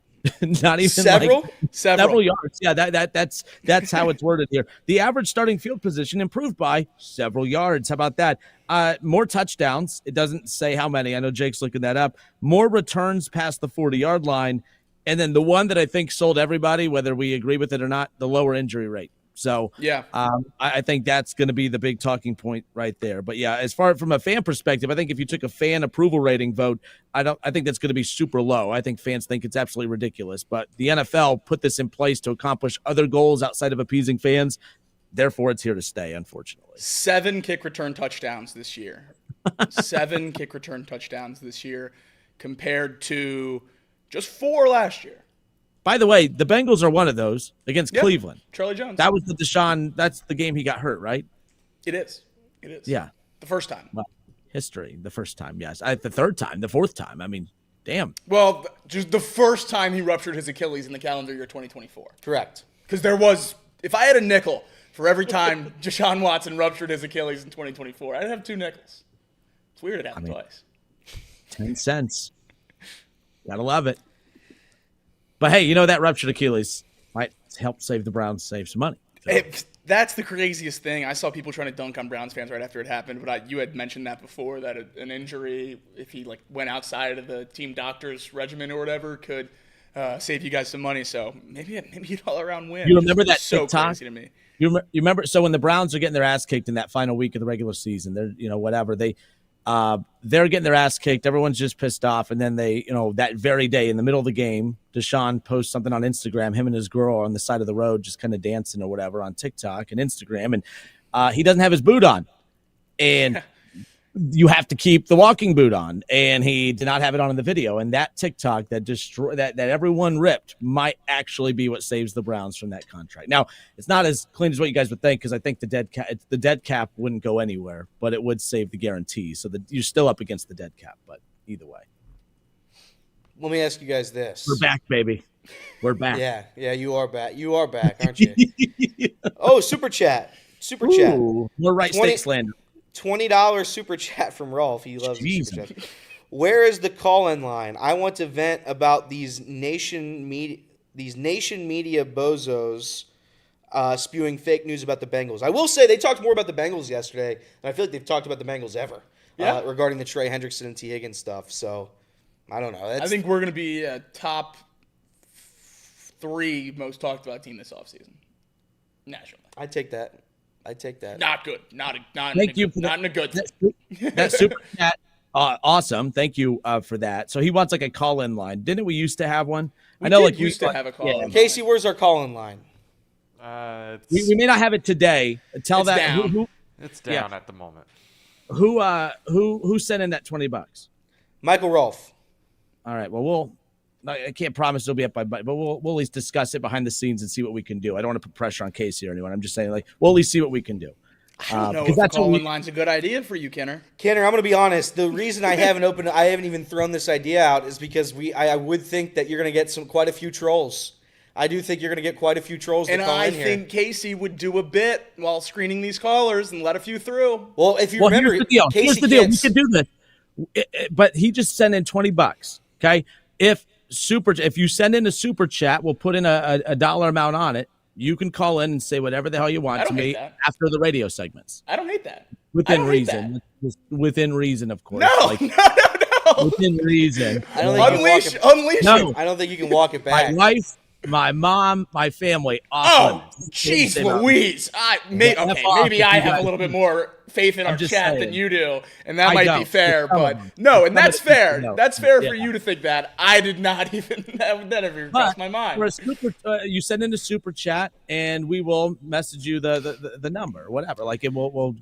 Speaker 6: Not even
Speaker 2: several
Speaker 6: yards. Yeah, that's how it's worded here. The average starting field position improved by several yards. How about that? More touchdowns. It doesn't say how many. I know Jake's looking that up. More returns past the 40-yard line. And then the one that I think sold everybody, whether we agree with it or not, the lower injury rate. So
Speaker 3: yeah,
Speaker 6: I think that's going to be the big talking point right there. But yeah, as far from a fan perspective, I think if you took a fan approval rating vote, I think that's going to be super low. I think fans think it's absolutely ridiculous. But the NFL put this in place to accomplish other goals outside of appeasing fans. Therefore, it's here to stay, unfortunately.
Speaker 3: 7 kick return touchdowns this year. 7 kick return touchdowns this year compared to just 4 last year.
Speaker 6: By the way, the Bengals are one of those against Cleveland.
Speaker 3: Charlie Jones.
Speaker 6: That was the Deshaun. That's the game he got hurt, right?
Speaker 3: It is.
Speaker 6: Yeah.
Speaker 3: The first time.
Speaker 6: Well, history. The first time, yes. The third time, the fourth time. I mean, damn.
Speaker 3: Well, just the first time he ruptured his Achilles in the calendar year 2024.
Speaker 2: Correct.
Speaker 3: Because there was, if I had a nickel for every time Deshaun Watson ruptured his Achilles in 2024, I'd have 2 nickels. It's weird it happened twice.
Speaker 6: 10 cents. Gotta love it. But hey, that ruptured Achilles might help save the Browns, save some money. So.
Speaker 3: That's the craziest thing. I saw people trying to dunk on Browns fans right after it happened, but you had mentioned that before, that an injury, if he went outside of the team doctor's regimen or whatever, could save you guys some money. So maybe an all-around win.
Speaker 6: You remember that
Speaker 3: so
Speaker 6: TikTok?
Speaker 3: Crazy to me.
Speaker 6: You remember? So when the Browns are getting their ass kicked in that final week of the regular season, they're whatever they're getting their ass kicked. Everyone's just pissed off. And then they, that very day in the middle of the game, Deshaun posts something on Instagram, him and his girl on the side of the road, just kind of dancing or whatever on TikTok and Instagram. And he doesn't have his boot on. And you have to keep the walking boot on. And he did not have it on in the video. And that TikTok that everyone ripped might actually be what saves the Browns from that contract. Now, it's not as clean as what you guys would think, because I think the dead cap wouldn't go anywhere, but it would save the guarantee. So you're still up against the dead cap, but either way.
Speaker 2: Let me ask you guys this.
Speaker 6: We're back, baby. We're back.
Speaker 2: Yeah, you are back. You are back, aren't you? Oh, super chat.
Speaker 6: More right state slander.
Speaker 2: $20 super chat from Rolf. He loves super chat. Where is the call-in line? I want to vent about these nation media bozos spewing fake news about the Bengals. I will say they talked more about the Bengals yesterday, and I feel like they've talked about the Bengals ever regarding the Trey Hendrickson and T. Higgins stuff. So I don't know.
Speaker 3: I think we're going to be a top 3 most talked about team this offseason nationally.
Speaker 2: I take that.
Speaker 3: Not good. Not in a good
Speaker 6: thing. That super chat. Awesome. Thank you for that. So he wants like a call-in line. Didn't we used to have one?
Speaker 3: I know, like you used to have a call-in line.
Speaker 2: Casey, where's our call-in line?
Speaker 6: We may not have it today. Tell that
Speaker 3: down.
Speaker 1: It's down at the moment.
Speaker 6: Who sent in that $20?
Speaker 2: Michael Rolfe.
Speaker 6: All right. Well, I can't promise it'll be up by, but we'll at least discuss it behind the scenes and see what we can do. I don't want to put pressure on Casey or anyone. I'm just saying, we'll at least see what we can do.
Speaker 3: I don't know if the call-in line's a good idea for you, Kenner.
Speaker 2: Kenner, I'm going to be honest. The reason I haven't even thrown this idea out is because I would think that you're going to get quite a few trolls. I do think you're going to get quite a few trolls to call in here.
Speaker 3: And I think Casey would do a bit while screening these callers and let a few through.
Speaker 2: Well, if you remember,
Speaker 6: here's the deal.
Speaker 2: Casey
Speaker 6: Here's the deal. We can do this, but he just sent in $20. Okay, if you send in a super chat, we'll put in a dollar amount on it. You can call in and say whatever the hell you want to me after the radio segments.
Speaker 3: I don't hate that.
Speaker 6: Within reason. Within reason, of course.
Speaker 3: No.
Speaker 6: Within reason.
Speaker 2: I don't think
Speaker 3: unleash
Speaker 2: it. I don't think you can walk it back.
Speaker 6: My wife, my mom, my family.
Speaker 3: Jeez Louise. Maybe I have a little bit more faith in our chat than you do, and that might be fair. But no, and that's fair. That's fair for you to think that. I did not even that never crossed my mind.
Speaker 6: For a you send in a super chat, and we will message you the number, whatever. Like it will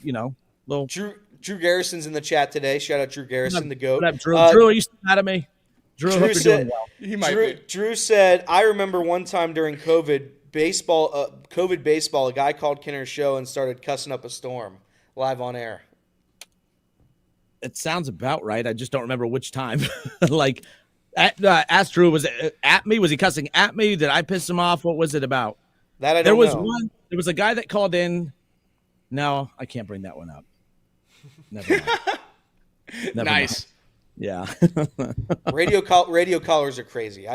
Speaker 2: Drew Garrison's in the chat today. Shout out Drew Garrison, the GOAT.
Speaker 6: What up, Drew? Drew, are you still mad at me? Drew, hope you're doing well.
Speaker 3: He might be.
Speaker 2: Drew said, I remember one time during COVID baseball, a guy called Kenner's show and started cussing up a storm live on air.
Speaker 6: It sounds about right. I just don't remember which time. Ask Drew, was it at me? Was he cussing at me? Did I piss him off? What was it about?
Speaker 2: That I don't know.
Speaker 6: There was a guy that called in. No, I can't bring that one up. Never mind.
Speaker 3: Nice.
Speaker 6: Yeah.
Speaker 2: Radio callers are crazy.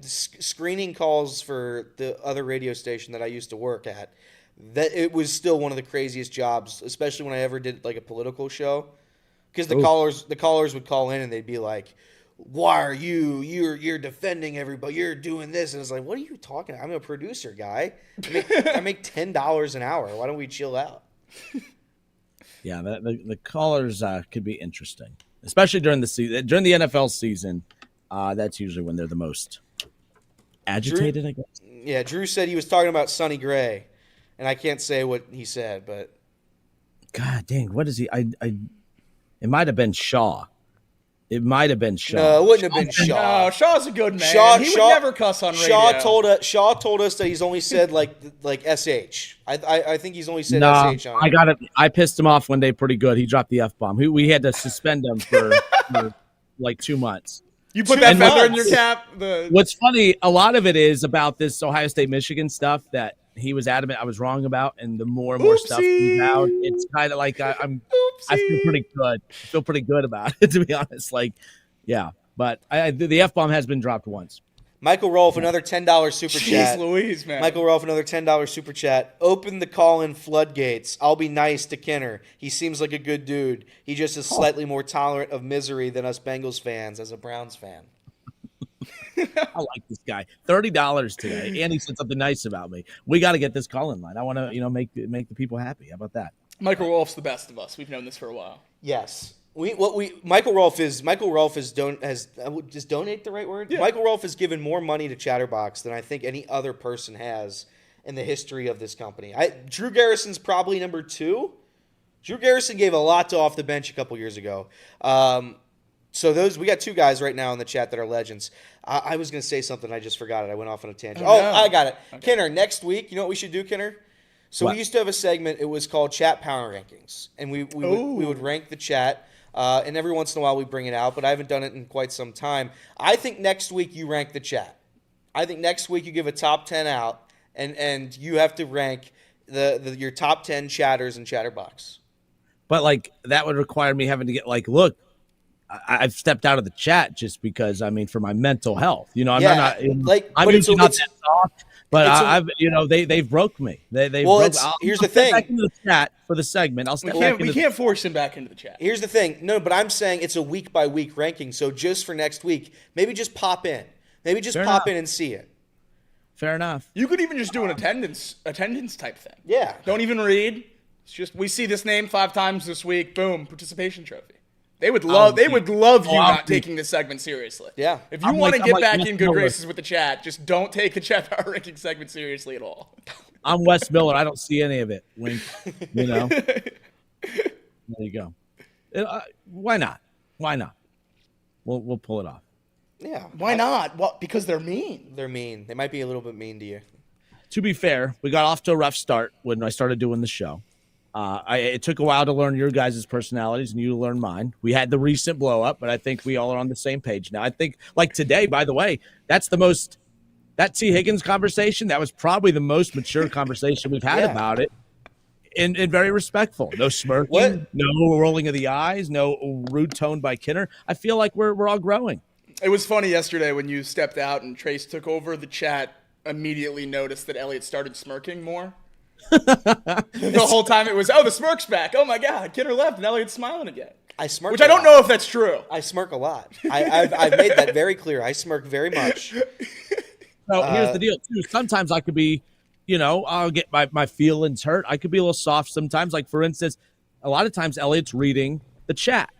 Speaker 2: Screening calls for the other radio station that I used to work at. That it was still one of the craziest jobs, especially when I ever did like a political show, because the callers would call in and they'd be like, "Why are you're defending everybody? You're doing this," and it's like, "What are you talking about? I'm a producer, guy. I make $10 an hour. Why don't we chill out?"
Speaker 6: Yeah, the callers could be interesting, especially during the season, during the NFL season. That's usually when they're the most agitated, I guess.
Speaker 2: Yeah, Drew said he was talking about Sonny Gray, and I can't say what he said, but
Speaker 6: God dang, what is he? It might have been Shaw. It might have been Shaw.
Speaker 2: No, it wouldn't have been Shaw.
Speaker 3: No, Shaw's a good man. He would never cuss on radio.
Speaker 2: Shaw told us that he's only said like SH. I think he's only said SH on it.
Speaker 6: I got it. I pissed him off one day pretty good. He dropped the F-bomb. We had to suspend him for like 2 months.
Speaker 3: You put that feather in your cap?
Speaker 6: What's funny, a lot of it is about this Ohio State-Michigan stuff that he was adamant I was wrong about, and the more and more stuff comes out, it's kind of like I feel pretty good. I feel pretty good about it, to be honest. Like, yeah, but the F-bomb has been dropped once.
Speaker 2: Michael Rolfe, another $10 super chat.
Speaker 3: Jeez Louise, man.
Speaker 2: Michael Rolfe, another $10 super chat. Open the call-in floodgates. I'll be nice to Kenner. He seems like a good dude. He just is slightly more tolerant of misery than us Bengals fans as a Browns fan.
Speaker 6: I like this guy. $30 today, and he said something nice about me. We got to get this call-in line. I want to, make the people happy. How about that?
Speaker 3: Michael Rolfe's the best of us. We've known this for a while.
Speaker 2: Yes. Michael Rolfe is donate the right word? Yeah. Michael Rolfe has given more money to Chatterbox than I think any other person has in the history of this company. Drew Garrison's probably number 2. Drew Garrison gave a lot to Off the Bench a couple years ago. So we got 2 guys right now in the chat that are legends. I was going to say something. I just forgot it. I went off on a tangent. No. I got it. Okay. Kenner, next week, you know what we should do, Kenner? So we used to have a segment. It was called Chat Power Rankings. And we would rank the chat. And every once in a while we bring it out, but I haven't done it in quite some time. I think next week you rank the chat. I think next week you give a top 10 out, and you have to rank your top 10 chatters in Chatterbox.
Speaker 6: But, like, that would require me having to get, like, look, I've stepped out of the chat just because, for my mental health. I'm not I'm usually not that soft, but they've broke me.
Speaker 2: Here's the thing.
Speaker 6: Back into the chat for the segment.
Speaker 3: We can't force him back into the chat.
Speaker 2: Here's the thing. No, but I'm saying it's a week by week ranking. So just for next week, maybe just pop in. Maybe just pop in and see it.
Speaker 6: Fair enough.
Speaker 3: You could even just do an attendance type thing.
Speaker 2: Yeah.
Speaker 3: Don't even read. It's just we see this name 5 times this week. Boom, participation trophy. They would love you not taking this segment seriously.
Speaker 2: Yeah.
Speaker 3: If you want to get back in good graces with the chat, just don't take the chat power ranking segment seriously at all.
Speaker 6: I'm Wes Miller. I don't see any of it. Wink. There you go. Why not? Why not? We'll pull it off.
Speaker 2: Yeah.
Speaker 3: Why not? Well, because they're mean.
Speaker 2: They're mean. They might be a little bit mean to you.
Speaker 6: To be fair, we got off to a rough start when I started doing the show. It took a while to learn your guys' personalities and you to learn mine. We had the recent blow up, but I think we all are on the same page now. I think, like today, by the way, that T. Higgins conversation, that was probably the most mature conversation we've had about it. And very respectful. No smirking, no rolling of the eyes, no rude tone by Kinner. I feel like we're all growing.
Speaker 3: It was funny yesterday when you stepped out and Trace took over the chat, immediately noticed that Elliot started smirking more. The whole time it was, the smirk's back. Oh my God, Kidder left and Elliot's smiling again.
Speaker 2: I smirk,
Speaker 3: which I don't know if that's true.
Speaker 2: I smirk a lot. I've made that very clear. I smirk very much.
Speaker 6: So here's the deal too. Sometimes I could be, I'll get my feelings hurt. I could be a little soft sometimes. Like for instance, a lot of times Elliot's reading the chat.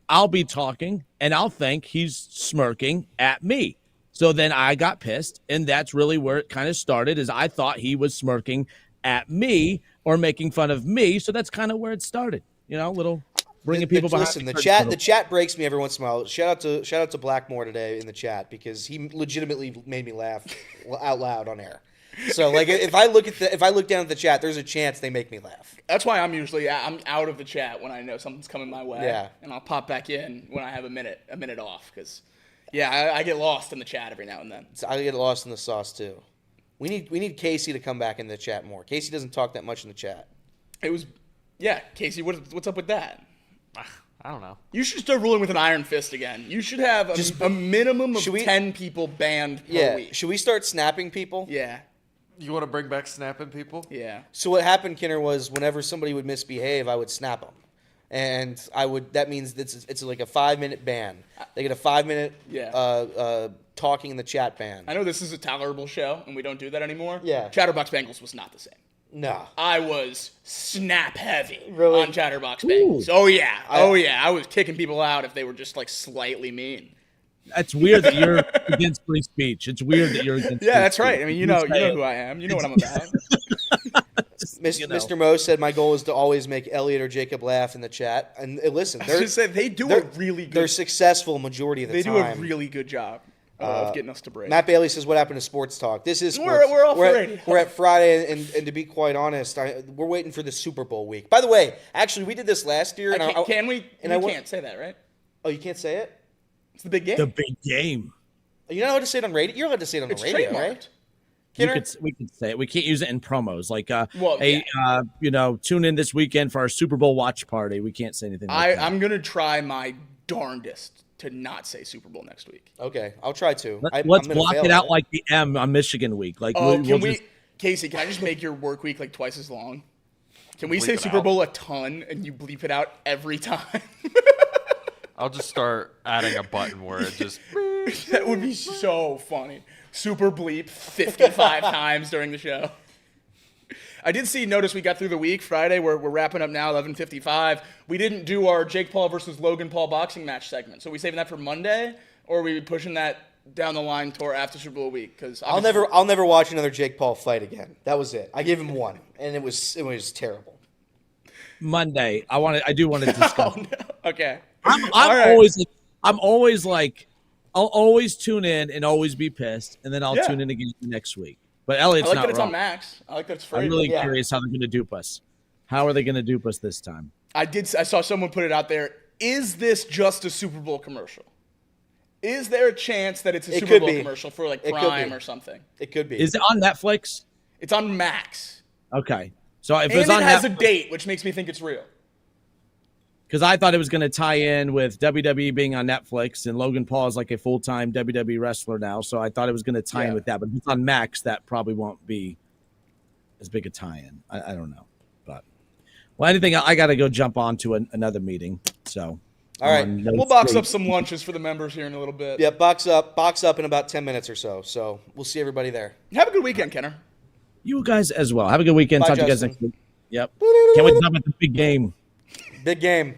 Speaker 6: I'll be talking and I'll think he's smirking at me. So then I got pissed, and that's really where it kind of started. Is I thought he was smirking at me or making fun of me, so that's kind of where it started. Little bringing people behind.
Speaker 2: Listen, the chat breaks me every once in a while. Shout out to Blackmore today in the chat because he legitimately made me laugh out loud on air. So like if I look down at the chat, there's a chance they make me laugh.
Speaker 3: That's why I'm out of the chat when I know something's coming my way.
Speaker 2: Yeah.
Speaker 3: And I'll pop back in when I have a minute off because I get lost in the chat every now and then.
Speaker 2: So I get lost in the sauce too. We need Casey to come back in the chat more. Casey doesn't talk that much in the chat.
Speaker 3: Casey, what's up with that?
Speaker 1: I don't know.
Speaker 3: You should start ruling with an iron fist again. You should have a minimum of 10 people banned per week.
Speaker 2: Should we start snapping people?
Speaker 3: Yeah.
Speaker 1: You want to bring back snapping people?
Speaker 3: Yeah.
Speaker 2: So what happened, Kinner, was whenever somebody would misbehave, I would snap them. And that means it's like a 5-minute ban. They get a 5-minute talking in the chat ban.
Speaker 3: I know this is a tolerable show, and we don't do that anymore.
Speaker 2: Yeah.
Speaker 3: Chatterbox Bengals was not the same.
Speaker 2: No.
Speaker 3: I was snap heavy
Speaker 2: Really?
Speaker 3: on Chatterbox Bengals. Oh, yeah. I was kicking people out if they were just, like, slightly mean.
Speaker 6: That's weird that you're against free speech. It's weird that you're against
Speaker 3: Yeah, that's
Speaker 6: free
Speaker 3: right.
Speaker 6: speech.
Speaker 3: I mean, you know who I am. You know what I'm about.
Speaker 2: Mr. Mo said my goal is to always make Elliot or Jacob laugh in the chat. And listen,
Speaker 3: they do a really good.
Speaker 2: They're successful majority of the time.
Speaker 3: They do a really good job of getting us to break.
Speaker 2: Matt Bailey says, "What happened to sports talk?" This is sports.
Speaker 3: We're off radio.
Speaker 2: We're at Friday, and to be quite honest, we're waiting for the Super Bowl week. By the way, actually, we did this last year.
Speaker 3: Can we? And we can't say that, right?
Speaker 2: Oh, you can't say it?
Speaker 3: It's the big game.
Speaker 6: The big game.
Speaker 2: You're not allowed to say it on radio. You're allowed to say it on the radio, right?
Speaker 6: We could say it. We can't use it in promos. Like, tune in this weekend for our Super Bowl watch party. We can't say anything like that.
Speaker 3: I'm going to try my darndest to not say Super Bowl next week.
Speaker 2: Okay, I'll try to.
Speaker 6: Let's block it out like the M on Michigan week. Like,
Speaker 3: Casey, can I just make your work week like twice as long? Can we say Super Bowl a ton and you bleep it out every time?
Speaker 1: I'll just start adding a button where it just...
Speaker 3: That would be so funny. Super bleep 55 times during the show. I did notice we got through the week Friday. We're wrapping up now, 11:55. We didn't do our Jake Paul versus Logan Paul boxing match segment. So are we saving that for Monday, or are we pushing that down the line toward after Super Bowl week? Because
Speaker 2: I'll never watch another Jake Paul fight again. That was it. I gave him one, and it was terrible.
Speaker 6: Monday. I do want to discuss.
Speaker 3: Oh, no. Okay.
Speaker 6: I'm always like, I'll always tune in and always be pissed, and then I'll tune in again next week. But Elliot's not
Speaker 3: I like that it's
Speaker 6: wrong.
Speaker 3: on Max. I like that it's free.
Speaker 6: I'm really curious how they're going to dupe us. How are they going to dupe us this time?
Speaker 3: I saw someone put it out there. Is this just a Super Bowl commercial? Is there a chance that it's a Super Bowl commercial for like Prime or something?
Speaker 2: It could be.
Speaker 6: Is it on Netflix?
Speaker 3: It's on Max.
Speaker 6: Okay. So if
Speaker 3: and
Speaker 6: it's on
Speaker 3: it has
Speaker 6: Netflix,
Speaker 3: a date, which makes me think it's real.
Speaker 6: Because I thought it was going to tie in with WWE being on Netflix, and Logan Paul is like a full-time WWE wrestler now, so I thought it was going to tie in with that. But if it's on Max, that probably won't be as big a tie-in. I don't know. But I got to go jump on to another meeting. So
Speaker 2: all right,
Speaker 3: we'll box up some lunches for the members here in a little bit.
Speaker 2: Yeah, box up in about 10 minutes or so. So we'll see everybody there.
Speaker 3: Have a good weekend, Kenner.
Speaker 6: You guys as well. Have a good weekend.
Speaker 2: Bye,
Speaker 6: Talk to you guys
Speaker 2: Justin.
Speaker 6: next week. Yep. Can't wait to talk about the big game.
Speaker 2: Big game.